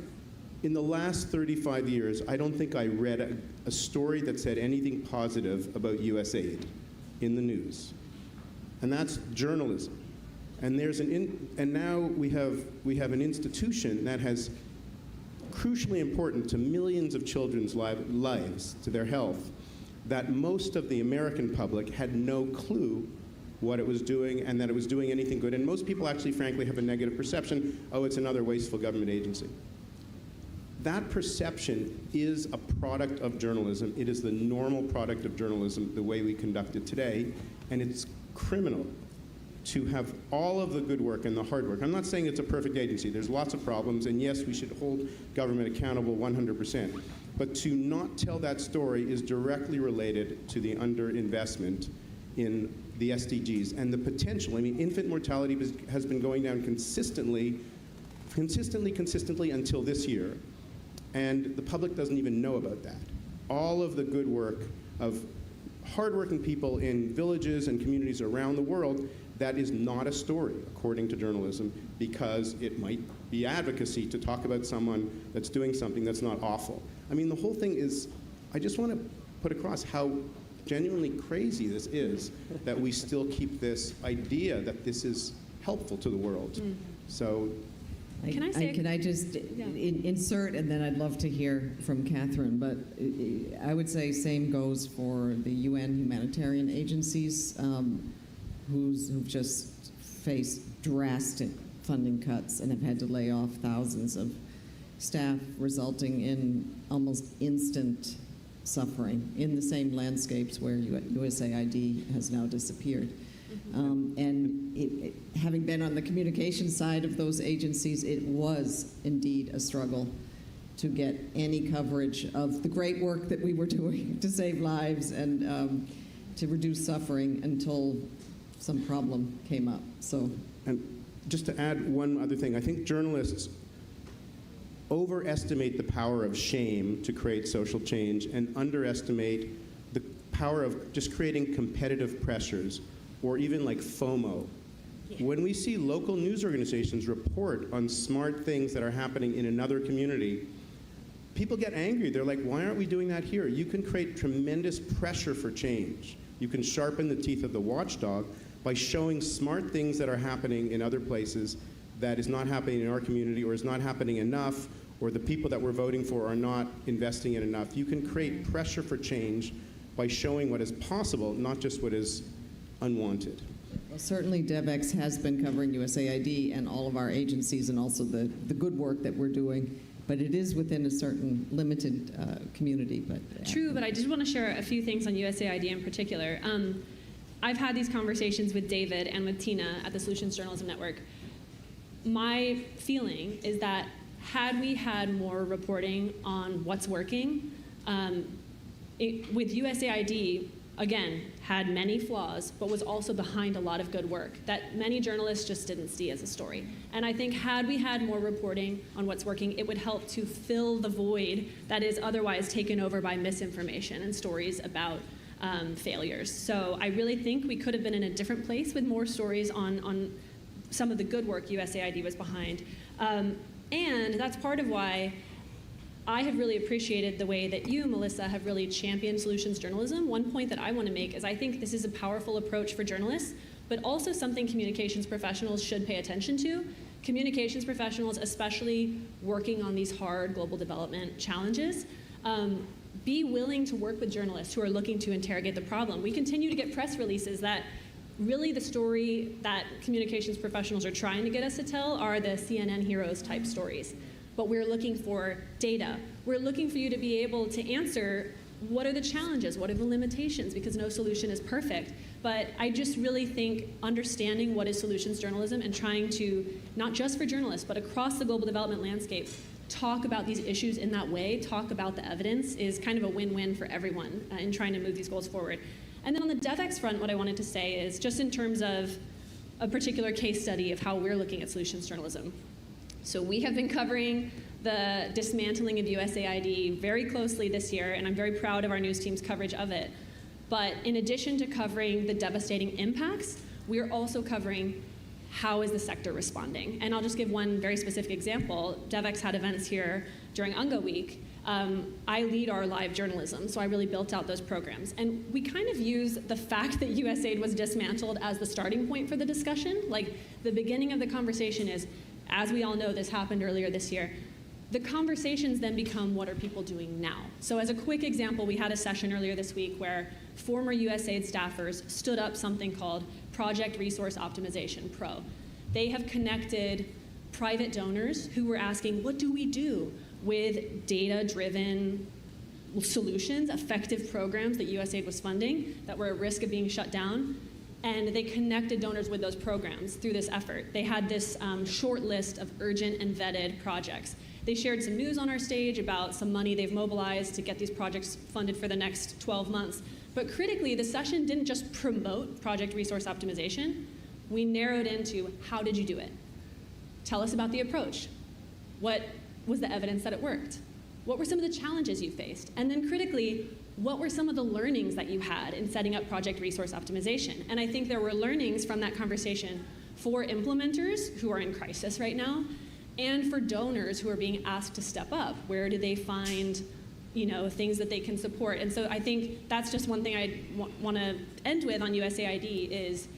in the last 35 years, I don't think I read a story that said anything positive about USAID in the news. And that's journalism. And now we have an institution that has crucially important to millions of children's lives, to their health, that most of the American public had no clue what it was doing and that it was doing anything good. And most people actually, frankly, have a negative perception. Oh, it's another wasteful government agency. That perception is a product of journalism. It is the normal product of journalism, the way we conduct it today. And it's criminal to have all of the good work and the hard work. I'm not saying it's a perfect agency. There's lots of problems, and yes, we should hold government accountable 100%. But to not tell that story is directly related to the underinvestment in the SDGs and the potential. I mean, infant mortality has been going down consistently until this year, and the public doesn't even know about that. All of the good work of hardworking people in villages and communities around the world, that is not a story, according to journalism, because it might be advocacy to talk about someone that's doing something that's not awful. I mean, the whole thing is, I just want to put across how genuinely crazy this is that we still keep this idea that this is helpful to the world. So, Can I just insert, and then I'd love to hear from Catherine, but I would say same goes for the UN humanitarian agencies who've just faced drastic funding cuts and have had to lay off thousands of staff, resulting in almost instant suffering in the same landscapes where USAID has now disappeared. And having been on the communication side of those agencies, it was indeed a struggle to get any coverage of the great work that we were doing to save lives and to reduce suffering until some problem came up. So, and just to add one other thing, I think journalists overestimate the power of shame to create social change and underestimate the power of just creating competitive pressures, or even like FOMO. Yeah. When we see local news organizations report on smart things that are happening in another community, people get angry. They're like, why aren't we doing that here? You can create tremendous pressure for change. You can sharpen the teeth of the watchdog by showing smart things that are happening in other places that is not happening in our community, or is not happening enough, or the people that we're voting for are not investing in enough. You can create pressure for change by showing what is possible, not just what is unwanted. Well, certainly DevEx has been covering USAID and all of our agencies, and also the good work that we're doing, but it is within a certain limited community. But True, but I did want to share a few things on USAID in particular. I've had these conversations with David and with Tina at the Solutions Journalism Network. My feeling is that had we had more reporting on what's working, with USAID, again, had many flaws, but was also behind a lot of good work that many journalists just didn't see as a story. And I think had we had more reporting on what's working, it would help to fill the void that is otherwise taken over by misinformation and stories about failures. So I really think we could have been in a different place with more stories on some of the good work USAID was behind. And that's part of why I have really appreciated the way that you, Melissa, have really championed solutions journalism. One point that I want to make is I think this is a powerful approach for journalists, but also something communications professionals should pay attention to. Communications professionals, especially working on these hard global development challenges, be willing to work with journalists who are looking to interrogate the problem. We continue to get press releases that really the story that communications professionals are trying to get us to tell are the CNN heroes type stories. But we're looking for data. We're looking for you to be able to answer what are the challenges, what are the limitations, because no solution is perfect. But I just really think understanding what is solutions journalism and trying to, not just for journalists, but across the global development landscape, talk about these issues in that way, talk about the evidence, is kind of a win-win for everyone in trying to move these goals forward. And then on the DevEx front, what I wanted to say is just in terms of a particular case study of how we're looking at solutions journalism. So we have been covering the dismantling of USAID very closely this year, and I'm very proud of our news team's coverage of it. But in addition to covering the devastating impacts, we're also covering how is the sector responding. And I'll just give one very specific example. DevEx had events here during UNGA Week. I lead our live journalism, so I really built out those programs. And we kind of use the fact that USAID was dismantled as the starting point for the discussion. Like, the beginning of the conversation is, as we all know, this happened earlier this year. The conversations then become, what are people doing now? So as a quick example, we had a session earlier this week where former USAID staffers stood up something called Project Resource Optimization, PRO. They have connected private donors who were asking, what do we do with data-driven solutions, effective programs that USAID was funding that were at risk of being shut down? And they connected donors with those programs through this effort. They had this short list of urgent and vetted projects. They shared some news on our stage about some money they've mobilized to get these projects funded for the next 12 months. But critically, the session didn't just promote project resource optimization. We narrowed into, how did you do it? Tell us about the approach. What was the evidence that it worked? What were some of the challenges you faced? And then critically, what were some of the learnings that you had in setting up project resource optimization? And I think there were learnings from that conversation for implementers who are in crisis right now, and for donors who are being asked to step up. Where do they find, things that they can support? And so I think that's just one thing I want to end with on USAID is,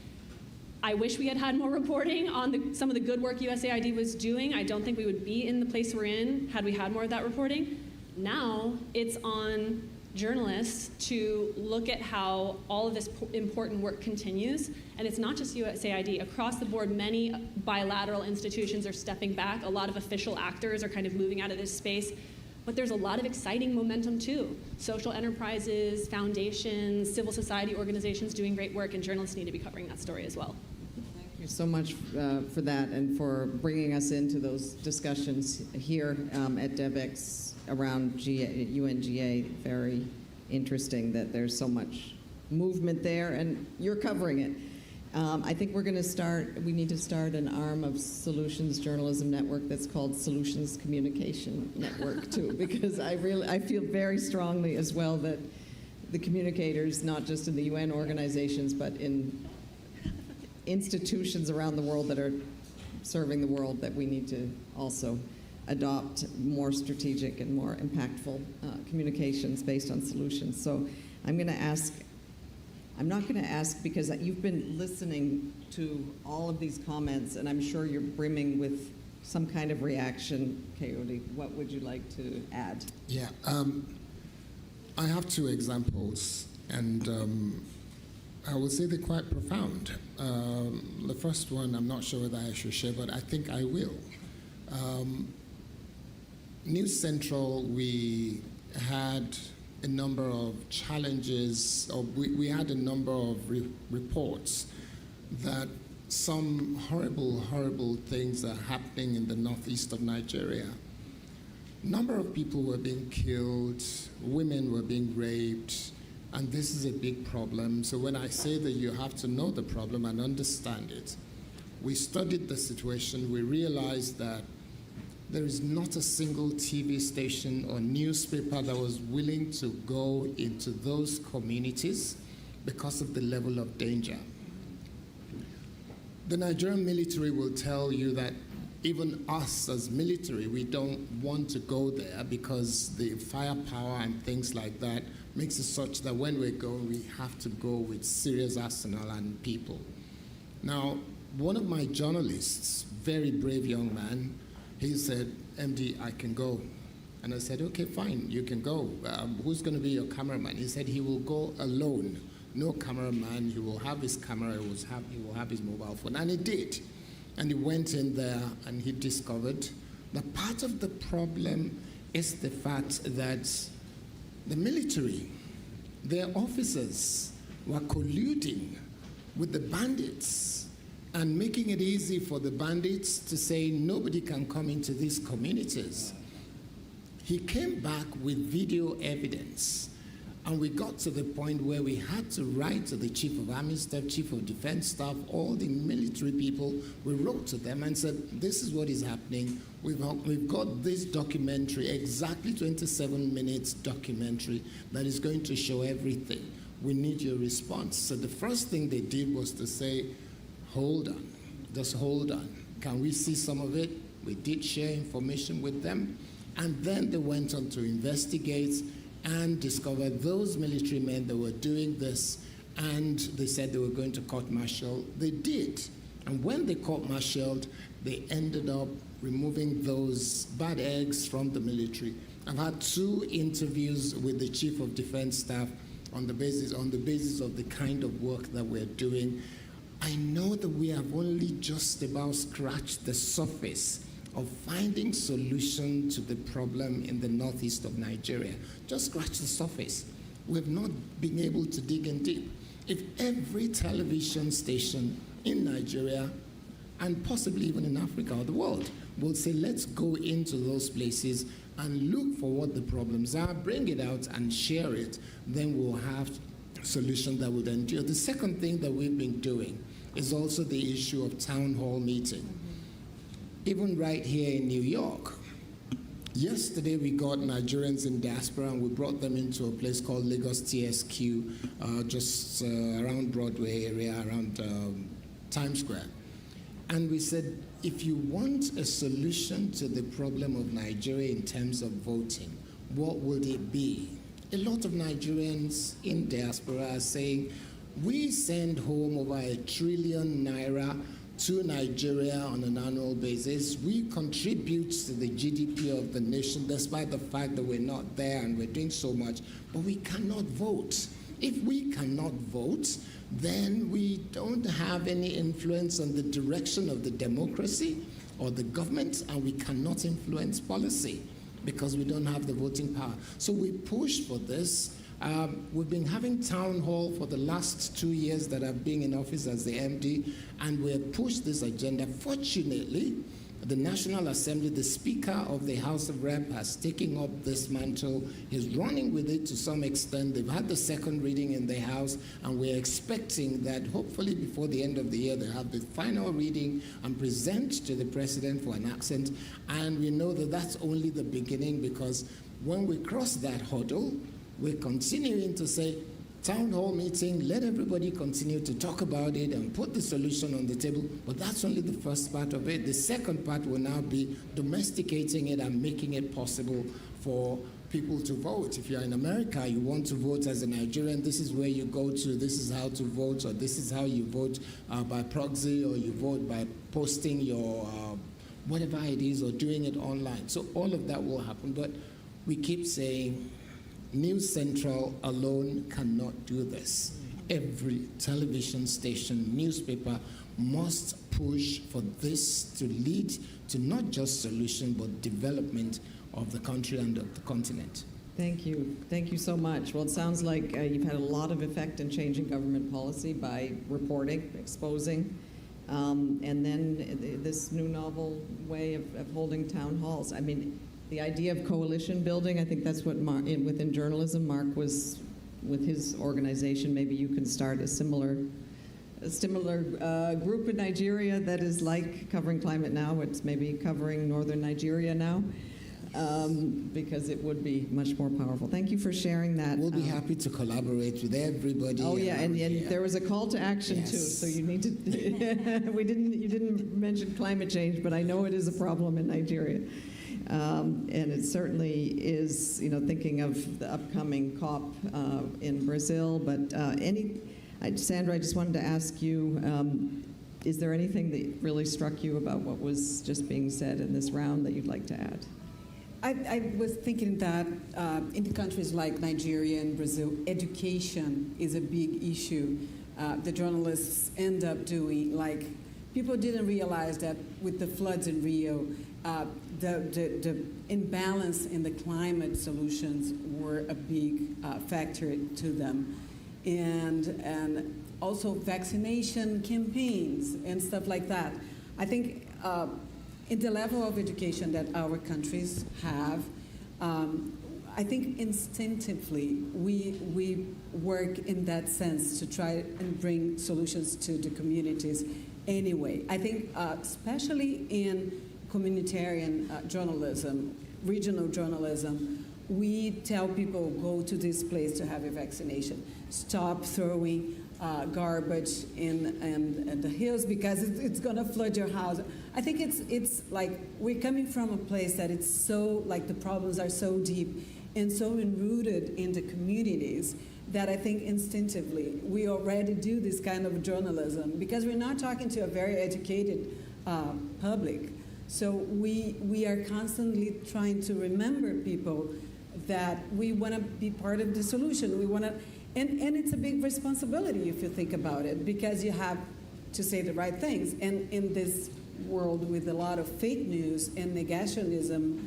I wish we had had more reporting on some of the good work USAID was doing. I don't think we would be in the place we're in had we had more of that reporting. Now it's on journalists to look at how all of this important work continues. And it's not just USAID. Across the board, many bilateral institutions are stepping back. A lot of official actors are kind of moving out of this space. But there's a lot of exciting momentum too. Social enterprises, foundations, civil society organizations doing great work, and journalists need to be covering that story as well. Thank you so much for that and for bringing us into those discussions here at DevEx around UNGA. Very interesting that there's so much movement there, and you're covering it. I think we need to start an arm of Solutions Journalism Network that's called Solutions Communication Network too, because I feel very strongly as well that the communicators, not just in the UN organizations, but in institutions around the world that are serving the world, that we need to also adopt more strategic and more impactful communications based on solutions. So I'm not going to ask because you've been listening to all of these comments, and I'm sure you're brimming with some kind of reaction. Coyote, what would you like to add? Yeah, I have two examples, and I would say they're quite profound. The first one, I'm not sure whether I should share, but I think I will. News Central, we had a number of challenges, or we had a number of reports that some horrible, horrible things are happening in the northeast of Nigeria. A number of people were being killed, women were being raped, And this is a big problem. So when I say that you have to know the problem and understand it, we studied the situation. We realized that there is not a single TV station or newspaper that was willing to go into those communities because of the level of danger. The Nigerian military will tell you that even us as military, we don't want to go there because the firepower and things like that makes it such that when we go, we have to go with serious arsenal and people. Now, one of my journalists, very brave young man, he said, MD, I can go. And I said, okay, fine, you can go. Who's going to be your cameraman? He said he will go alone. No cameraman, he will have his camera, he will have his mobile phone. And he did. And he went in there and he discovered that part of the problem is the fact that the military, their officers were colluding with the bandits and making it easy for the bandits to say nobody can come into these communities. He came back with video evidence, and we got to the point where we had to write to the Chief of Army Staff, Chief of Defense Staff, all the military people. We wrote to them and said, this is what is happening. We've got this documentary, exactly 27 minutes documentary, that is going to show everything. We need your response. So the first thing they did was to say, hold on, just hold on. Can we see some of it? We did share information with them. And then they went on to investigate and discover those military men that were doing this, and they said they were going to court-martial. They did. And when they court-martialed, they ended up removing those bad eggs from the military. I've had 2 interviews with the Chief of Defense Staff on the basis of the kind of work that we're doing. I know that we have only just about scratched the surface of finding solution to the problem in the northeast of Nigeria. Just scratch the surface. We've not been able to dig in deep. If every television station in Nigeria, and possibly even in Africa or the world, will say, let's go into those places and look for what the problems are, bring it out and share it, then we'll have a solution that would endure. The second thing that we've been doing is also the issue of town hall meeting. Even right here in New York, yesterday we got Nigerians in diaspora and we brought them into a place called Lagos TSQ, just around Broadway area, around Times Square. And we said, if you want a solution to the problem of Nigeria in terms of voting, what would it be? A lot of Nigerians in diaspora are saying, we send home over ₦1 trillion to Nigeria on an annual basis. We contribute to the GDP of the nation despite the fact that we're not there and we're doing so much, but we cannot vote. If we cannot vote, then we don't have any influence on the direction of the democracy or the government, and we cannot influence policy because we don't have the voting power. So we push for this. We've been having town hall for the last 2 years that I've been in office as the MD, and we have pushed this agenda. Fortunately, the National Assembly, the Speaker of the House of Rep has taken up this mantle. He's running with it to some extent. They've had the second reading in the House, and we're expecting that hopefully before the end of the year, they'll have the final reading and present to the President for an accent. And we know that that's only the beginning, because when we cross that hurdle, we're continuing to say, town hall meeting, let everybody continue to talk about it and put the solution on the table. But that's only the first part of it. The second part will now be domesticating it and making it possible for people to vote. If you're in America, you want to vote as a Nigerian, this is where you go to, this is how to vote, or this is how you vote by proxy, or you vote by posting your whatever it is, or doing it online. So all of that will happen. But we keep saying, News Central alone cannot do this. Every television station, newspaper must push for this to lead to not just solution, but development of the country and of the continent. Thank you. Thank you so much. Well, it sounds like you've had a lot of effect in changing government policy by reporting, exposing, and then this new novel way of holding town halls. I mean, the idea of coalition building, I think that's what within journalism Mark was with his organization, maybe you can start a similar group in Nigeria that is like covering climate now. It's maybe covering northern Nigeria now, because it would be much more powerful. Thank you for sharing that. We'll be happy to collaborate with everybody. Oh yeah, and there was a call to action too. So you need to. You didn't mention climate change, but I know it is a problem in Nigeria, and it certainly is. Thinking of the upcoming COP in Brazil, but Sandra, I just wanted to ask you, is there anything that really struck you about what was just being said in this round that you'd like to add? I was thinking that in countries like Nigeria and Brazil, education is a big issue. The journalists end up doing, people didn't realize that with the floods in Rio, the imbalance in the climate solutions were a big factor to them. And also vaccination campaigns and stuff like that. I think in the level of education that our countries have, I think instinctively we work in that sense to try and bring solutions to the communities anyway. I think especially in communitarian journalism, regional journalism, we tell people, go to this place to have a vaccination. Stop throwing garbage in the hills because it's going to flood your house. I think it's like we're coming from a place that it's so, the problems are so deep and so enrooted in the communities that I think instinctively we already do this kind of journalism because we're not talking to a very educated public. So we are constantly trying to remember people that we want to be part of the solution. We want to, and it's a big responsibility if you think about it, because you have to say the right things. And in this world with a lot of fake news and negationism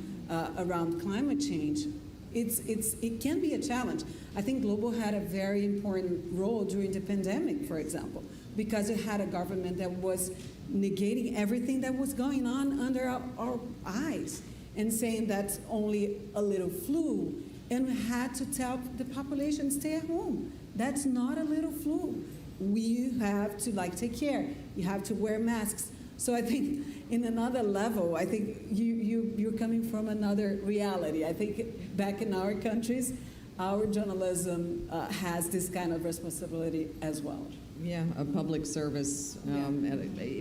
around climate change, it can be a challenge. I think Global had a very important role during the pandemic, for example, because it had a government that was negating everything that was going on under our eyes and saying that's only a little flu. And we had to tell the population, stay at home. That's not a little flu. We have to take care. You have to wear masks. So I think in another level, I think you're coming from another reality. I think back in our countries, our journalism has this kind of responsibility as well. Yeah, a public service,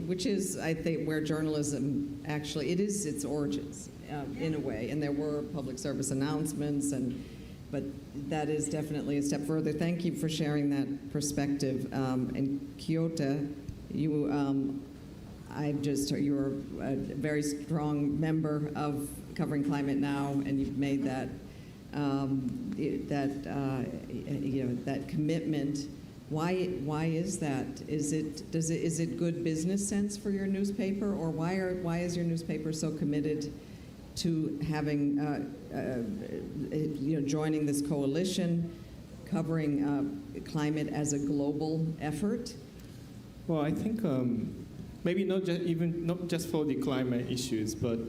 which is, I think, where journalism actually, it is its origins in a way. And there were public service announcements, but that is definitely a step further. Thank you for sharing that perspective. And Kyoto, you're a very strong member of Covering Climate Now, and you've made that that commitment. Why is that? Is it good business sense for your newspaper, or why is your newspaper so committed to having joining this coalition, covering climate as a global effort? Well, I think maybe not just for the climate issues, but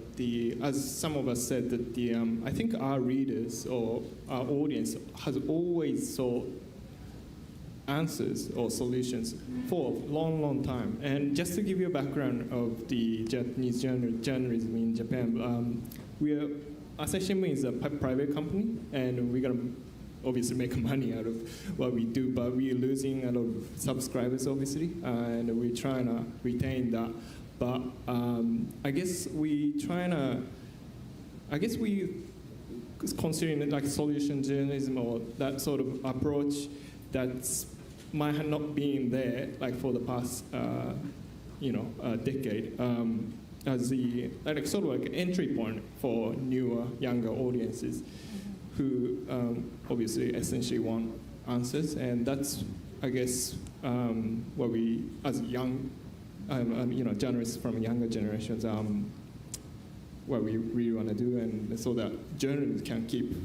as some of us said, that I think our readers or our audience has always sought answers or solutions for a long, long time. And just to give you a background of the Japanese journalism in Japan, Asahi Shimbun is a private company, and we're gonna obviously make money out of what we do, but we're losing a lot of subscribers, obviously, and we're trying to retain that. But I guess we considering it like solution journalism or that sort of approach that's might have not been there for the past decade as the sort of entry point for newer, younger audiences who obviously essentially want answers, and that's I guess what we as young journalists from younger generations what we really want to do, and so that journalism can keep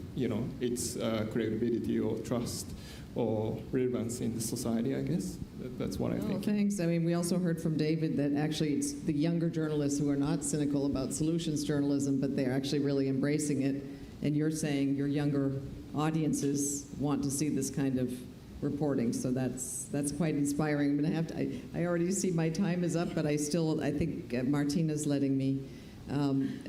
its credibility or trust or relevance in the society, I guess. That's what I think. Thanks. I mean, we also heard from David that actually it's the younger journalists who are not cynical about solutions journalism, but they're actually really embracing it. And you're saying your younger audiences want to see this kind of reporting. So that's quite inspiring. I'm going to have to. I already see my time is up, but I think Martina's letting me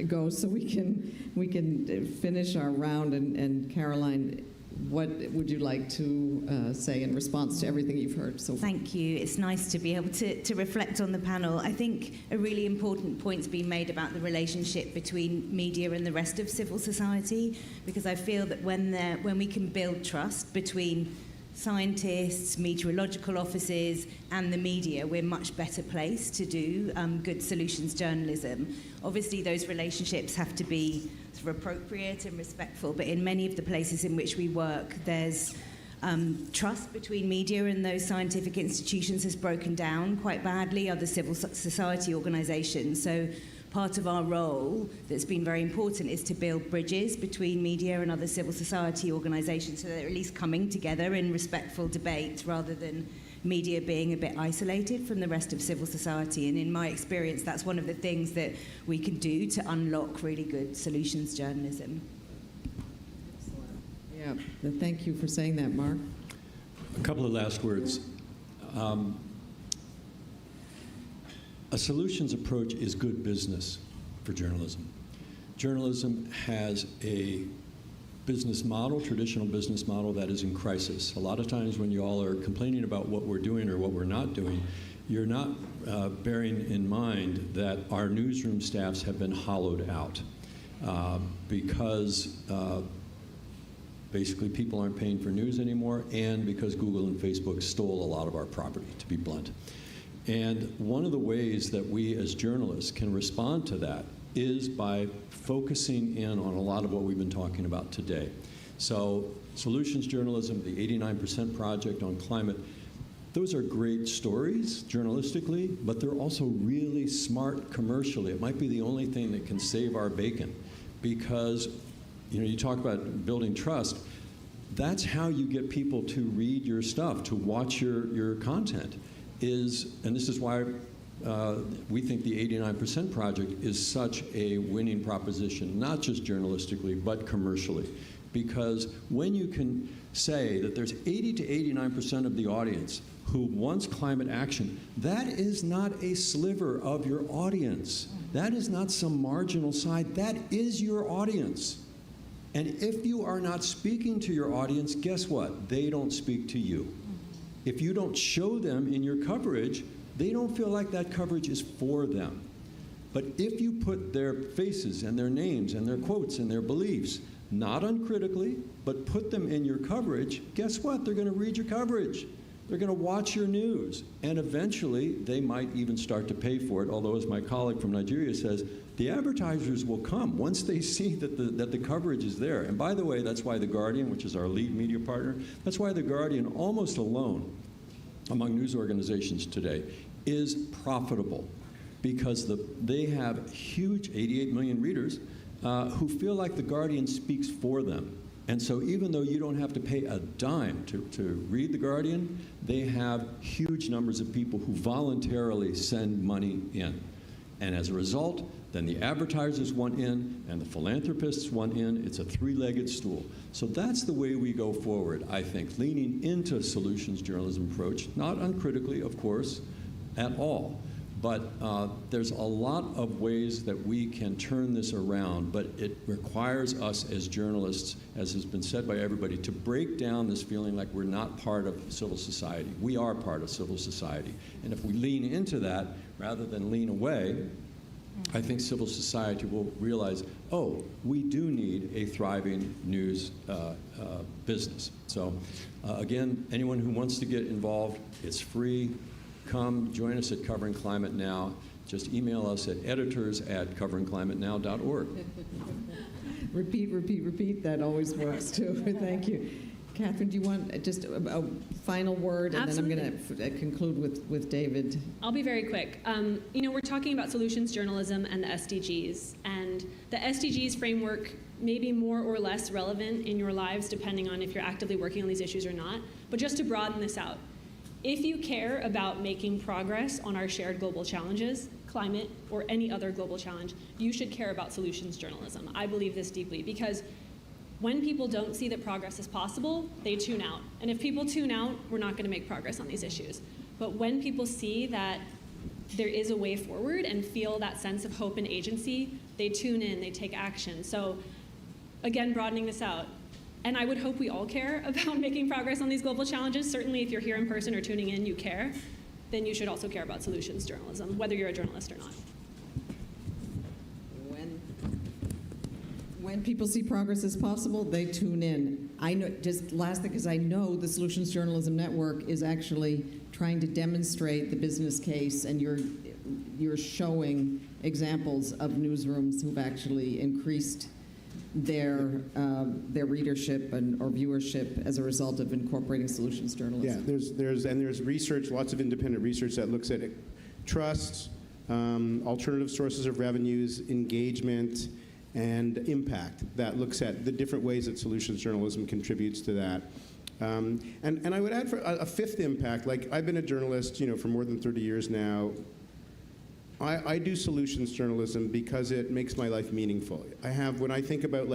go, so we can finish our round. And Caroline, what would you like to say in response to everything you've heard so far? Thank you. It's nice to be able to reflect on the panel. I think a really important point's been made about the relationship between media and the rest of civil society, because I feel that when we can build trust between scientists, meteorological offices, and the media, we're much better placed to do good solutions journalism. Obviously, those relationships have to be sort of appropriate and respectful, but in many of the places in which we work, there's trust between media and those scientific institutions has broken down quite badly, other civil society organisations. So part of our role that's been very important is to build bridges between media and other civil society organisations, so they're at least coming together in respectful debate rather than media being a bit isolated from the rest of civil society. And in my experience, that's one of the things that we can do to unlock really good solutions journalism. Yeah, thank you for saying that, Mark. A couple of last words. A solutions approach is good business for journalism. Journalism has a business model, traditional business model, that is in crisis. A lot of times when you all are complaining about what we're doing or what we're not doing, you're not bearing in mind that our newsroom staffs have been hollowed out because basically people aren't paying for news anymore, and because Google and Facebook stole a lot of our property, to be blunt. And one of the ways that we as journalists can respond to that is by focusing in on a lot of what we've been talking about today. So solutions journalism, the 89% project on climate, those are great stories journalistically, but they're also really smart commercially. It might be the only thing that can save our bacon, because you talk about building trust. That's how you get people to read your stuff, to watch your content. And this is why we think the 89% project is such a winning proposition, not just journalistically, but commercially. Because when you can say that there's 80 to 89% of the audience who wants climate action, that is not a sliver of your audience. That is not some marginal side. That is your audience. And if you are not speaking to your audience, guess what? They don't speak to you. If you don't show them in your coverage, they don't feel like that coverage is for them. But if you put their faces and their names and their quotes and their beliefs, not uncritically, but put them in your coverage, guess what? They're going to read your coverage. They're going to watch your news. And eventually, they might even start to pay for it, although, as my colleague from Nigeria says, the advertisers will come once they see that the coverage is there. And by the way, that's why The Guardian, which is our lead media partner, that's why The Guardian, almost alone among news organizations today, is profitable, because they have huge 88 million readers who feel like The Guardian speaks for them. And so even though you don't have to pay a dime to read The Guardian, they have huge numbers of people who voluntarily send money in. And as a result, then the advertisers want in, and the philanthropists want in. It's a three-legged stool. So that's the way we go forward, I think, leaning into solutions journalism approach, not uncritically, of course, at all. But there's a lot of ways that we can turn this around, but it requires us as journalists, as has been said by everybody, to break down this feeling like we're not part of civil society. We are part of civil society. And if we lean into that rather than lean away, I think civil society will realize, oh, we do need a thriving news business. So again, anyone who wants to get involved, it's free. Come join us at Covering Climate Now. Just email us at editors@coveringclimatenow.org. Repeat. That always works too. Thank you. Catherine, do you want just a final word? And Absolutely. Then I'm going to conclude with David. I'll be very quick. We're talking about solutions journalism and the SDGs. And the SDGs framework may be more or less relevant in your lives depending on if you're actively working on these issues or not. But just to broaden this out, if you care about making progress on our shared global challenges, climate or any other global challenge, you should care about solutions journalism. I believe this deeply because when people don't see that progress is possible, they tune out. And if people tune out, we're not going to make progress on these issues. But when people see that there is a way forward and feel that sense of hope and agency, they tune in, they take action. So again, broadening this out. And I would hope we all care about making progress on these global challenges. Certainly if you're here in person or tuning in, you care. Then you should also care about solutions journalism, whether you're a journalist or not. When people see progress is possible, they tune in. I know, just last thing, because I know the Solutions Journalism Network is actually trying to demonstrate the business case, and you're showing examples of newsrooms who've actually increased their readership or viewership as a result of incorporating solutions journalism. Yeah, there's research, lots of independent research that looks at trust, alternative sources of revenues, engagement, and impact, that looks at the different ways that solutions journalism contributes to that. And I would add for a fifth impact, like I've been a journalist, for more than 30 years now. I do solutions journalism because it makes my life meaningful. When I think about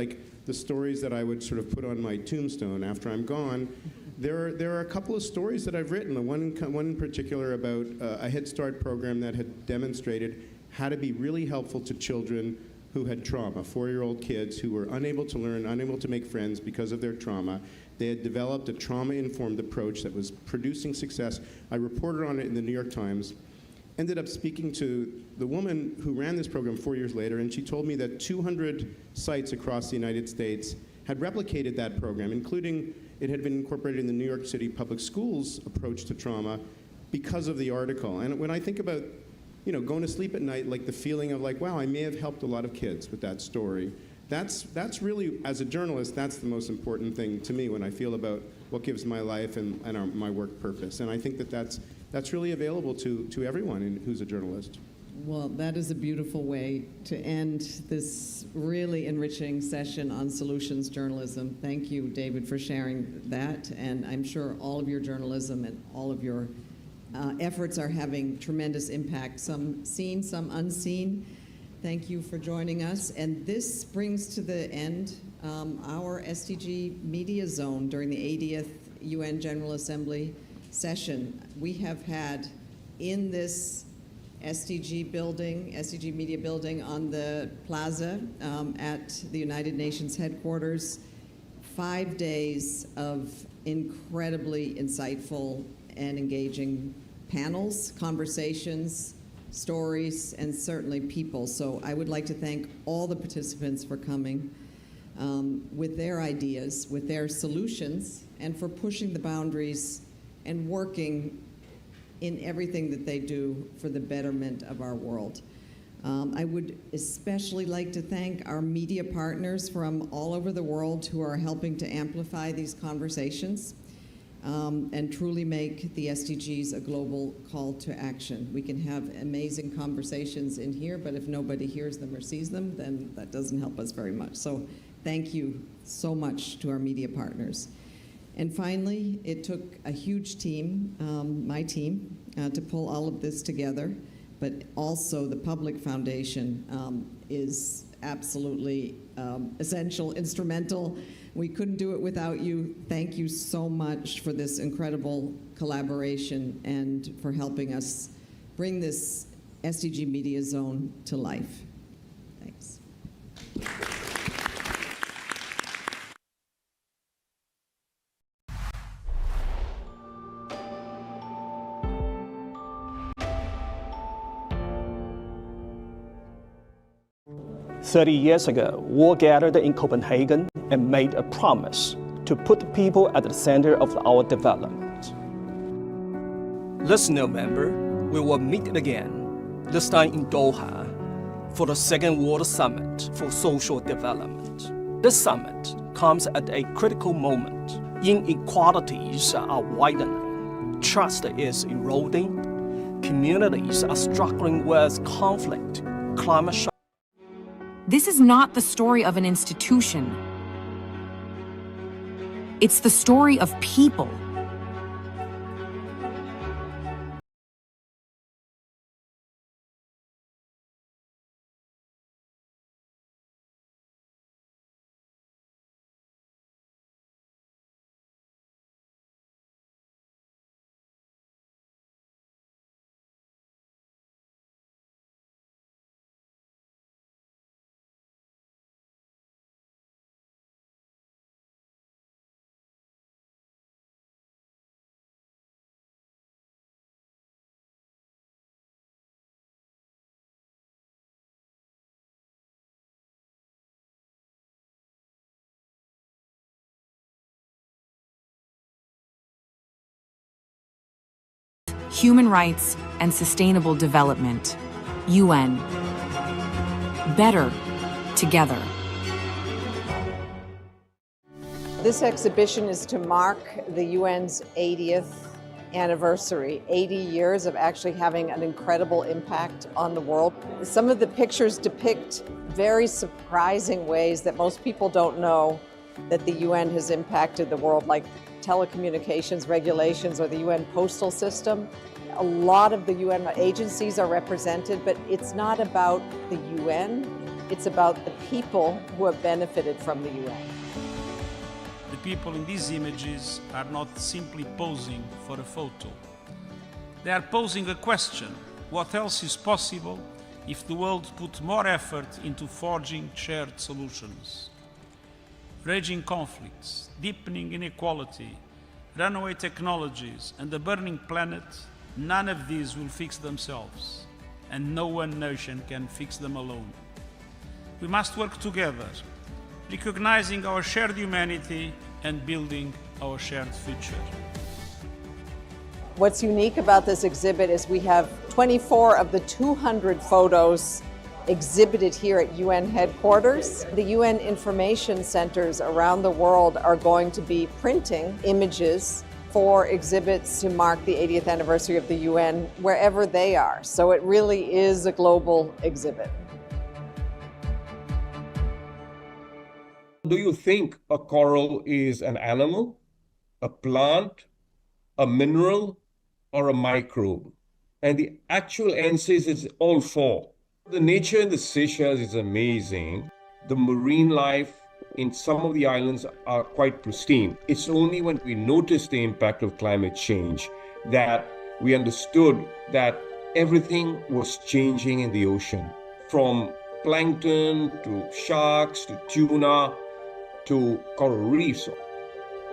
the stories that I would sort of put on my tombstone after I'm gone, there are a couple of stories that I've written. One in particular about a Head Start program that had demonstrated how to be really helpful to children who had trauma, 4-year-old kids who were unable to learn, unable to make friends because of their trauma. They had developed a trauma-informed approach that was producing success. I reported on it in the New York Times, ended up speaking to the woman who ran this program 4 years later, and she told me that 200 sites across the United States had replicated that program, including it had been incorporated in the New York City public schools approach to trauma because of the article. And when I think about going to sleep at night, the feeling of wow, I may have helped a lot of kids with that story. That's really, as a journalist, that's the most important thing to me when I feel about what gives my life and my work purpose. And I think that's really available to everyone who's a journalist. Well, that is a beautiful way to end this really enriching session on solutions journalism. Thank you, David, for sharing that. And I'm sure all of your journalism and all of your efforts are having tremendous impact, some seen, some unseen. Thank you for joining us. And this brings to the end our SDG Media Zone during the 80th UN General Assembly session. We have had in this SDG Media building on the plaza at the United Nations headquarters, 5 days of incredibly insightful and engaging panels, conversations, stories, and certainly people. So I would like to thank all the participants for coming with their ideas, with their solutions, and for pushing the boundaries and working in everything that they do for the betterment of our world. I would especially like to thank our media partners from all over the world who are helping to amplify these conversations and truly make the SDGs a global call to action. We can have amazing conversations in here, but if nobody hears them or sees them, then that doesn't help us very much. So thank you so much to our media partners. And finally, it took a huge team, my team, to pull all of this together, but also the Public Foundation is absolutely essential, instrumental. We couldn't do it without you. Thank you so much for this incredible collaboration and for helping us bring this SDG Media Zone to life. Thanks. 30 years ago, we gathered in Copenhagen and made a promise to put the people at the center of our development. This November, we will meet again, this time in Doha, for the Second World Summit for Social Development. This summit comes at a critical moment. Inequalities are widening, trust is eroding, communities are struggling with conflict, climate change. This is not the story of an institution. It's the story of people. Human Rights and Sustainable Development, UN. Better together. This exhibition is to mark the UN's 80th anniversary, 80 years of actually having an incredible impact on the world. Some of the pictures depict very surprising ways that most people don't know that the UN has impacted the world, like telecommunications regulations or the UN postal system. A lot of the UN agencies are represented, but it's not about the UN, it's about the people who have benefited from the UN. The people in these images are not simply posing for a photo. They are posing a question: what else is possible if the world put more effort into forging shared solutions? Raging conflicts, deepening inequality, runaway technologies, and a burning planet, none of these will fix themselves, and no one nation can fix them alone. We must work together, recognizing our shared humanity and building our shared future. What's unique about this exhibit is we have 24 of the 200 photos exhibited here at UN headquarters. The UN information centers around the world are going to be printing images for exhibits to mark the 80th anniversary of the UN wherever they are. So it really is a global exhibit. Do you think a coral is an animal, a plant, a mineral, or a microbe? And the actual answer is it's all four. The nature in the Seychelles is amazing. The marine life in some of the islands are quite pristine. It's only when we noticed the impact of climate change that we understood that everything was changing in the ocean, from plankton to sharks to tuna to coral reefs.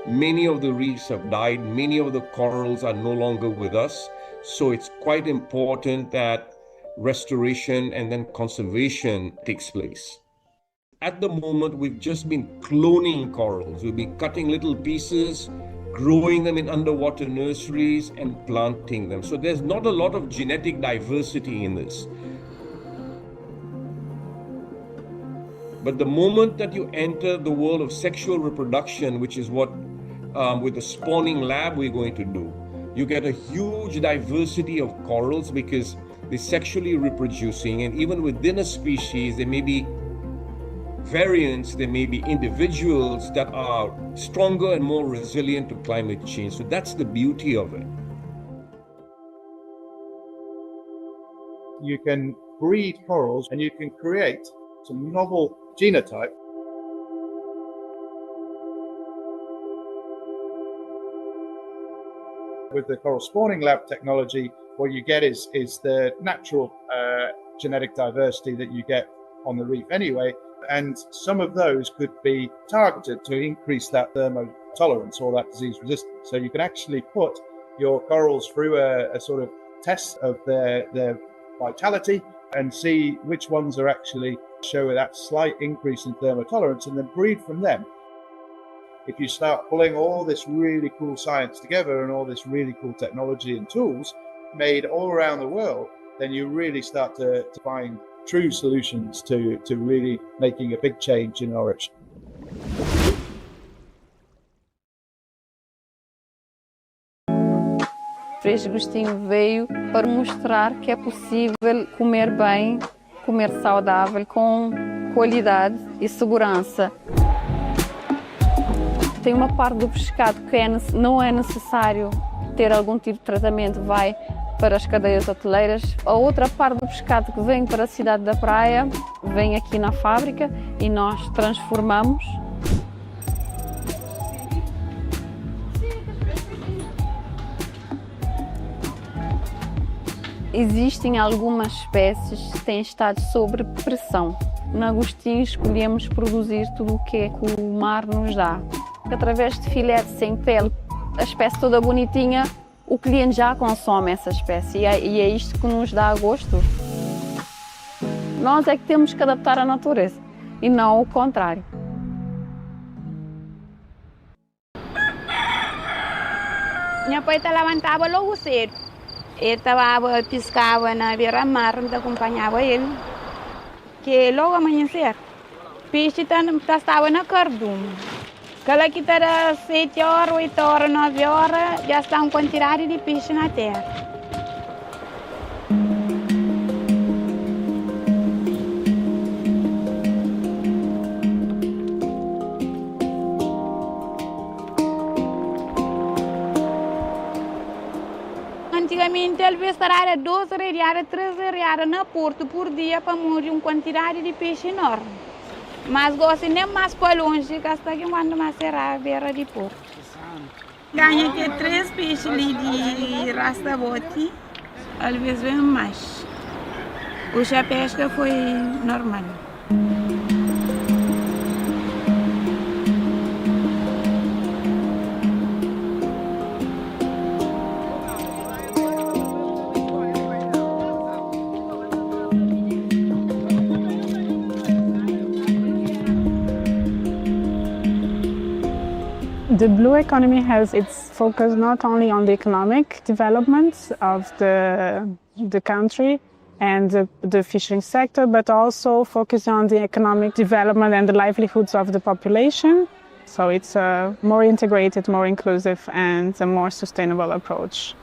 Many of the reefs have died, many of the corals are no longer with us, so it's quite important that restoration and then conservation takes place. At the moment, we've just been cloning corals. We've been cutting little pieces, growing them in underwater nurseries and planting them. So there's not a lot of genetic diversity in this. But the moment that you enter the world of sexual reproduction, which is what with the spawning lab we're going to do, you get a huge diversity of corals because they're sexually reproducing, and even within a species, there may be variants, there may be individuals that are stronger and more resilient to climate change. So that's the beauty of it. You can breed corals and you can create some novel genotype. With the coral spawning lab technology, what you get is the natural genetic diversity that you get on the reef anyway, and some of those could be targeted to increase that thermotolerance or that disease resistance. So you can actually put your corals through a sort of test of their vitality and see which ones are actually show that slight increase in thermotolerance and then breed from them. If you start pulling all this really cool science together and all this really cool technology and tools made all around the world, then you really start to find true solutions to really making a big change in our ocean. Freixo Agostinho veio para mostrar que é possível comer bem, comer saudável, com qualidade e segurança. Tem uma parte do pescado que não é necessário ter algum tipo de tratamento, vai para as cadeias hoteleiras. A outra parte do pescado que vem para a cidade da praia, vem aqui na fábrica e nós transformamos. Existem algumas espécies que têm estado sob pressão. Na Agostinho escolhemos produzir tudo o que o mar nos dá. Através de filete sem pele, a espécie toda bonitinha, o cliente já consome essa espécie e é isto que nos dá gosto. Nós é que temos que adaptar à natureza e não o contrário. Minha pai levantava logo cedo estava piscava na beira-mar, acompanhava ele, que logo amanhecer, peixe estava na cardume. Aquela que está 7 horas, 8 horas, 9 horas, já está uma quantidade de peixe na terra. Antigamente, ele vestia 12 reais, 13 reais na porto por dia para morrer uma quantidade de peixe enorme. Mas gosto nem mais para longe, que está aqui quando mais será a beira de porto. Ganha que 3 peixes ali de rasta-bote, às vezes vem mais. Hoje a pesca foi normal. The blue economy has its focus not only on the economic development of the country and the fishing sector, but also focus on the economic development and the livelihoods of the population. So it's a more integrated, more inclusive, and a more sustainable approach.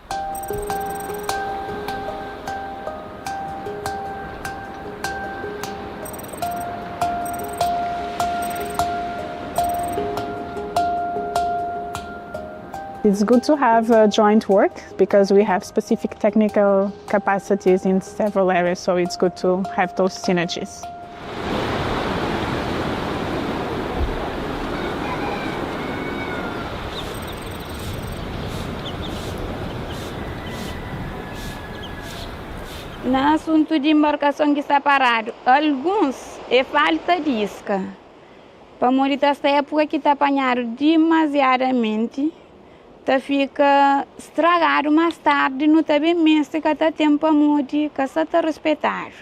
It's good to have joint work because we have specific technical capacities in several areas, so it's good to have those synergies. No assunto de embarcação que está parado, alguns é falta de isca. Para morrer esta época que está apanhado demasiadamente, tá fica estragado mais tarde, não está bem mesmo que está tempo para morrer, que está respeitado.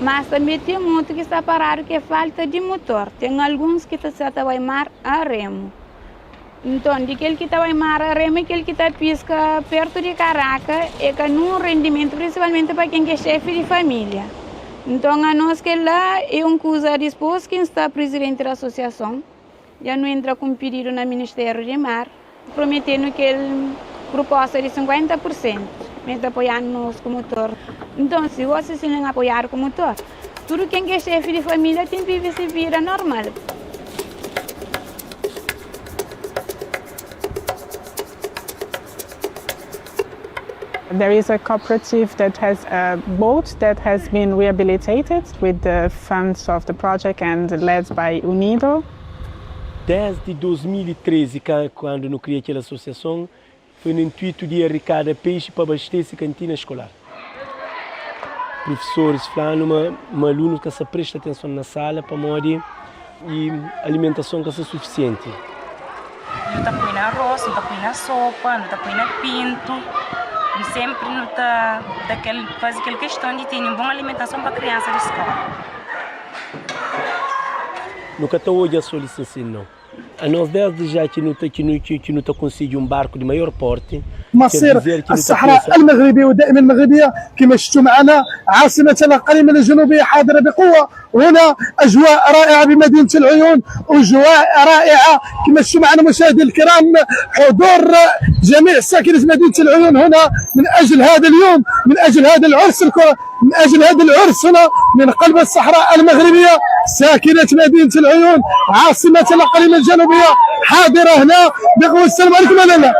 Mas também tem muito que está parado que é falta de motor. Tem alguns que está a mar a remo. Então, aquele que está a mar a remo, aquele que está pisca perto de Caraca, é que não rendimento, principalmente para quem é chefe de família. Então, a nós que lá é coisa disposto, quem está presidente da associação, já não entra com pedido no Ministério de Mar, prometendo que ele proposta de 50%, mas apoiando nós como motor. Então, se vocês não apoiar como motor, tudo quem é chefe de família tem que viver essa vida normal. There is a cooperative that has a boat that has been rehabilitated with the funds of the project and led by Unido. Desde 2013, quando eu criei aquela associação, foi no intuito de arrecadar peixe para abastecer a cantina escolar. Professores falando, alunos que se presta atenção na sala para morrer e alimentação que seja suficiente. Não está põe arroz, não está põe sopa, não está põe pinto. Sempre não está faz aquela questão de ter uma boa alimentação para a criança da escola. Nunca está hoje a solicitação, não. A nós desde já que não está conseguindo barco de maior porte. مصير الصحراء المغربية ودائما المغربية كما شفتوا معنا عاصمة الأقاليم الجنوبية حاضرة بقوة. هنا أجواء رائعة بمدينة العيون، أجواء رائعة كما شفتوا معنا مشاهدي الكرام، حضور جميع ساكنة مدينة العيون هنا من أجل هذا اليوم، من أجل هذا العرس من أجل هذا العرس هنا من قلب الصحراء المغربية. ساكنة مدينة العيون عاصمة الأقاليم الجنوبية حاضرة هنا بقوة. السلام عليكم. لا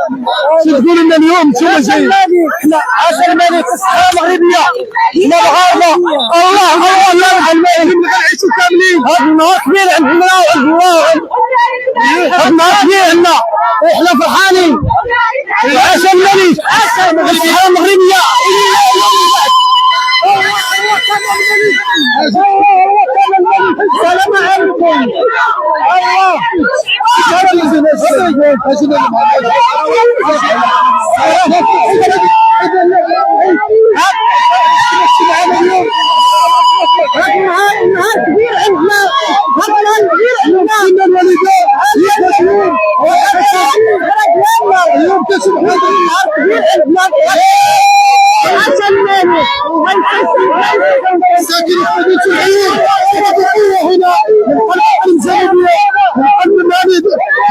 شو تقولوا لنا اليوم انتم جايين؟ احنا عشان الملك الصحراء المغربية احنا بغاوة الله الله الملك نعيشوا كاملين. هذا النهار كبير عندنا هذا النهار كبير عندنا احنا فرحانين. عشان الملك الصحراء المغربية. السلام عليكم. ساكنة مدينة العيون بقوة هنا من قلب الجنوبية من قلب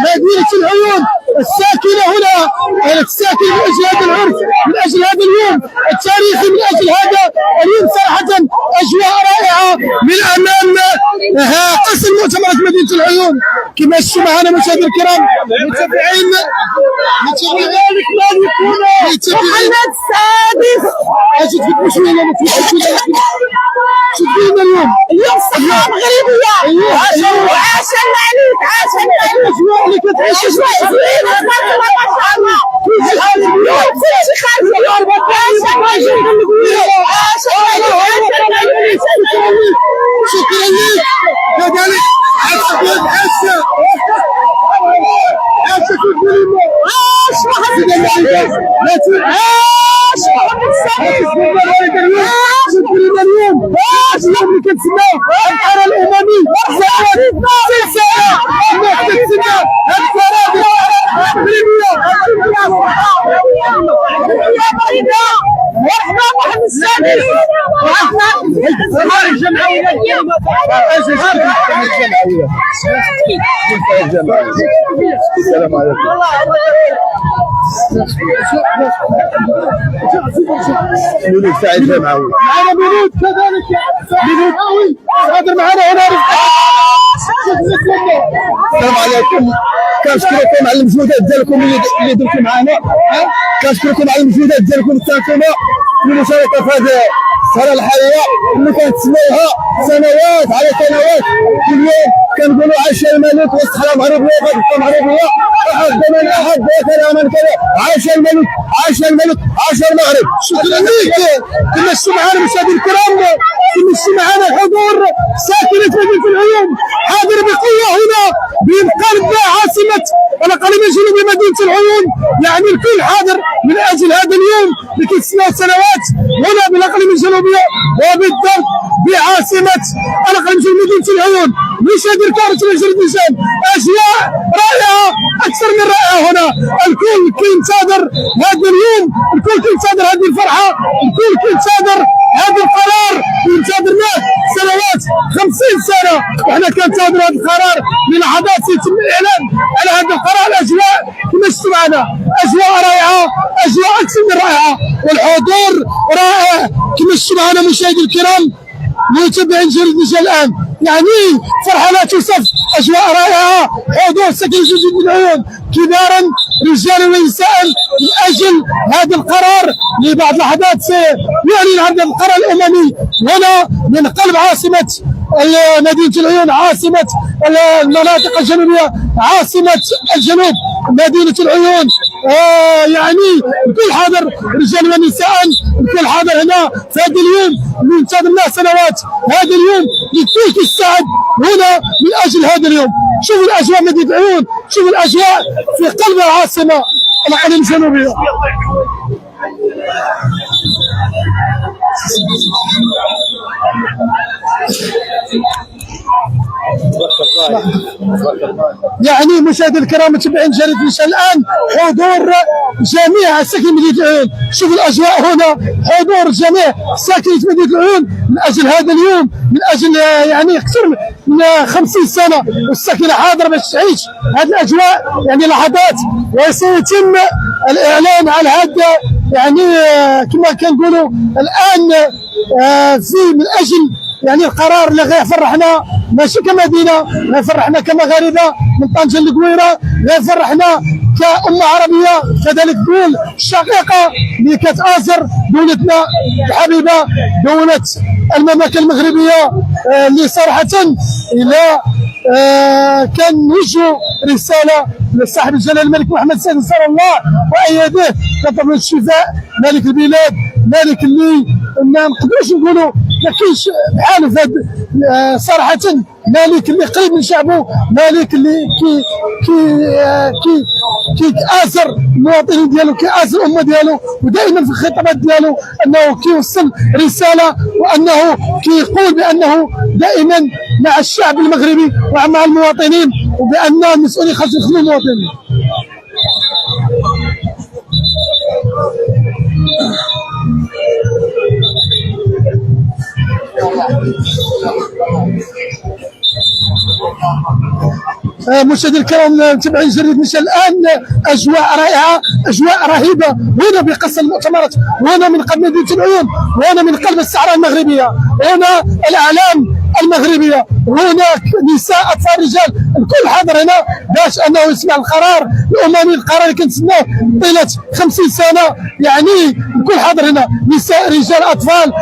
مدينة العيون الساكنة هنا الساكنة من أجل هذا العرس من أجل هذا اليوم التاريخي من أجل هذا اليوم صراحة أجواء رائعة من أمام قسم مؤتمرات مدينة العيون كما شفتوا معنا مشاهدينا الكرام متابعين محمد السادس اجد فيك شويه شدينا اليوم الصحراء المغربيه عاش الملك عاش الملك الاجواء اللي كتعيش زوينه تبارك الله ما شاء الله اليوم كلشي خارج اليوم عاش الملك شكرا لك كذلك عاش محمد السادس عاش محمد السادس اليوم عاش اليوم اللي كنتسناو القرار الاممي سلسله انك كتسنى القرار المغربيه مرحبا محمد السادس مرحبا الجمعويه السلام عليكم مولود سعيد جمعوي معنا مولود كذلك مولود حاضر معنا هنا السلام عليكم كنشكركم على المجهودات ديالكم اللي درتوا معنا كنشكركم على المجهودات ديالكم التاكمه في المشاركه في هذه السهره الحاليه اللي كنتسناوها سنوات على سنوات كل يوم كنقولوا عاش الملك والصحراء المغربيه والقضيه المغربيه احد من احد كذا من كذا عاش الملك عاش الملك عاش المغرب شكرا لك كما شفتوا معنا مشاهدينا الكرام كما شفتوا معنا حضور ساكنه مدينه العيون حاضر بقوه هنا من قلب عاصمه الاقاليم الجنوبيه مدينه العيون يعني الكل حاضر من اجل هذا اليوم اللي كيتسناو سنوات هنا بالاقاليم الجنوبيه وبالضبط بعاصمه الاقاليم الجنوبيه مدينه العيون مشاهدينا الكرام الرجال اجواء رائعه اكثر من رائعه هنا الكل كينتظر هذا اليوم الكل كينتظر هذه الفرحه الكل كينتظر هذا القرار ينتظرناه سنوات 50 سنه وحنا كننتظروا هذا القرار للحظات يتم الاعلان على هذا القرار الاجواء كما شفتوا معنا اجواء رائعه اجواء اكثر من رائعه والحضور رائع كما شفتوا معنا مشاهدينا الكرام متابعين جديدة الان يعني فرحه لا توصف اجواء رائعه حضور ساكن جديد العيون كبارا رجالا ونساء من اجل هذا القرار لبعض اللحظات سيعلن عن القرار الاممي هنا من قلب عاصمه مدينه العيون عاصمه المناطق الجنوبيه عاصمه الجنوب مدينه العيون يعني الكل حاضر رجال ونساء الكل حاضر هنا في هذا اليوم اللي انتظرناه سنوات هذا اليوم الكل كيستعد هنا من اجل هذا اليوم شوفوا الاجواء مدينه العيون شوفوا الاجواء في قلب العاصمه الاقاليم الجنوبيه يعني مشاهدينا الكرام متابعين جريدة الان حضور جميع ساكنين مدينة العيون شوفوا الاجواء هنا حضور جميع ساكنين مدينة العيون من اجل هذا اليوم من اجل يعني اكثر من 50 سنه والساكنه حاضره باش تعيش هذه الاجواء يعني لحظات وسيتم الاعلان على هذا يعني كما كنقولوا الان في من اجل يعني القرار اللي غيفرحنا ماشي كمدينه غيفرحنا كمغاربه من طنجه للقويره غيفرحنا كأمة عربية كذلك دول شقيقة اللي كتآزر دولتنا الحبيبة دولة المملكة المغربية اللي صراحة إلى كان نوجهوا رسالة لصاحب الجلالة الملك محمد السادس نصر الله وأيده كنطلبوا الشفاء ملك البلاد ملك اللي ما نقدروش نقولوا ما كاينش بحاله في صراحة ملك اللي قريب من شعبه ملك اللي كيأثر المواطنين ديالو كيأثر الأمة ديالو ودائما في الخطابات ديالو أنه كيوصل رسالة وأنه كيقول بأنه دائما مع الشعب المغربي ومع المواطنين وبأن المسؤولين خاصهم يخدموا المواطنين. مشاهدينا الكرام متابعين جريدة نشا الآن أجواء رائعة، أجواء رهيبة هنا بقصر المؤتمرات، وهنا من قلب مدينة العيون، وهنا من قلب الصحراء المغربية، هنا الأعلام المغربية، هناك نساء أطفال رجال، الكل حاضر هنا باش أنه يسمع القرار الأممي، القرار اللي كنتسناه طيلة 50 سنة، يعني الكل حاضر هنا، نساء رجال أطفال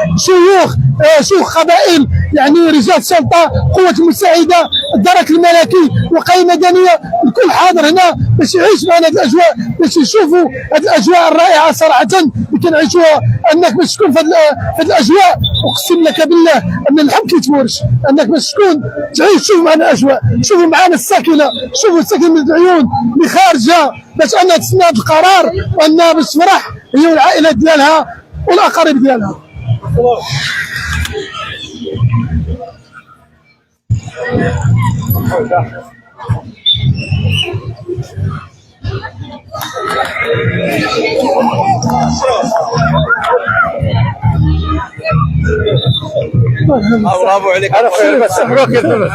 شيوخ قبائل، يعني رجال شرطة، قوة مساعدة، الدرك الملكي، وقاية مدنية، الكل حاضر هنا باش يعيش معنا هذه الأجواء، باش يشوفوا هذه الأجواء الرائعة صراحة اللي كنعيشوها. أنك باش تكون في هذه الأجواء أقسم لك بالله أن الحب كيتمورش، أنك باش تكون تعيش تشوف معنا الأجواء، شوفوا معنا الساكنة، شوفوا الساكنة من العيون اللي خارجة باش أنها تسنى هذا القرار، وأنها باش تفرح هي والعائلة ديالها والأقارب ديالها. برافو عليك. على خير بس مبروك يا فندم.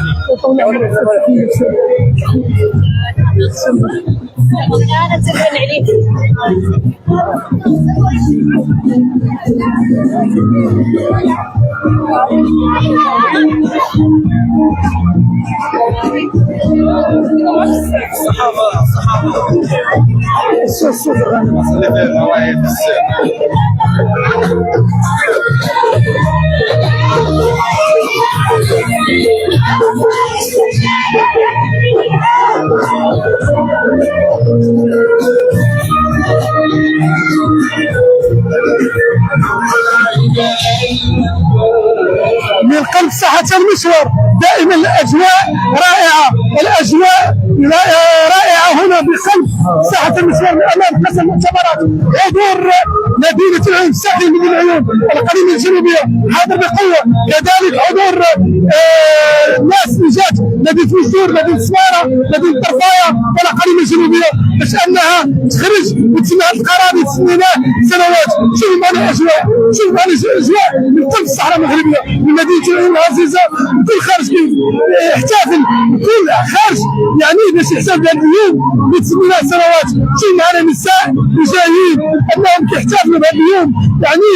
من قلب ساحة المشوار دائما الأجواء رائعة، الأجواء رائعة هنا بقلب ساحة المشوار من أمام قصر المؤتمرات، حضور مدينة العيون، الساحل من العيون، القليمة الجنوبية حاضر بقوة، كذلك حضور الناس اللي جات مدينة مستورا، مدينة سمارة، مدينة طرفاية، والقليمة الجنوبية باش أنها تخرج وتسمع القرار اللي تسنيناه سنوات. شوفوا معنا الأجواء، شوفوا معنا الأجواء من قلب الصحراء المغربية، من مدينة العيون العزيزة، الكل خارج يحتفل، الكل خارج يعني باش يحتفل بهذا اليوم اللي تسنيناه سنوات. شوفوا معنا النساء اللي جايين أنهم كيحتفلوا بهذا اليوم، يعني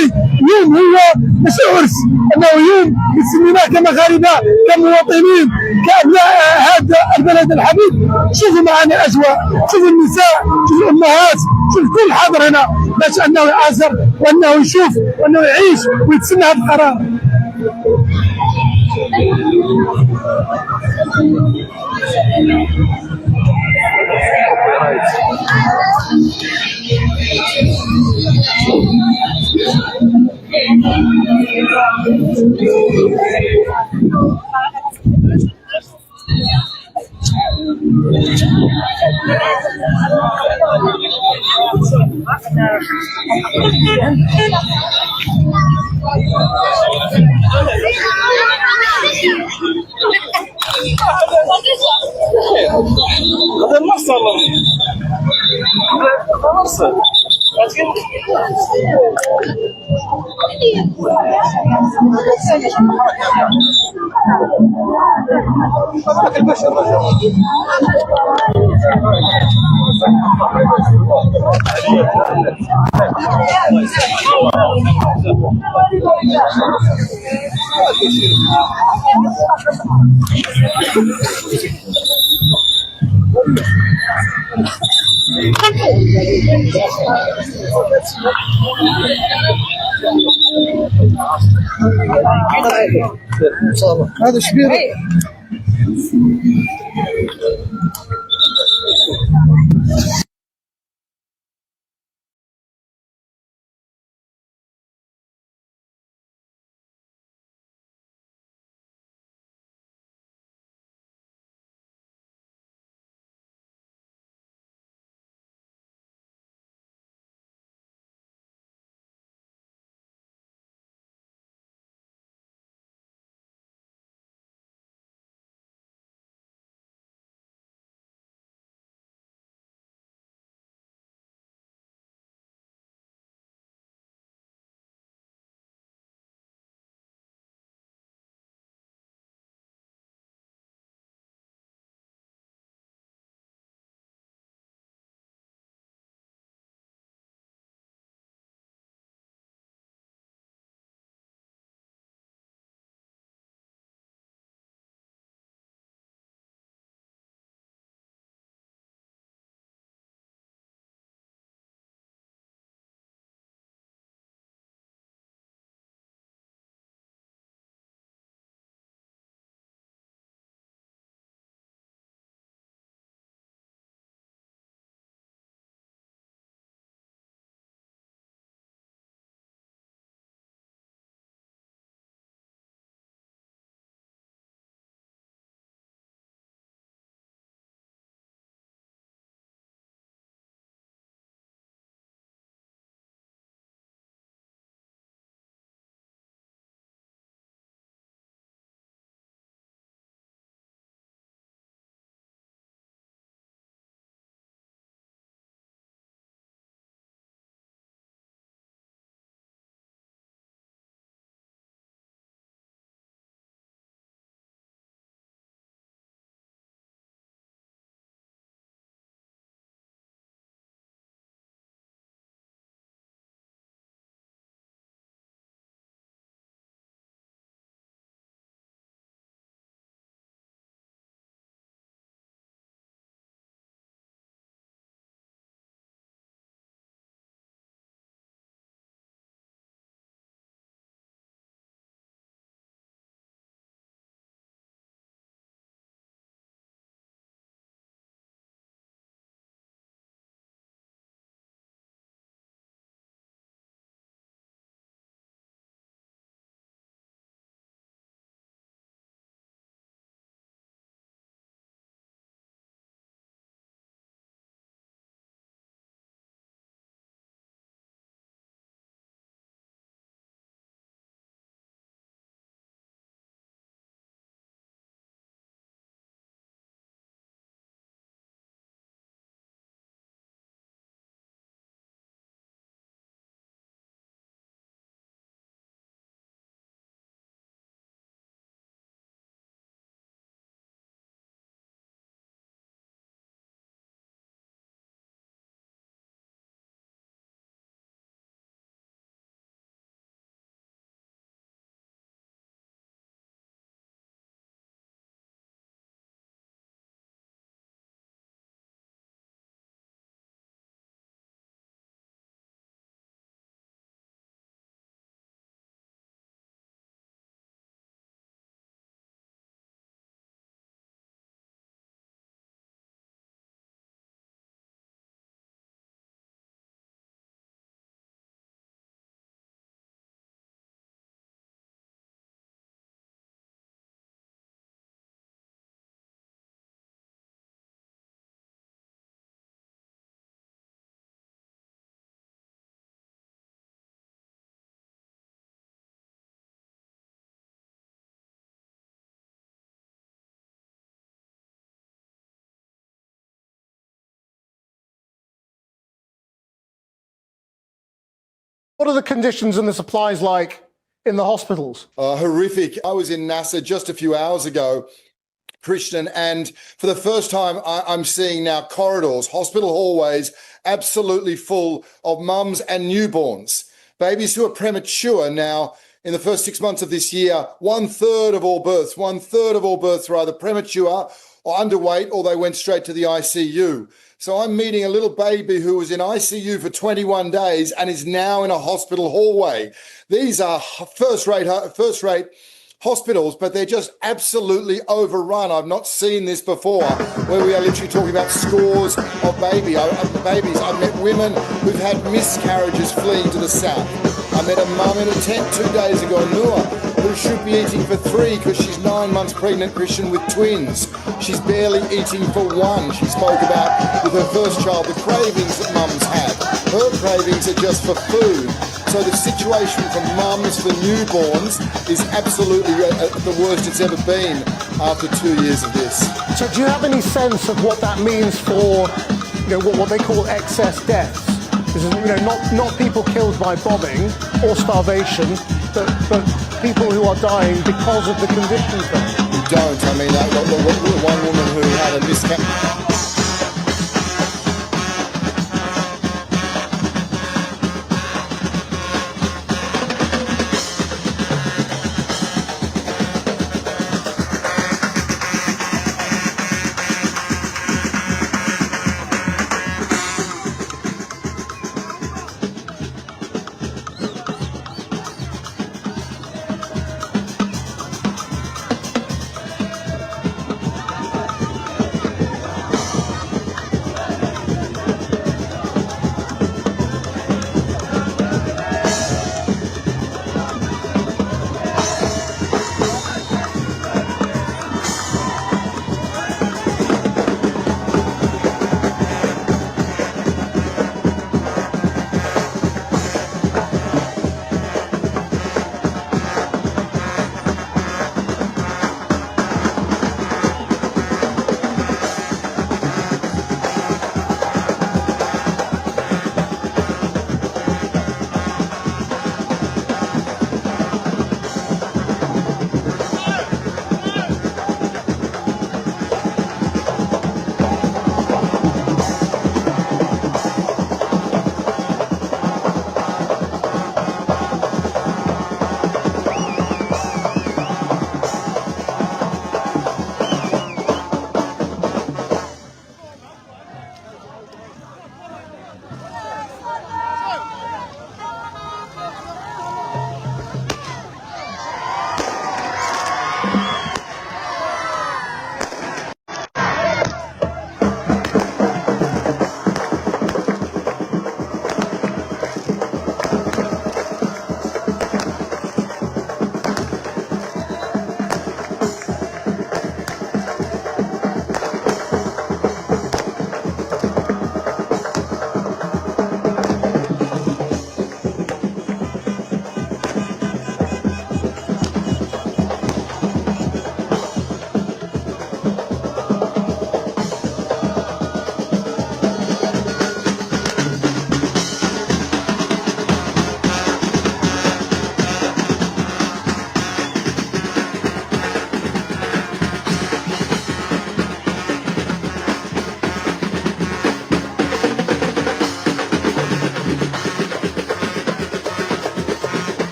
يوم هو ماشي عرس، أنه يوم يسميناه كمغاربة، كمواطنين، كأبناء هذا البلد الحبيب. شوفوا معنا الأجواء، شوفوا النساء، شوفوا الأمهات، شوف الكل حاضر هنا باش أنه يعاصر وأنه يشوف وأنه يعيش ويتسنى هذا القرار. هذا المرسل هذا شبير What are the conditions and the supplies like in the hospitals? Horrific. I was in NASA just a few hours ago, Christian, and for the first time I'm seeing now corridors, hospital hallways, absolutely full of mums and newborns. Babies who are premature now. In the first 6 months of this year, 1/3 of all births are either premature or underweight, or they went straight to the ICU. So I'm meeting a little baby who was in ICU for 21 days and is now in a hospital hallway. These are first-rate hospitals, but they're just absolutely overrun. I've not seen this before, where we are literally talking about scores of babies. I've met women who've had miscarriages fleeing to the south. I met a mum in a tent 2 days ago, Noor, who should be eating for 3 because she's 9 months pregnant, Christian, with twins. She's barely eating for 1. She spoke about, with her first child, the cravings that mums have. Her cravings are just for food. So the situation for mums, for newborns, is absolutely the worst it's ever been after 2 years of this. So do you have any sense of what that means for, what they call excess deaths? This is, not people killed by bombing or starvation, but people who are dying because of the conditions there. We don't. I mean, one woman who had a miscarriage.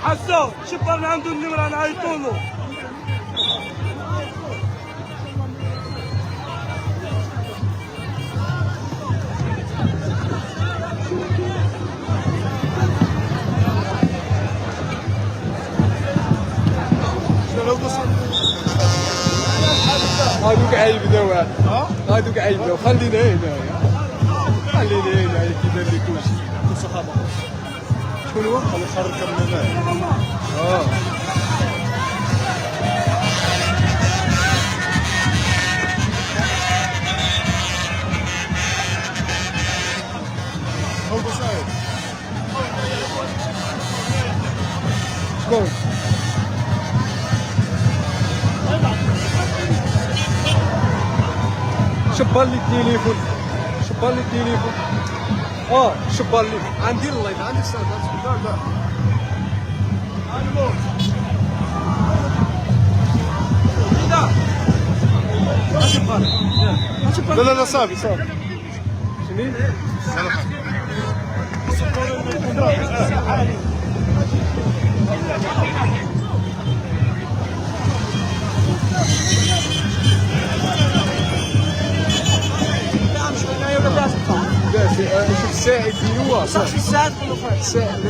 حسوا شبرنا عنده النمرة نعيطوا له. هادو كاع يبداو هادو كاع يبداو خلينا هنا كيدير لي كلشي الصحابه شكون هو؟ خلي خرج كمل شكون؟ شبر لي التليفون شبر لي عندي اللايف عندي الساعه لا لا صافي شنو شوف الساعد فين هو صافي الساعد كله فات الساعد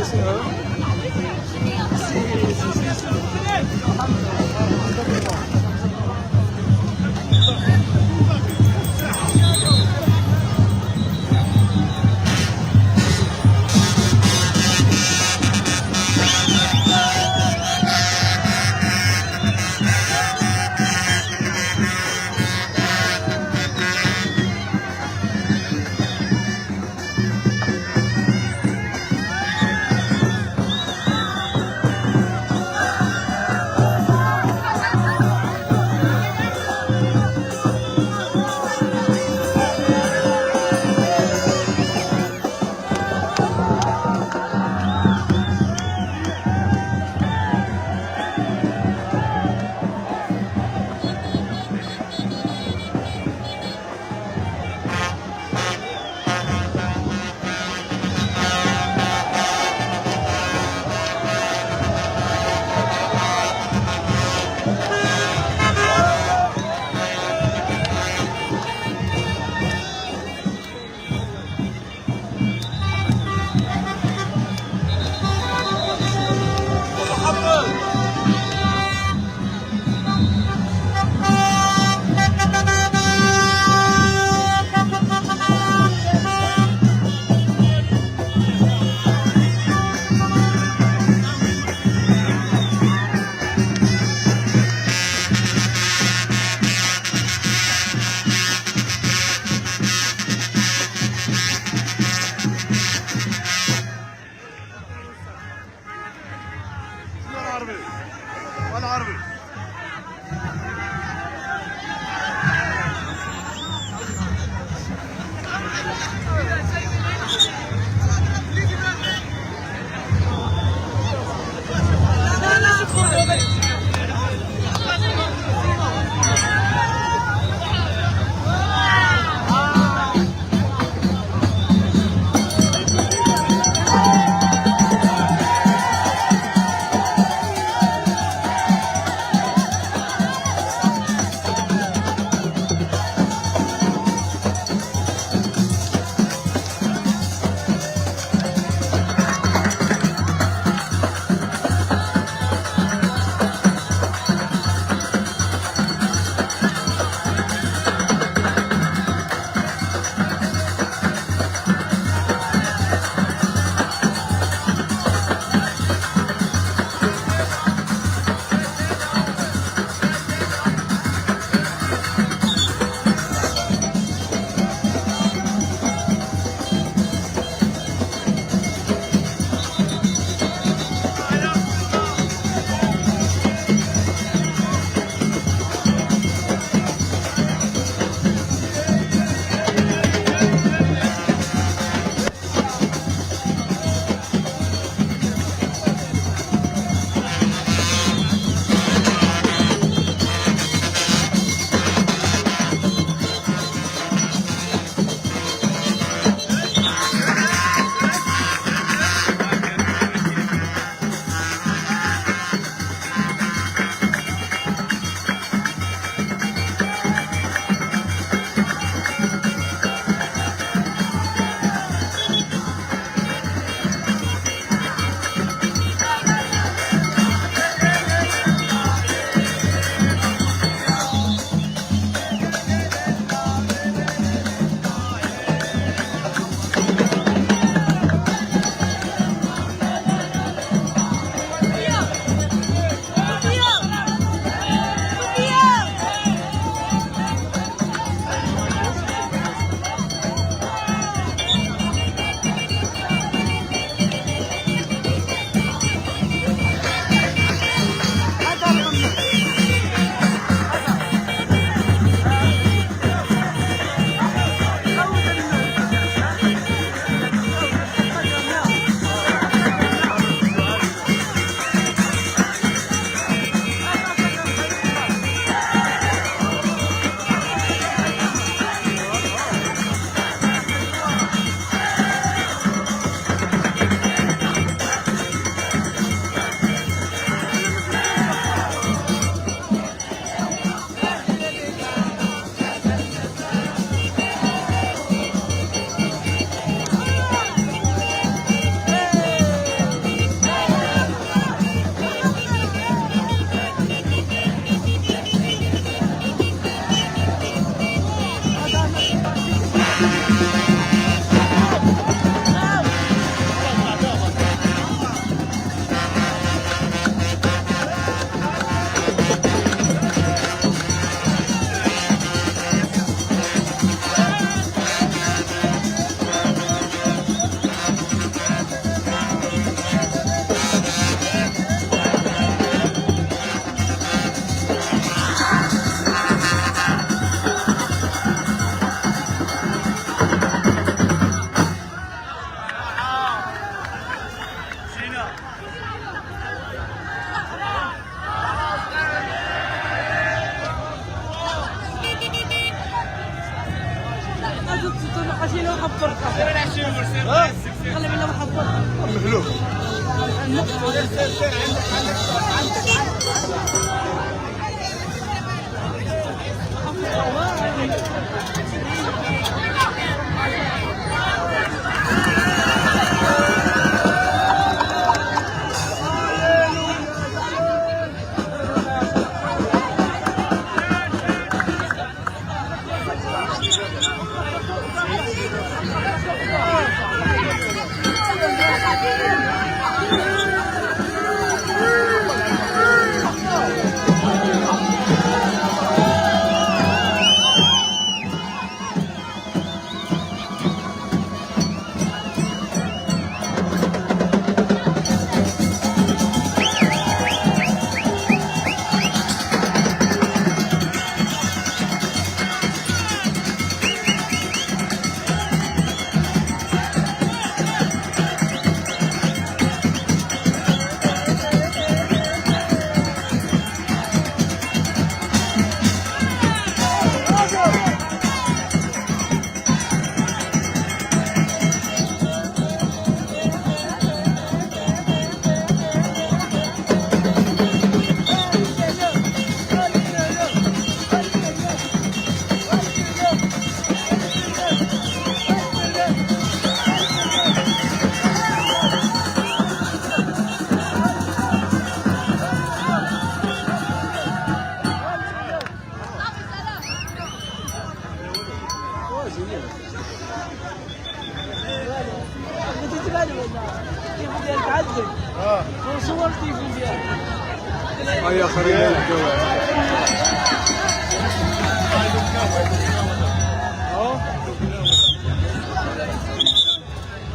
هيا خلينا الجو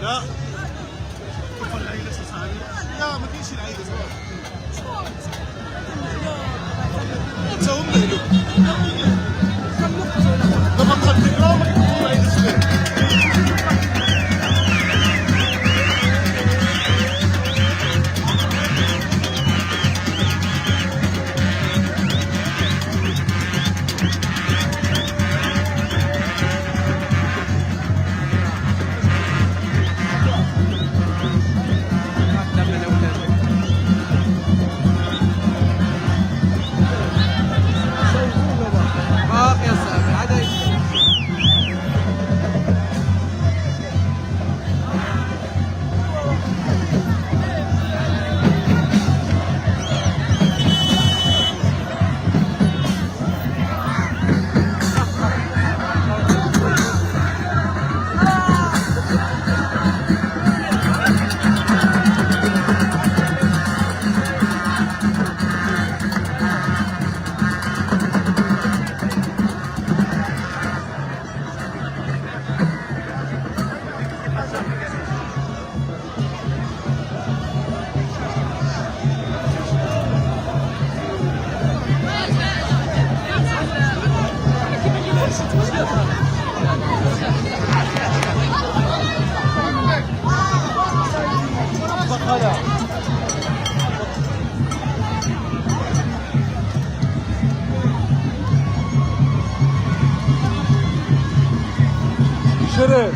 لا لا ما فيش العيد تسوي له لما تقدر له العيد الصغير شرب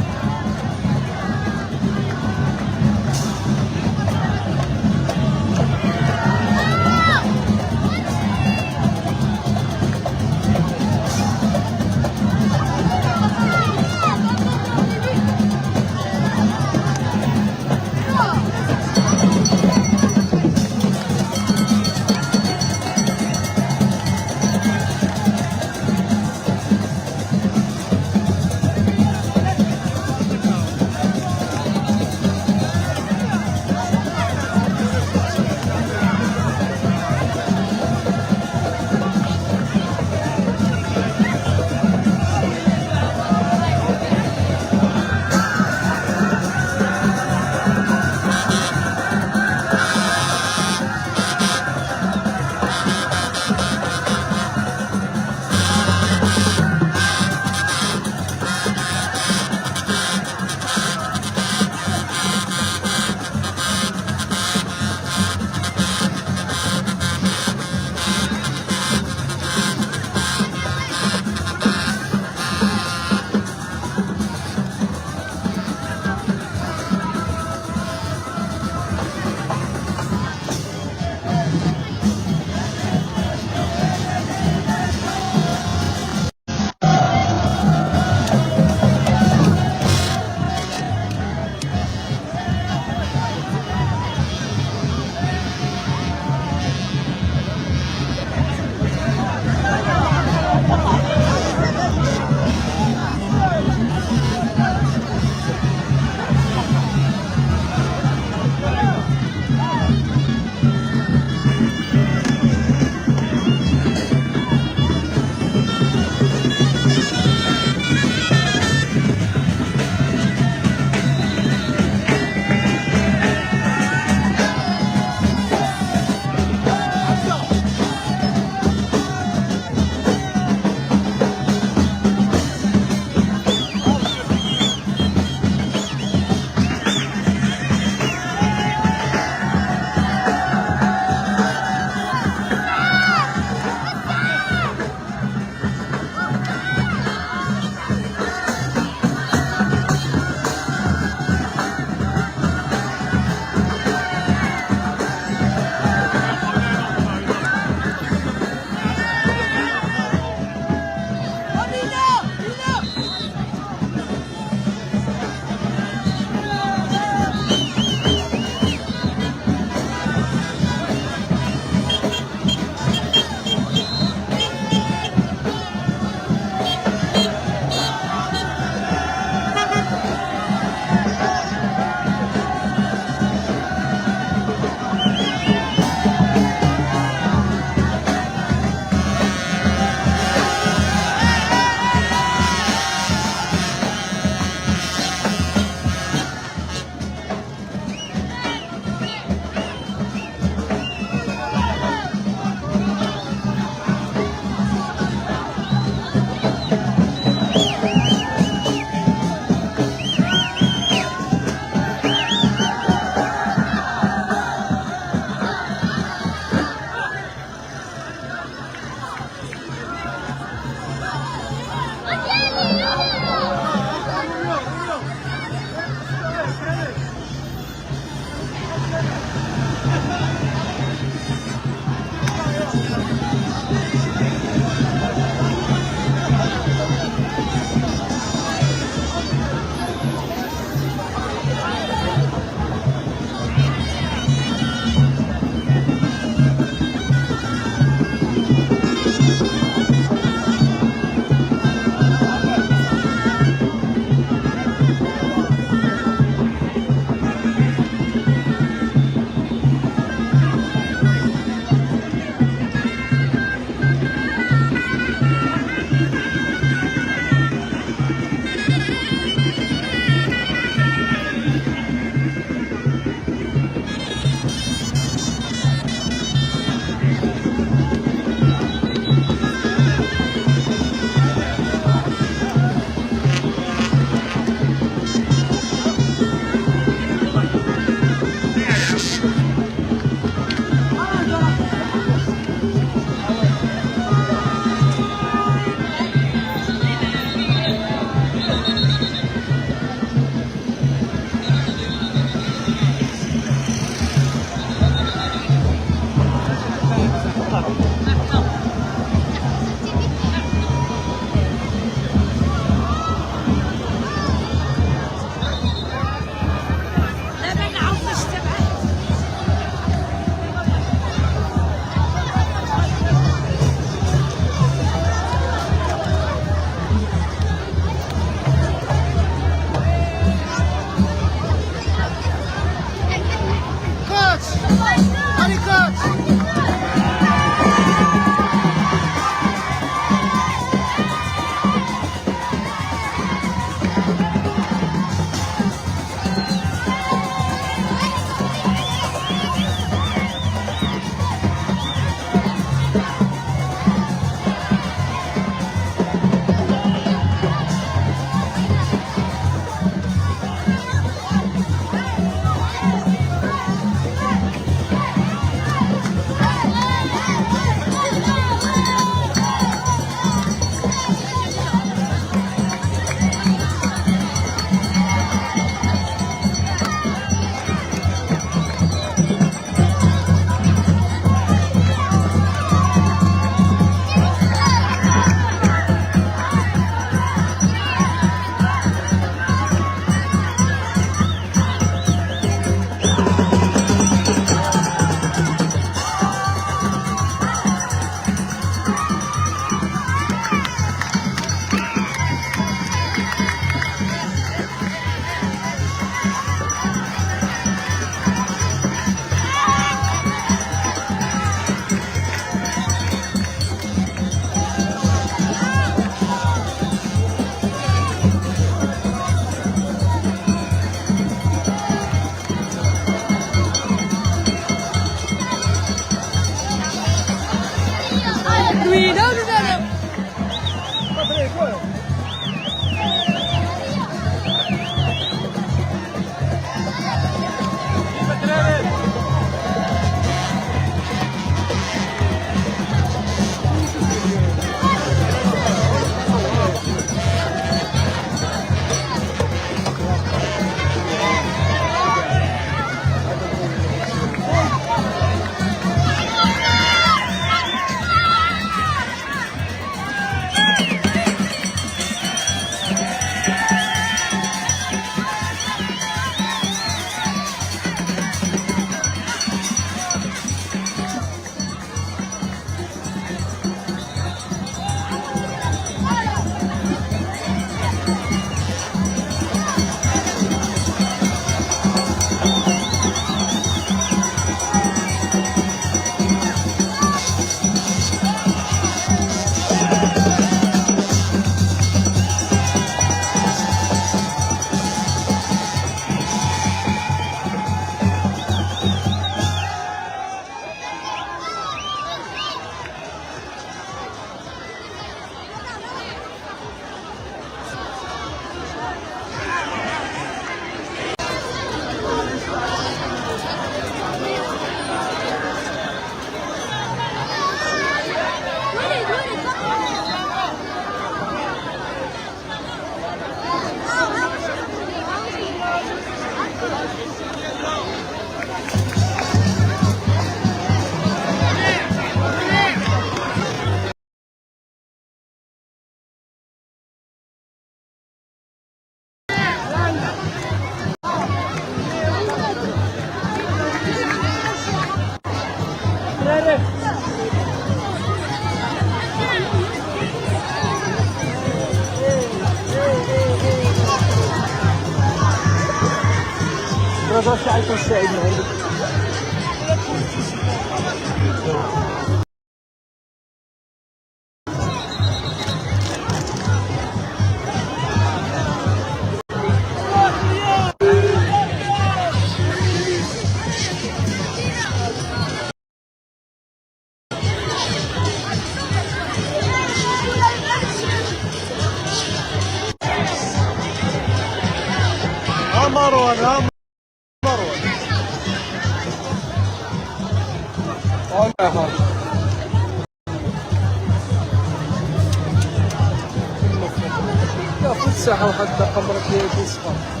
الساحه وحتى قمرك في الصفر.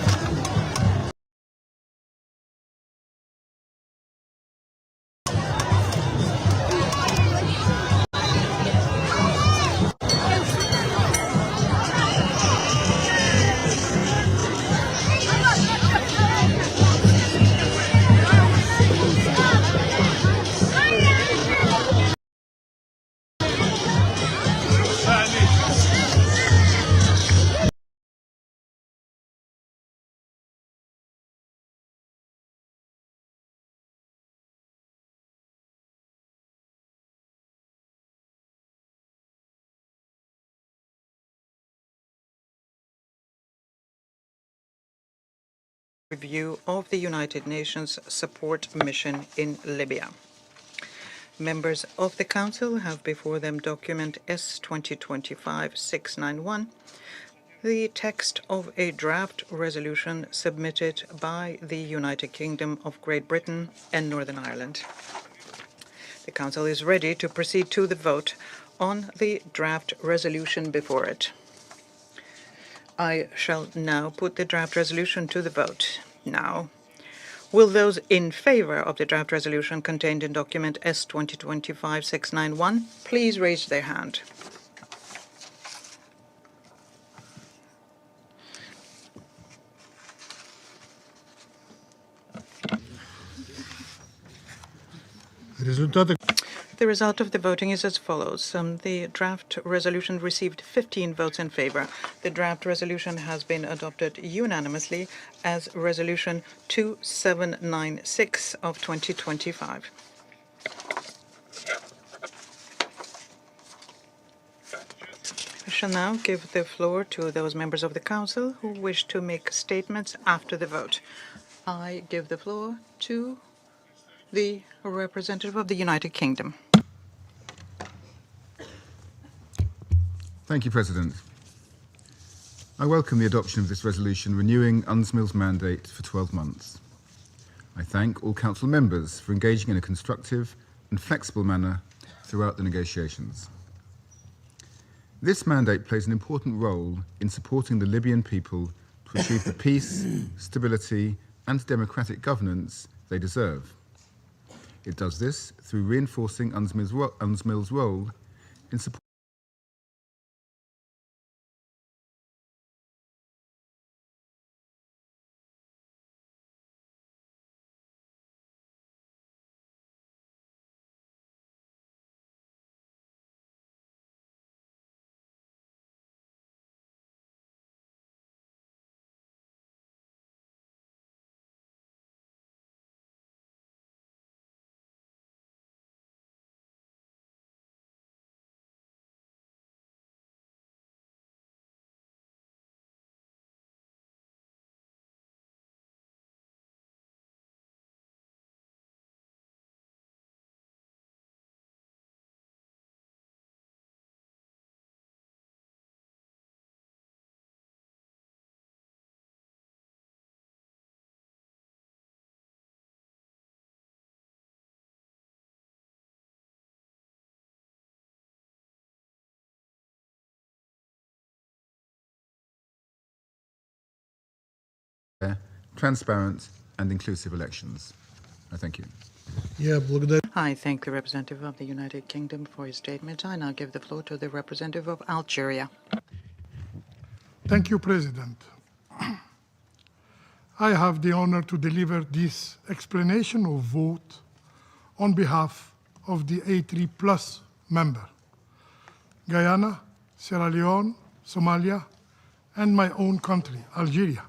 Review of the United Nations support mission in Libya. Members of the Council have before them document S-2025-691, the text of a draft resolution submitted by the United Kingdom of Great Britain and Northern Ireland. The Council is ready to proceed to the vote on the draft resolution before it. I shall now put the draft resolution to the vote. Now, will those in favor of the draft resolution contained in document S-2025-691 please raise their hand? The result of the voting is as follows. The draft resolution received 15 votes in favor. The draft resolution has been adopted unanimously as Resolution 2796 of 2025. I shall now give the floor to those members of the Council who wish to make statements after the vote. I give the floor to the representative of the United Kingdom. Thank you, President. I welcome the adoption of this resolution renewing UNSMIL's mandate for 12 months. I thank all Council members for engaging in a constructive and flexible manner throughout the negotiations. This mandate plays an important role in supporting the Libyan people to achieve the peace, stability and democratic governance they deserve. It does this through reinforcing UNSMIL's role in supporting transparent and inclusive elections. I thank you. I thank the representative of the United Kingdom for his statement. I now give the floor to the representative of Algeria. Thank you, President. I have the honor to deliver this explanation of vote on behalf of the A3+ member, Guyana, Sierra Leone, Somalia, and my own country, Algeria.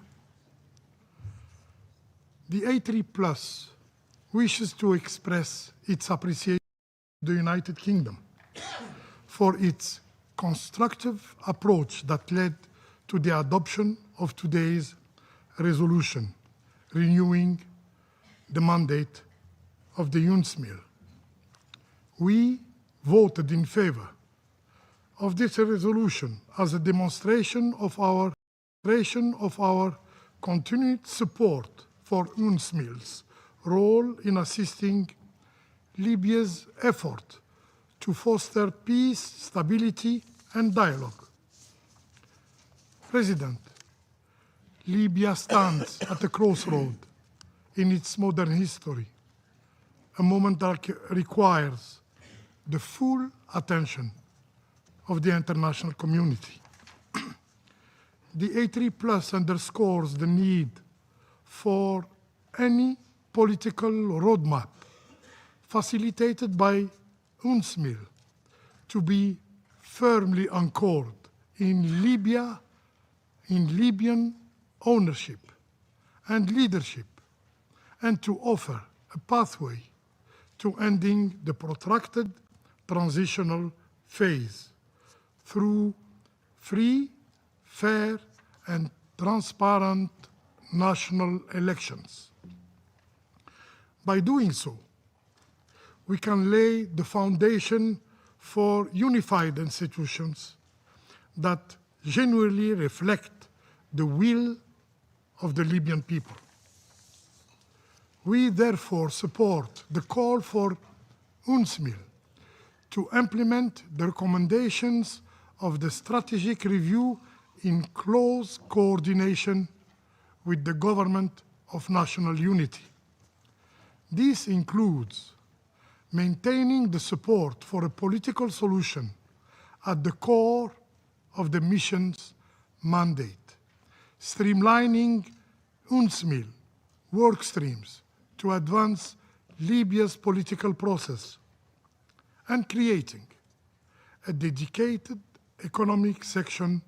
The A3 Plus wishes to express its appreciation to the United Kingdom for its constructive approach that led to the adoption of today's resolution, renewing the mandate of the UNSMIL. We voted in favor of this resolution as a demonstration of our continued support for UNSMIL's role in assisting Libya's effort to foster peace, stability, and dialogue. President, Libya stands at a crossroad in its modern history, a moment that requires the full attention of the international community. The A3 Plus underscores the need for any political roadmap facilitated by UNSMIL to be firmly anchored in Libyan ownership and leadership, and to offer a pathway to ending the protracted transitional phase through free, fair, and transparent national elections. By doing so, we can lay the foundation for unified institutions that genuinely reflect the will of the Libyan people. We therefore support the call for UNSMIL to implement the recommendations of the strategic review in close coordination with the Government of National Unity. This includes maintaining the support for a political solution at the core of the mission's mandate, streamlining UNSMIL work streams to advance Libya's political process, and creating a dedicated economic section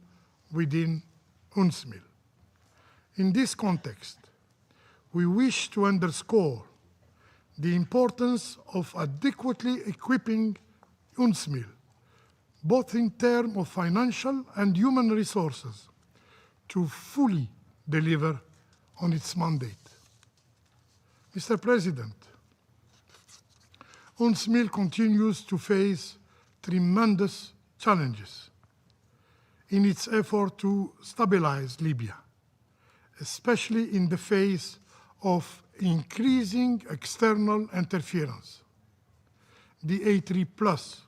within UNSMIL. In this context, we wish to underscore the importance of adequately equipping UNSMIL, both in terms of financial and human resources, to fully deliver on its mandate. Mr. President, UNSMIL continues to face tremendous challenges in its effort to stabilize Libya, especially in the face of increasing external interference. The A3 Plus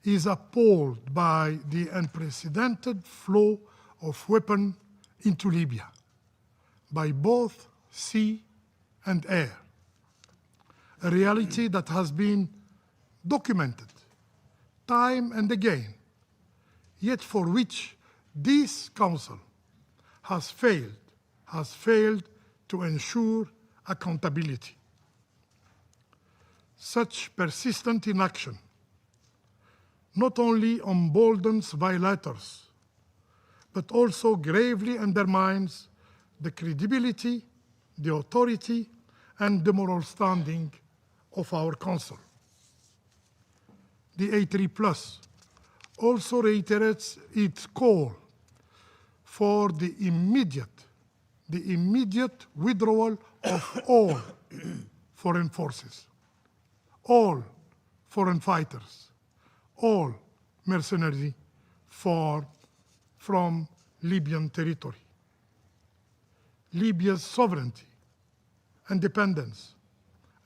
is appalled by the unprecedented flow of weapons into Libya by both sea and air, a reality that has been documented time and again, yet for which this Council has failed to ensure accountability. Such persistent inaction not only emboldens violators, but also gravely undermines the credibility, the authority, and the moral standing of our Council. The A3 Plus also reiterates its call for the immediate withdrawal of all foreign forces, all foreign fighters, all mercenaries from Libyan territory. Libya's sovereignty, independence,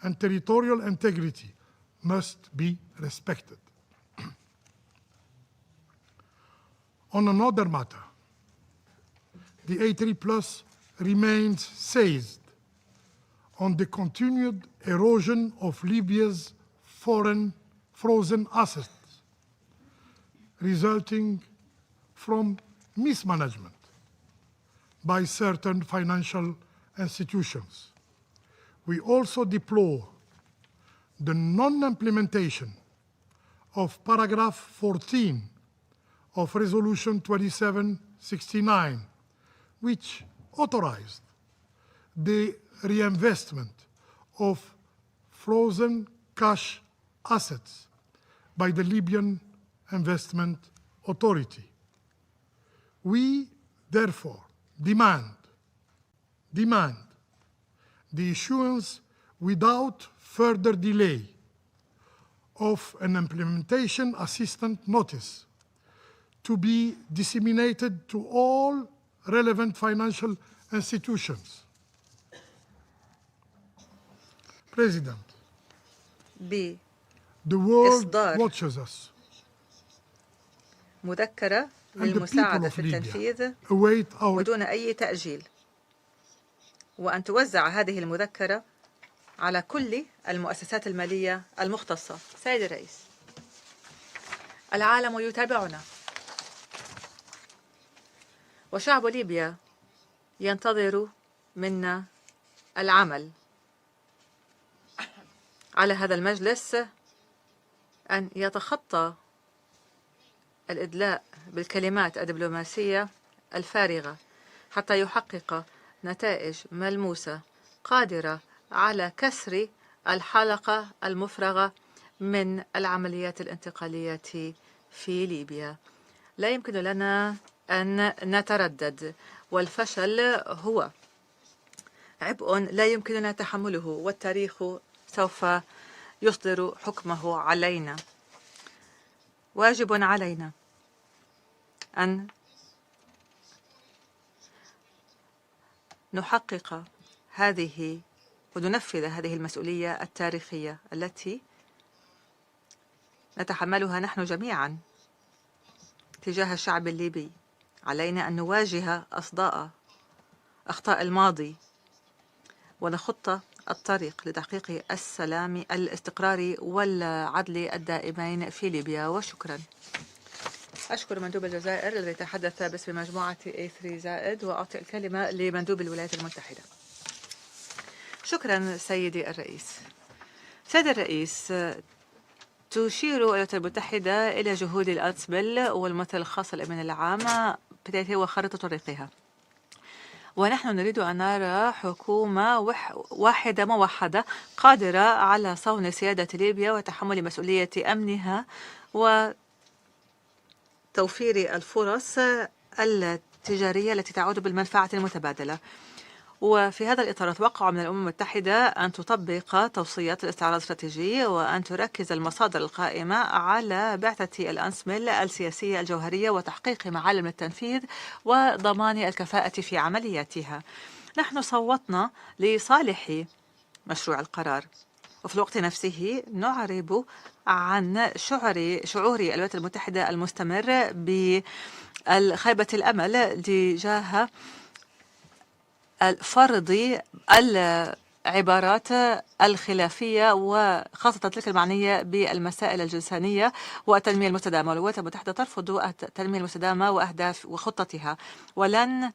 and territorial integrity must be respected. On another matter, the A3 Plus remains seized on the continued erosion of Libya's frozen assets, resulting from mismanagement by certain financial institutions. We also deplore the non-implementation of paragraph 14 of Resolution 2769, which authorized the reinvestment of frozen cash assets by the Libyan Investment Authority. We therefore demand the issuance without further delay of an implementation assistance notice to be disseminated to all relevant financial institutions. President, the world watches us. مذكرة للمساعدة في التنفيذ بدون أي تأجيل، وأن توزع هذه المذكرة على كل المؤسسات المالية المختصة. سيد الرئيس، العالم يتابعنا، وشعب ليبيا ينتظر منا العمل على هذا المجلس أن يتخطى الإدلاء بالكلمات الدبلوماسية الفارغة حتى يحقق نتائج ملموسة قادرة على كسر الحلقة المفرغة من العمليات الانتقالية في ليبيا. لا يمكن لنا أن نتردد، والفشل هو عبء لا يمكننا تحمله، والتاريخ سوف يصدر حكمه علينا. واجب علينا أن نحقق هذه وننفذ هذه المسؤولية التاريخية التي نتحملها نحن جميعا تجاه الشعب الليبي. علينا أن نواجه أخطاء الماضي ونخط الطريق لتحقيق السلام، الاستقرار والعدل الدائمين في ليبيا. وشكرا. أشكر مندوب الجزائر الذي تحدث باسم مجموعة A3 زائد، وأعطي الكلمة لمندوب الولايات المتحدة. شكرا سيدي الرئيس. سيد الرئيس، تشير الولايات المتحدة إلى جهود الأنسبل والممثل الخاص للأمن العام بدايته وخارطة طريقها، ونحن نريد أن نرى حكومة واحدة موحدة قادرة على صون سيادة ليبيا وتحمل مسؤولية أمنها وتوفير الفرص التجارية التي تعود بالمنفعة المتبادلة. وفي هذا الإطار أتوقع من الأمم المتحدة أن تطبق توصيات الاستعراض الاستراتيجي وأن تركز المصادر القائمة على بعثة الأنسمل السياسية الجوهرية وتحقيق معالم التنفيذ وضمان الكفاءة في عملياتها. نحن صوتنا لصالح مشروع القرار، وفي الوقت نفسه نعرب عن شعور الولايات المتحدة المستمر بخيبة الأمل تجاه فرض العبارات الخلافية وخاصة تلك المعنية بالمسائل الجنسانية والتنمية المستدامة. والولايات المتحدة ترفض التنمية المستدامة وأهداف وخطتها، ولن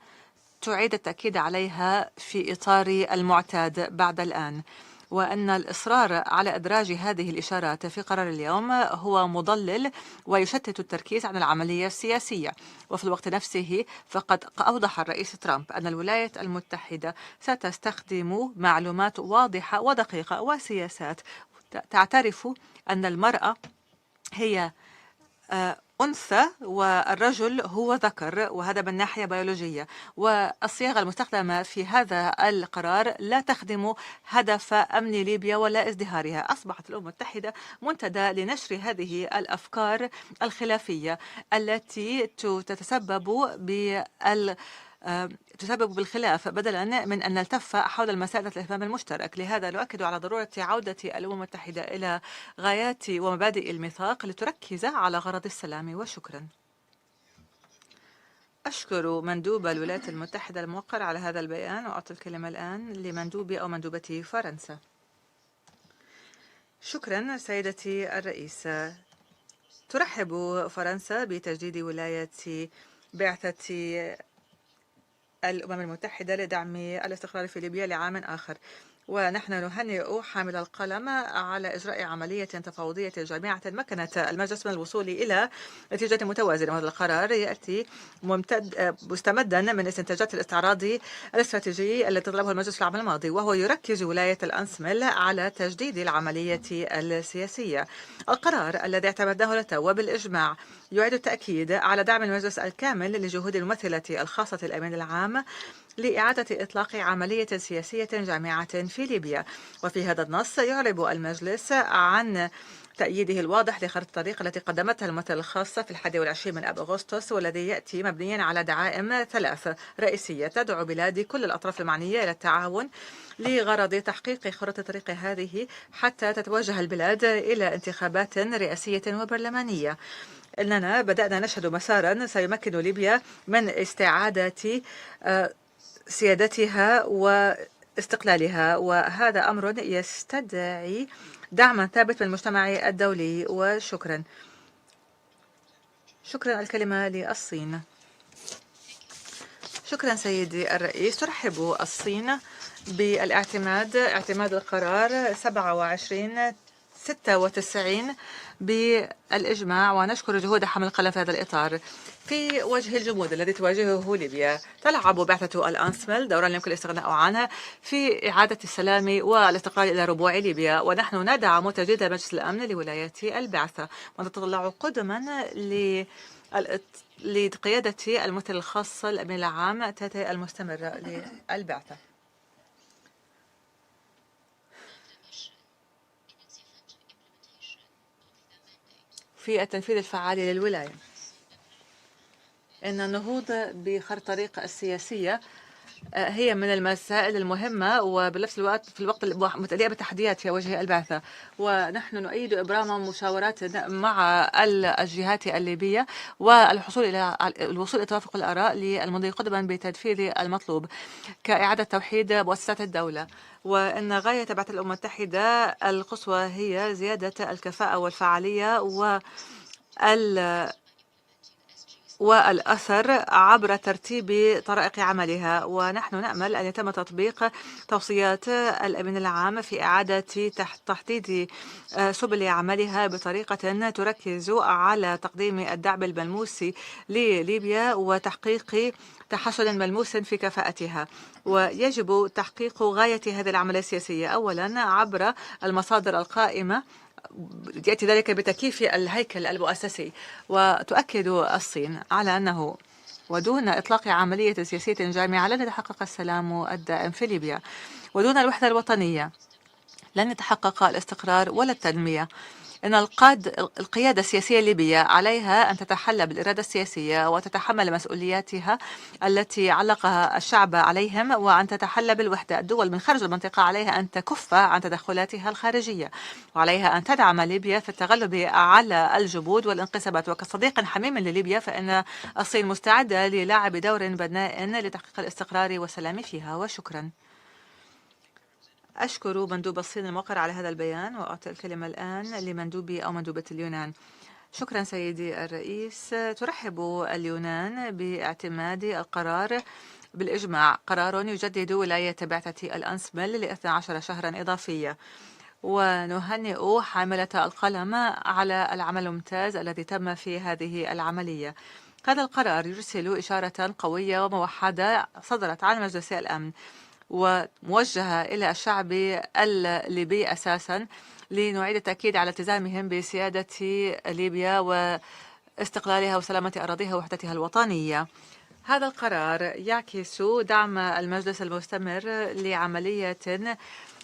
تعيد التأكيد عليها في إطار المعتاد بعد الآن، وأن الإصرار على إدراج هذه الإشارات في قرار اليوم هو مضلل ويشتت التركيز عن العملية السياسية. وفي الوقت نفسه فقد أوضح الرئيس ترامب أن الولايات المتحدة ستستخدم معلومات واضحة ودقيقة وسياسات تعترف أن المرأة هي أنثى والرجل هو ذكر، وهذا من ناحية بيولوجية، والصياغة المستخدمة في هذا القرار لا تخدم هدف أمن ليبيا ولا ازدهارها. أصبحت الأمم المتحدة منتدى لنشر هذه الأفكار الخلافية التي تسبب بالخلاف بدلا من أن نلتف حول المسائل الاهتمام المشترك. لهذا نؤكد على ضرورة عودة الأمم المتحدة إلى غايات ومبادئ الميثاق لتركز على غرض السلام. وشكرا. أشكر مندوب الولايات المتحدة الموقر على هذا البيان، وأعطي الكلمة الآن لمندوب أو مندوبة فرنسا. شكرا سيدتي الرئيس. ترحب فرنسا بتجديد ولاية بعثة الأمم المتحدة لدعم الاستقرار في ليبيا لعام آخر، ونحن نهنئ حامل القلم على إجراء عملية تفاوضية جامعة مكنت المجلس من الوصول إلى نتيجة متوازنة. وهذا القرار يأتي مستمدا من استنتاجات الاستعراضي الاستراتيجي الذي طلبه المجلس في العام الماضي، وهو يركز ولاية الأنسمل على تجديد العملية السياسية. القرار الذي اعتمدناه للتو بالإجماع يعيد التأكيد على دعم المجلس الكامل لجهود الممثلة الخاصة الأمين العام لإعادة إطلاق عملية سياسية جامعة في ليبيا. وفي هذا النص يعرب المجلس عن تأييده الواضح لخارطة الطريق التي قدمتها الممثلة الخاصة في 21 من آب أغسطس، والذي يأتي مبنيا على دعائم 3 رئيسية تدعو بلاد كل الأطراف المعنية إلى التعاون لغرض تحقيق خارطة الطريق هذه حتى تتوجه البلاد إلى انتخابات رئاسية وبرلمانية. إننا بدأنا نشهد مسارا سيمكن ليبيا من استعادة سيادتها واستقلالها، وهذا أمر يستدعي دعما ثابت من المجتمع الدولي. وشكرا. الكلمة للصين. شكرا سيدي الرئيس. ترحب الصين باعتماد القرار 2796 بالإجماع، ونشكر جهود حمل القلم في هذا الإطار. في وجه الجمود الذي تواجهه ليبيا، تلعب بعثة الأنسمل دورا يمكن الاستغناء عنها في إعادة السلام والاستقرار إلى ربوع ليبيا، ونحن ندعم تجديد مجلس الأمن لولاية البعثة، ونتطلع قدما لقيادة الممثل الخاصة الأمين العام تتجه المستمرة للبعثة. في التنفيذ الفعال للولاية، إن النهوض بخارطة الطريق السياسية هي من المسائل المهمة، وبنفس الوقت في الوقت متليئة بالتحديات في وجه البعثة. ونحن نؤيد إبرام مشاورات مع الجهات الليبية والوصول إلى توافق الآراء للمضي قدما بتنفيذ المطلوب كإعادة توحيد مؤسسات الدولة. وإن غاية بعثة الأمم المتحدة القصوى هي زيادة الكفاءة والفعالية والأثر عبر ترتيب طرائق عملها. ونحن نأمل أن يتم تطبيق توصيات الأمين العام في إعادة تحديد سبل عملها بطريقة تركز على تقديم الدعم الملموس لليبيا وتحقيق تحسن ملموس في كفاءتها. ويجب تحقيق غاية هذه العملية السياسية أولا عبر المصادر القائمة، يأتي ذلك بتكييف الهيكل المؤسسي. وتؤكد الصين على أنه ودون إطلاق عملية سياسية جامعة لن يتحقق السلام الدائم في ليبيا، ودون الوحدة الوطنية لن يتحقق الاستقرار ولا التنمية. إن القيادة السياسية الليبية عليها أن تتحلى بالإرادة السياسية وتتحمل مسؤولياتها التي علقها الشعب عليهم، وأن تتحلى بالوحدة. الدول من خارج المنطقة عليها أن تكف عن تدخلاتها الخارجية، وعليها أن تدعم ليبيا في التغلب على الجمود والانقسامات. وكصديق حميم لليبيا فإن الصين مستعدة للعب دور بناء لتحقيق الاستقرار والسلام فيها. وشكرا. أشكر مندوب الصين الموقر على هذا البيان، وأعطي الكلمة الآن لمندوبي أو مندوبة اليونان. شكرا سيدي الرئيس. ترحب اليونان باعتماد القرار بالإجماع، قرار يجدد ولاية بعثة الأنسمل ل 12 شهرا إضافية، ونهنئ حاملة القلم على العمل الممتاز الذي تم في هذه العملية. هذا القرار يرسل إشارة قوية وموحدة صدرت عن مجلس الأمن وموجهة إلى الشعب الليبي أساسا، لنعيد التأكيد على التزامهم بسيادة ليبيا واستقلالها وسلامة أراضيها ووحدتها الوطنية. هذا القرار يعكس دعم المجلس المستمر لعملية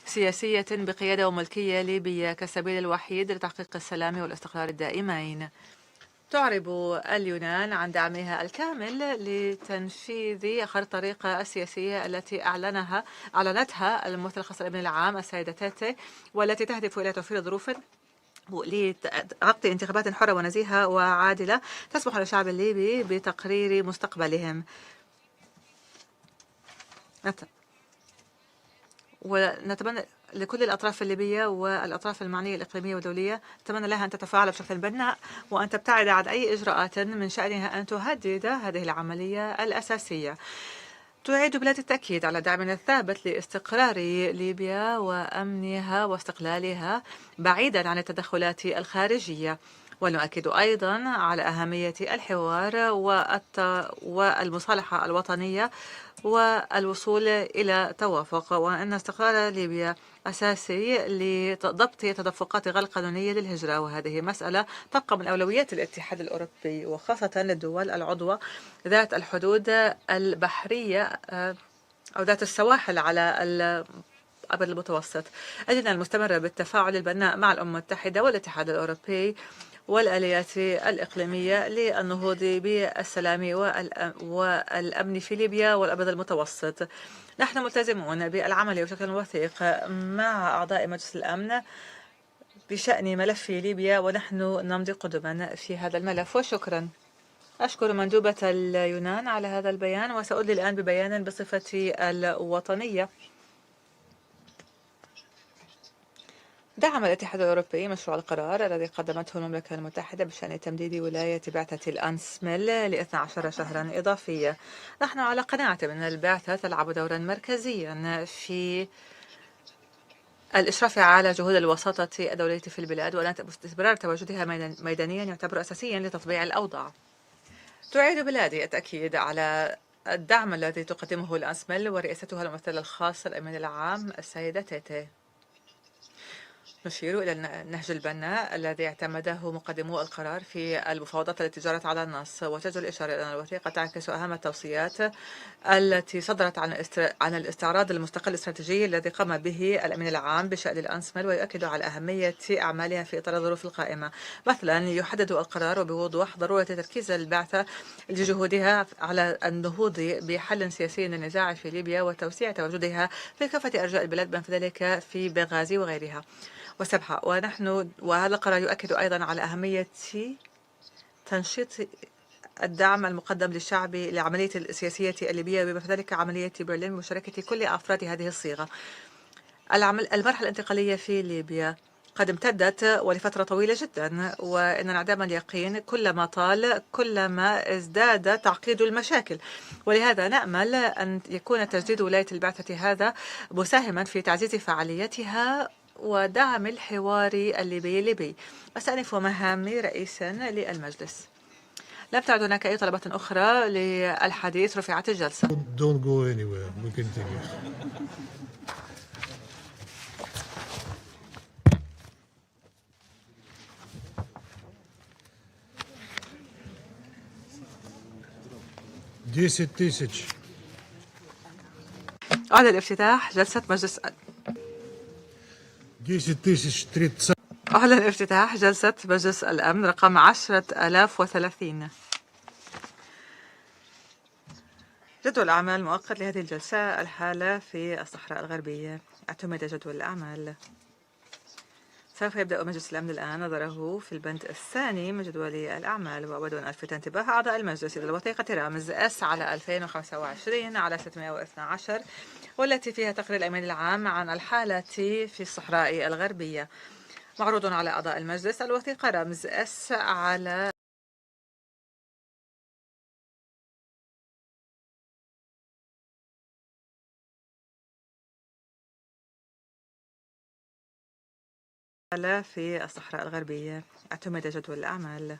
سياسية بقيادة وملكية ليبية كالسبيل الوحيد لتحقيق السلام والاستقرار الدائمين. تعرب اليونان عن دعمها الكامل لتنفيذ خارطة الطريق السياسية التي أعلنتها الممثل الخاص الأمين العام السيدة تتجه، والتي تهدف إلى توفير ظروف لعقد انتخابات حرة ونزيهة وعادلة تسمح للشعب الليبي بتقرير مستقبلهم. ونتمنى لكل الأطراف الليبية والأطراف المعنية الإقليمية والدولية، نتمنى لها أن تتفاعل بشكل بناء وأن تبتعد عن أي إجراءات من شأنها أن تهدد هذه العملية الأساسية. تعيد بلاد التأكيد على دعمنا الثابت لاستقرار ليبيا وأمنها واستقلالها بعيدا عن التدخلات الخارجية، ونؤكد أيضا على أهمية الحوار والمصالحة الوطنية والوصول إلى توافق، وأن استقرار ليبيا أساسي لضبط تدفقات غير القانونية للهجرة، وهذه مسألة تبقى من أولويات الاتحاد الأوروبي وخاصة للدول العضوة ذات الحدود البحرية أو ذات السواحل على الأبد المتوسط. أجلنا المستمرة بالتفاعل البناء مع الأمم المتحدة والاتحاد الأوروبي والآليات الإقليمية للنهوض بالسلام والأمن في ليبيا والأبد المتوسط. نحن ملتزمون بالعمل بشكل وثيق مع أعضاء مجلس الأمن بشأن ملف ليبيا، ونحن نمضي قدما في هذا الملف. وشكرا. أشكر مندوبة اليونان على هذا البيان، وسأدلي الآن ببيان بصفتي الوطنية. دعم الاتحاد الأوروبي مشروع القرار الذي قدمته المملكة المتحدة بشأن تمديد ولاية بعثة الأنسمل ل 12 شهرا إضافية. نحن على قناعة من البعثة تلعب دورا مركزيا في الإشراف على جهود الوساطة الدولية في البلاد، وأن استمرار تواجدها ميدانيا يعتبر أساسيا لتطبيع الأوضاع. تعيد بلادي التأكيد على الدعم الذي تقدمه الأنسمل ورئاستها الممثل الخاص الأمين العام السيدة تيتي. نشير إلى النهج البناء الذي اعتمده مقدمو القرار في المفاوضات التي جرت على النص، وتجعل الإشارة إلى أن الوثيقة تعكس أهم التوصيات التي صدرت عن الاستعراض المستقل الاستراتيجي الذي قام به الأمين العام بشأن الأنسمل، ويؤكد على أهمية أعمالها في إطار الظروف القائمة. مثلا يحدد القرار بوضوح ضرورة تركيز البعثة لجهودها على النهوض بحل سياسي للنزاع في ليبيا وتوسيع تواجدها في كافة أرجاء البلاد بما في ذلك في بنغازي وغيرها وسبحة. وهذا القرار يؤكد أيضا على أهمية تنشيط الدعم المقدم للشعب لعملية السياسية الليبية بما في ذلك عملية برلين بمشاركة كل أفراد هذه الصيغة. المرحلة الانتقالية في ليبيا قد امتدت ولفترة طويلة جدا، وإن انعدام اليقين كلما طال كلما ازداد تعقيد المشاكل، ولهذا نأمل أن يكون تجديد ولاية البعثة هذا مساهما في تعزيز فعاليتها ودعم الحوار الليبي. أستأنف مهامي رئيسا للمجلس. لم تعد هناك أي طلبات أخرى للحديث. رفعت الجلسة. Don't go anywhere. We continue. على الافتتاح جلسة مجلس أعلن افتتاح جلسة مجلس الأمن رقم 10,030. جدول الأعمال المؤقت لهذه الجلسة. الحالة في الصحراء الغربية. اعتمد جدول الأعمال. سوف يبدأ مجلس الأمن الآن نظره في البند الثاني من جدول الأعمال، وأود أن ألفت انتباه أعضاء المجلس إلى الوثيقة رامز S على 2025 على 612، والتي فيها تقرير الأمين العام عن الحالة في الصحراء الغربية. معروض على أعضاء المجلس الوثيقة رامز S على في الصحراء الغربية. اعتمد جدول الأعمال.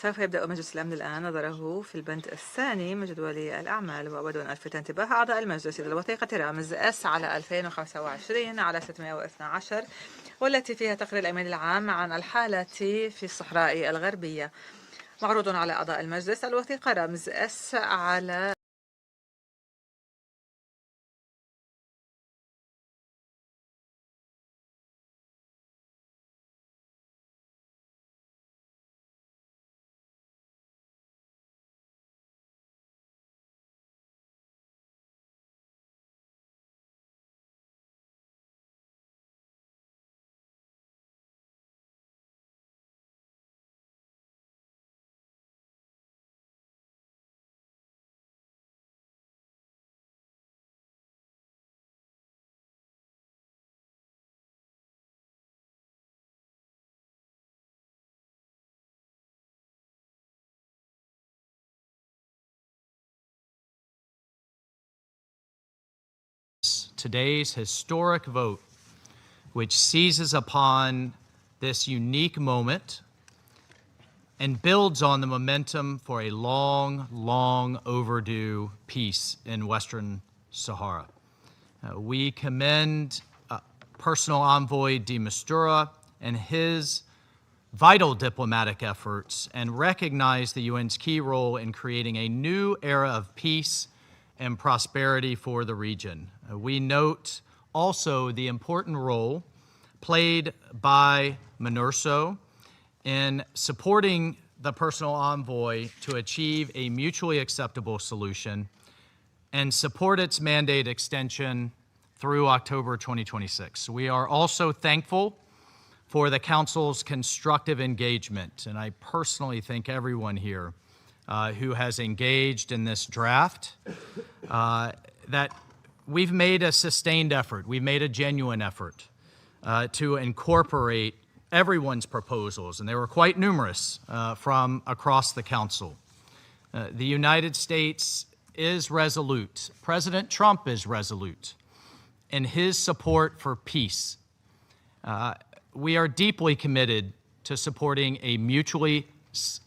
سوف يبدأ مجلس الأمن الآن نظره في البند الثاني من جدول الأعمال، وأود أن ألفت انتباه أعضاء المجلس إلى الوثيقة رامز S على 2025 على 612، والتي فيها تقرير الأمين العام عن الحالة في الصحراء الغربية. معروض على أعضاء المجلس الوثيقة رامز S على today's historic vote, which seizes upon this unique moment and builds on the momentum for a long, long overdue peace in Western Sahara. We commend Personal Envoy de Mistura and his vital diplomatic efforts and recognize the UN's key role in creating a new era of peace and prosperity for the region. We note also the important role played by MINURSO in supporting the Personal Envoy to achieve a mutually acceptable solution and support its mandate extension through October 2026. We are also thankful for the Council's constructive engagement, and I personally thank everyone here who has engaged in this draft, that we've made a sustained effort, we've made a genuine effort to incorporate everyone's proposals, and they were quite numerous from across the Council. The United States is resolute. President Trump is resolute in his support for peace. We are deeply committed to supporting a mutually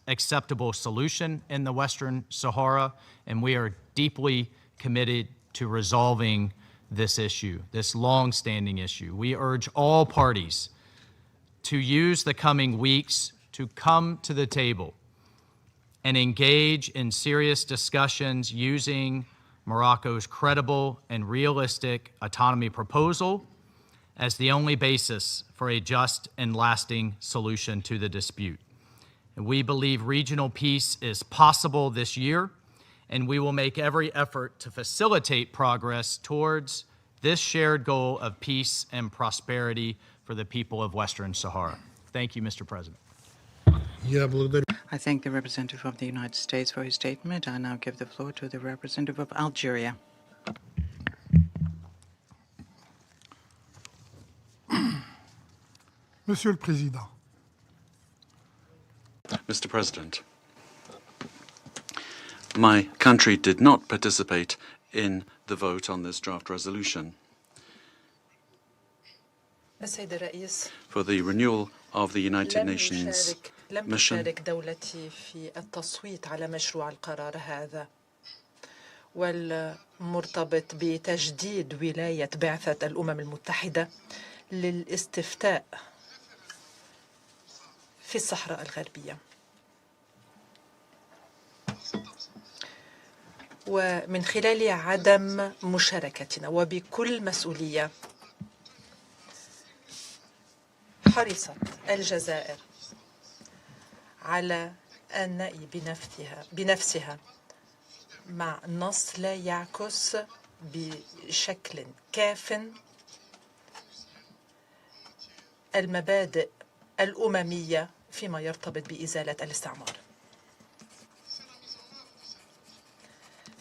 acceptable solution in the Western Sahara, and we are deeply committed to resolving this issue, this long-standing issue. We urge all parties to use the coming weeks to come to the table and engage in serious discussions using Morocco's credible and realistic autonomy proposal as the only basis for a just and lasting solution to the dispute. And we believe regional peace is possible this year, and we will make every effort to facilitate progress towards this shared goal of peace and prosperity for the people of Western Sahara. Thank you, Mr. President. I thank the representative of the United States for his statement. I now give the floor to the representative of Algeria. Monsieur le Président. Mr. President, my country did not participate in the vote on this draft resolution for the renewal of the United Nations لم mission. تشارك دولتي في التصويت على مشروع القرار هذا والمرتبط بتجديد ولاية بعثة الأمم المتحدة للاستفتاء في الصحراء الغربية. ومن خلال عدم مشاركتنا وبكل مسؤولية حرصت الجزائر على النأي بنفسها مع نص لا يعكس بشكل كاف المبادئ الأممية فيما يرتبط بإزالة الاستعمار.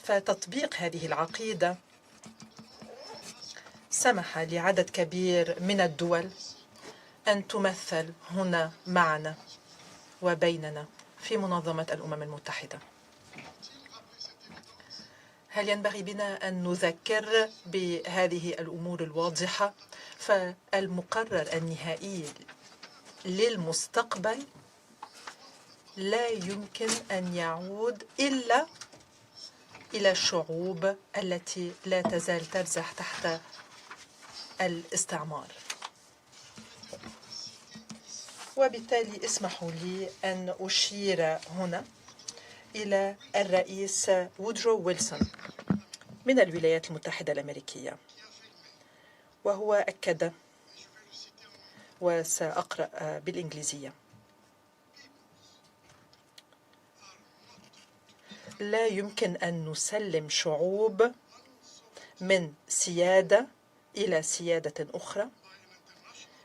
فتطبيق هذه العقيدة سمح لعدد كبير من الدول أن تمثل هنا معنا وبيننا في منظمة الأمم المتحدة. هل ينبغي بنا أن نذكر بهذه الأمور الواضحة؟ فالمقرر النهائي للمستقبل لا يمكن أن يعود إلا إلى الشعوب التي لا تزال ترزح تحت الاستعمار. وبالتالي اسمحوا لي أن أشير هنا إلى الرئيس وودرو ويلسون من الولايات المتحدة الأمريكية، وهو أكد، وسأقرأ بالإنجليزية: لا يمكن أن نسلم شعوب من سيادة إلى سيادة أخرى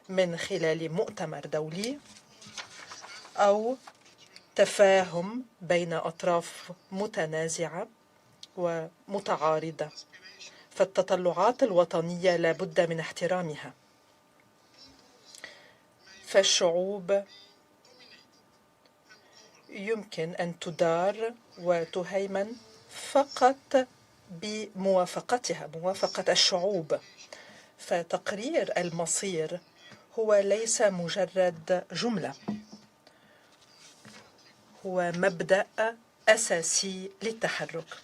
من خلال مؤتمر دولي أو تفاهم بين أطراف متنازعة ومتعارضة، فالتطلعات الوطنية لا بد من احترامها. فالشعوب يمكن أن تدار وتهيمن فقط بموافقتها، موافقة الشعوب. فتقرير المصير هو ليس مجرد جملة، هو مبدأ أساسي للتحرك.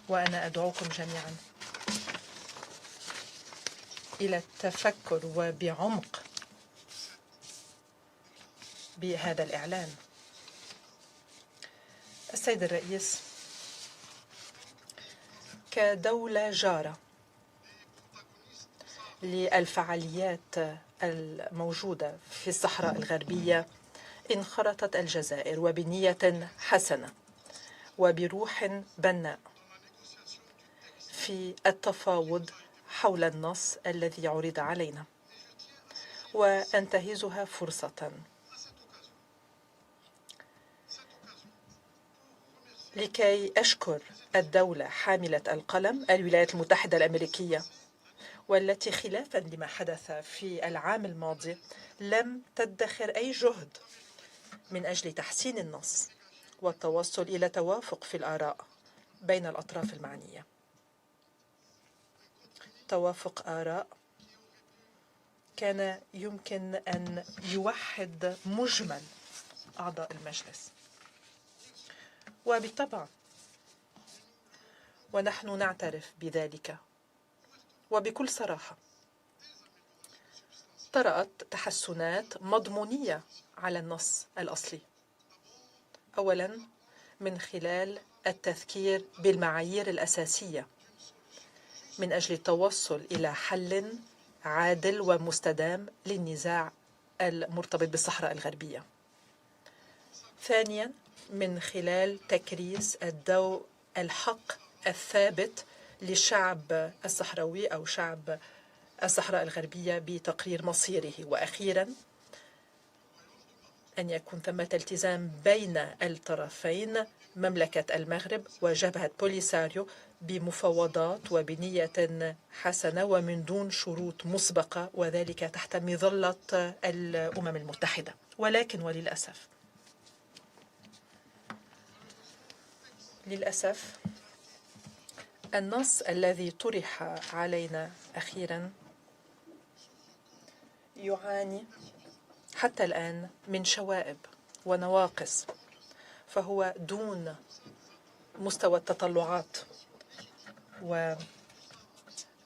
وأنا أدعوكم جميعا إلى التفكر وبعمق بهذا الإعلان. السيد الرئيس، كدولة جارة للفعاليات الموجودة في الصحراء الغربية، انخرطت الجزائر وبنية حسنة وبروح بناء في التفاوض حول النص الذي عرض علينا، وأنتهزها فرصة لكي أشكر الدولة حاملة القلم الولايات المتحدة الأمريكية، والتي خلافا لما حدث في العام الماضي لم تدخر أي جهد من أجل تحسين النص والتوصل إلى توافق في الآراء بين الأطراف المعنية، توافق آراء كان يمكن أن يوحد مجمل أعضاء المجلس. وبالطبع ونحن نعترف بذلك وبكل صراحة، طرأت تحسنات مضمونية على النص الأصلي. أولا، من خلال التذكير بالمعايير الأساسية من أجل التوصل إلى حل عادل ومستدام للنزاع المرتبط بالصحراء الغربية. ثانيا، من خلال تكريس الحق الثابت للشعب الصحراوي أو شعب الصحراء الغربية بتقرير مصيره. وأخيرا، أن يكون ثمة التزام بين الطرفين، مملكة المغرب وجبهة بوليساريو، بمفاوضات وبنية حسنة ومن دون شروط مسبقة، وذلك تحت مظلة الأمم المتحدة. ولكن وللأسف النص الذي طرح علينا أخيرا يعاني حتى الآن من شوائب ونواقص، فهو دون مستوى التطلعات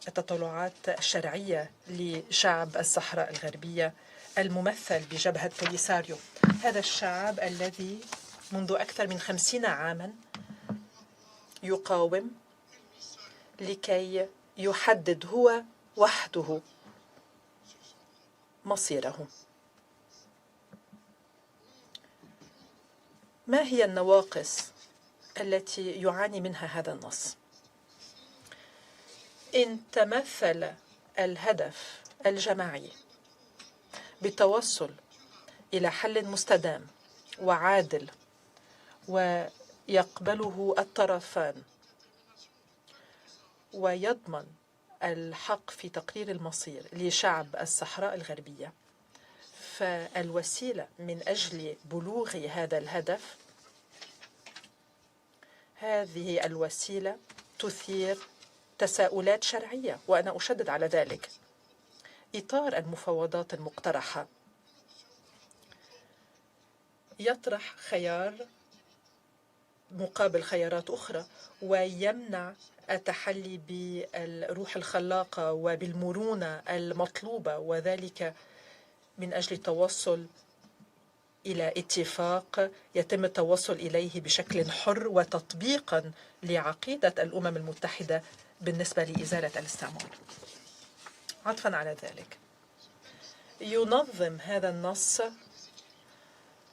والتطلعات الشرعية لشعب الصحراء الغربية الممثل بجبهة بوليساريو. هذا الشعب الذي منذ أكثر من 50 عاما يقاوم لكي يحدد هو وحده مصيره. ما هي النواقص التي يعاني منها هذا النص؟ إن تمثل الهدف الجماعي بالتوصل إلى حل مستدام وعادل ويقبله الطرفان ويضمن الحق في تقرير المصير لشعب الصحراء الغربية، فالوسيلة من أجل بلوغ هذا الهدف، هذه الوسيلة تثير تساؤلات شرعية، وأنا أشدد على ذلك. إطار المفاوضات المقترحة يطرح خيار مقابل خيارات أخرى ويمنع التحلي بالروح الخلاقة وبالمرونة المطلوبة، وذلك من أجل التوصل إلى اتفاق يتم التوصل إليه بشكل حر وتطبيقا لعقيدة الأمم المتحدة بالنسبة لإزالة الاستعمار. عطفا على ذلك، ينظم هذا النص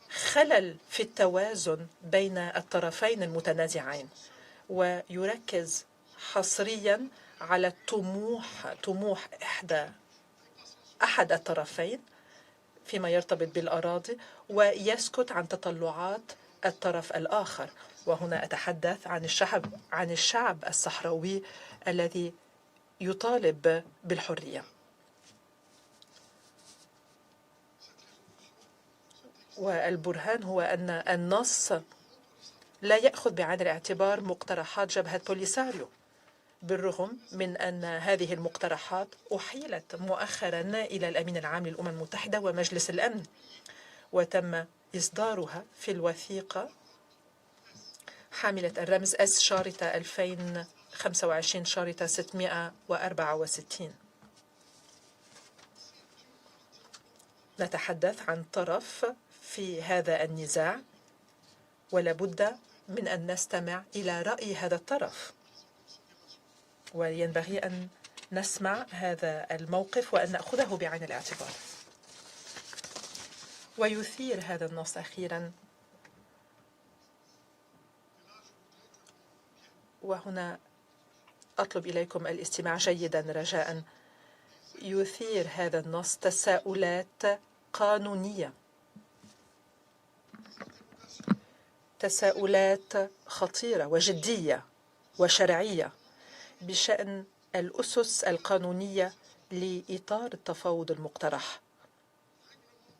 خلل في التوازن بين الطرفين المتنازعين، ويركز حصريا على طموح أحد الطرفين فيما يرتبط بالأراضي، ويسكت عن تطلعات الطرف الآخر. وهنا أتحدث عن الشعب الصحراوي الذي يطالب بالحرية. والبرهان هو أن النص لا يأخذ بعين الاعتبار مقترحات جبهة بوليساريو، بالرغم من أن هذه المقترحات أحيلت مؤخرا إلى الأمين العام للأمم المتحدة ومجلس الأمن، وتم إصدارها في الوثيقة حاملة الرمز S شارطة 2025 شارطة 664. نتحدث عن طرف في هذا النزاع، ولا بد من أن نستمع إلى رأي هذا الطرف، وينبغي أن نسمع هذا الموقف وأن نأخذه بعين الاعتبار. ويثير هذا النص أخيرا، وهنا أطلب إليكم الاستماع جيدا رجاء، يثير هذا النص تساؤلات قانونية، تساؤلات خطيرة وجدية وشرعية بشأن الأسس القانونية لإطار التفاوض المقترح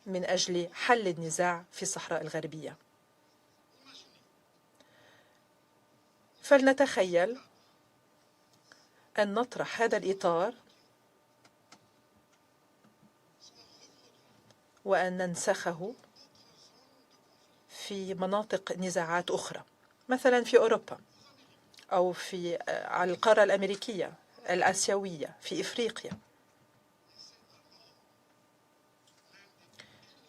من أجل حل النزاع في الصحراء الغربية. فلنتخيل أن نطرح هذا الإطار وأن ننسخه في مناطق نزاعات أخرى، مثلا في أوروبا أو على القارة الأمريكية، الآسيوية، في إفريقيا.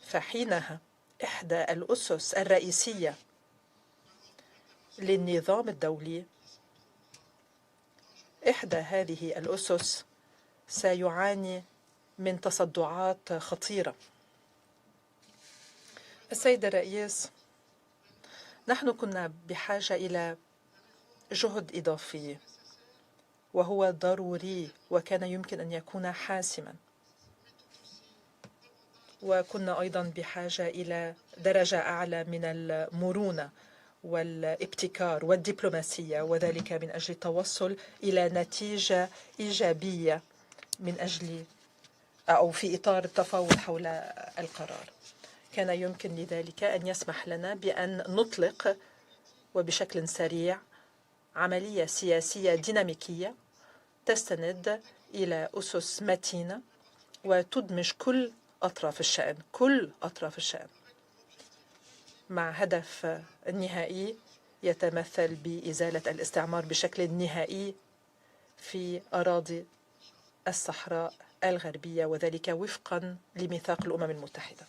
فحينها إحدى الأسس الرئيسية للنظام الدولي، إحدى هذه الأسس سيعاني من تصدعات خطيرة. السيد الرئيس، نحن كنا بحاجة إلى جهد إضافي، وهو ضروري وكان يمكن أن يكون حاسما، وكنا أيضا بحاجة إلى درجة أعلى من المرونة والابتكار والدبلوماسية، وذلك من أجل التوصل إلى نتيجة إيجابية من أجل أو في إطار التفاوض حول القرار. كان يمكن لذلك أن يسمح لنا بأن نطلق وبشكل سريع عملية سياسية ديناميكية تستند إلى أسس متينة وتدمج كل أطراف الشأن، مع هدف نهائي يتمثل بإزالة الاستعمار بشكل نهائي في أراضي الصحراء الغربية، وذلك وفقا لميثاق الأمم المتحدة.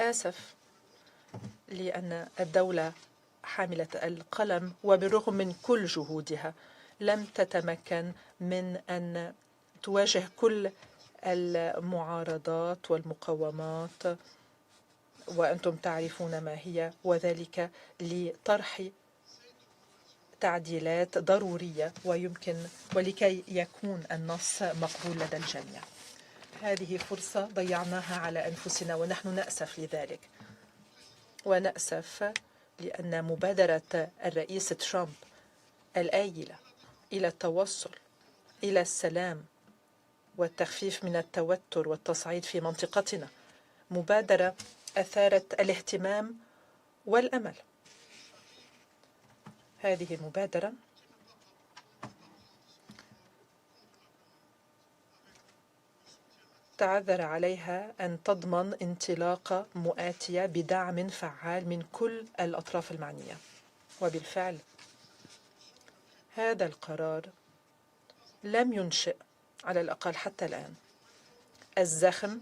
آسف لأن الدولة حاملة القلم وبالرغم من كل جهودها لم تتمكن من أن تواجه كل المعارضات والمقاومات، وأنتم تعرفون ما هي، وذلك لطرح تعديلات ضرورية ولكي يكون النص مقبول لدى الجميع. هذه فرصة ضيعناها على أنفسنا ونحن نأسف لذلك، ونأسف لأن مبادرة الرئيس ترامب الآيلة إلى التوصل إلى السلام والتخفيف من التوتر والتصعيد في منطقتنا مبادرة أثارت الاهتمام والأمل. هذه المبادرة تعذر عليها أن تضمن انطلاقة مؤاتية بدعم فعال من كل الأطراف المعنية، وبالفعل هذا القرار لم ينشئ على الأقل حتى الآن الزخم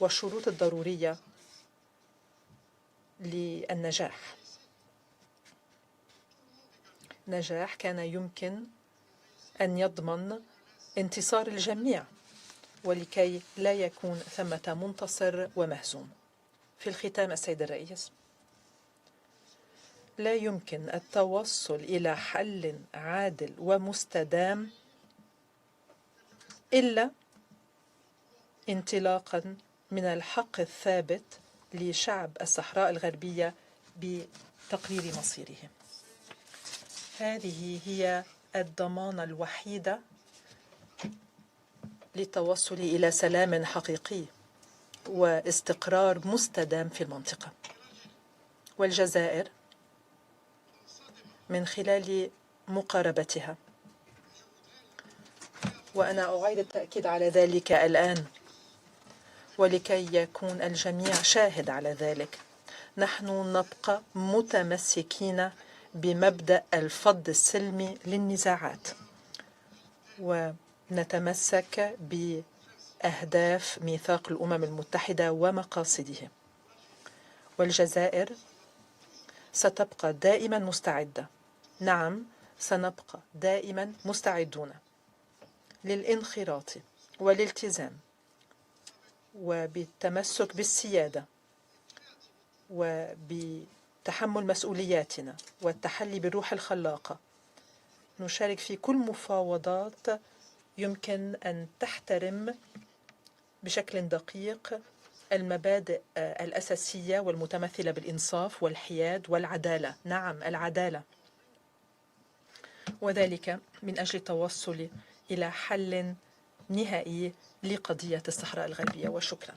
والشروط الضرورية للنجاح. نجاح كان يمكن أن يضمن انتصار الجميع ولكي لا يكون ثمة منتصر ومهزوم. في الختام السيد الرئيس، لا يمكن التوصل إلى حل عادل ومستدام إلا انطلاقا من الحق الثابت لشعب الصحراء الغربية بتقرير مصيرهم. هذه هي الضمانة الوحيدة للتوصل إلى سلام حقيقي واستقرار مستدام في المنطقة. والجزائر من خلال مقاربتها، وأنا أعيد التأكيد على ذلك الآن ولكي يكون الجميع شاهد على ذلك، نحن نبقى متمسكين بمبدأ الفض السلمي للنزاعات، ونتمسك بأهداف ميثاق الأمم المتحدة ومقاصده. والجزائر ستبقى دائما مستعدة، نعم سنبقى دائما مستعدون للانخراط والالتزام وبالتمسك بالسيادة وبتحمل مسؤولياتنا والتحلي بالروح الخلاقة. نشارك في كل مفاوضات يمكن أن تحترم بشكل دقيق المبادئ الأساسية والمتمثلة بالإنصاف والحياد والعدالة، نعم العدالة، وذلك من أجل التوصل إلى حل نهائي لقضية الصحراء الغربية. وشكرا.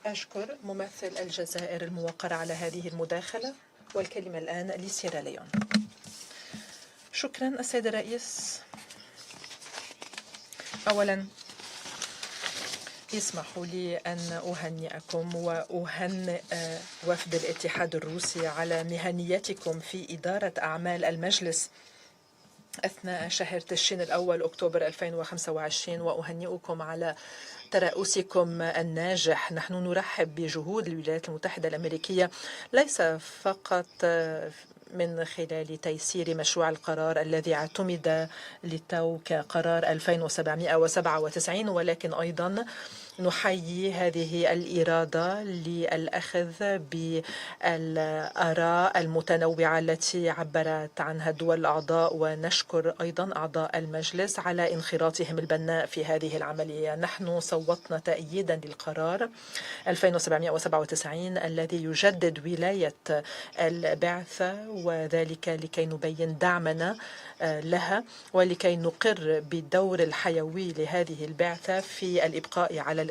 أشكر ممثل الجزائر الموقر على هذه المداخلة، والكلمة الآن لسيراليون. شكرا السيد الرئيس. أولا اسمحوا لي أن أهنئكم وأهنئ وفد الاتحاد الروسي على مهنيتكم في إدارة أعمال المجلس أثناء شهر تشرين الأول أكتوبر 2025، وأهنئكم على ترأسكم الناجح. نحن نرحب بجهود الولايات المتحدة الأمريكية ليس فقط من خلال تيسير مشروع القرار الذي اعتمد للتو كقرار 2797، ولكن أيضا نحيي هذه الإرادة للأخذ بالآراء المتنوعة التي عبرت عنها الدول الأعضاء، ونشكر أيضا أعضاء المجلس على انخراطهم البناء في هذه العملية. نحن صوتنا تأييدا للقرار 2797 الذي يجدد ولاية البعثة، وذلك لكي نبين دعمنا لها ولكي نقر بالدور الحيوي لهذه البعثة في الإبقاء على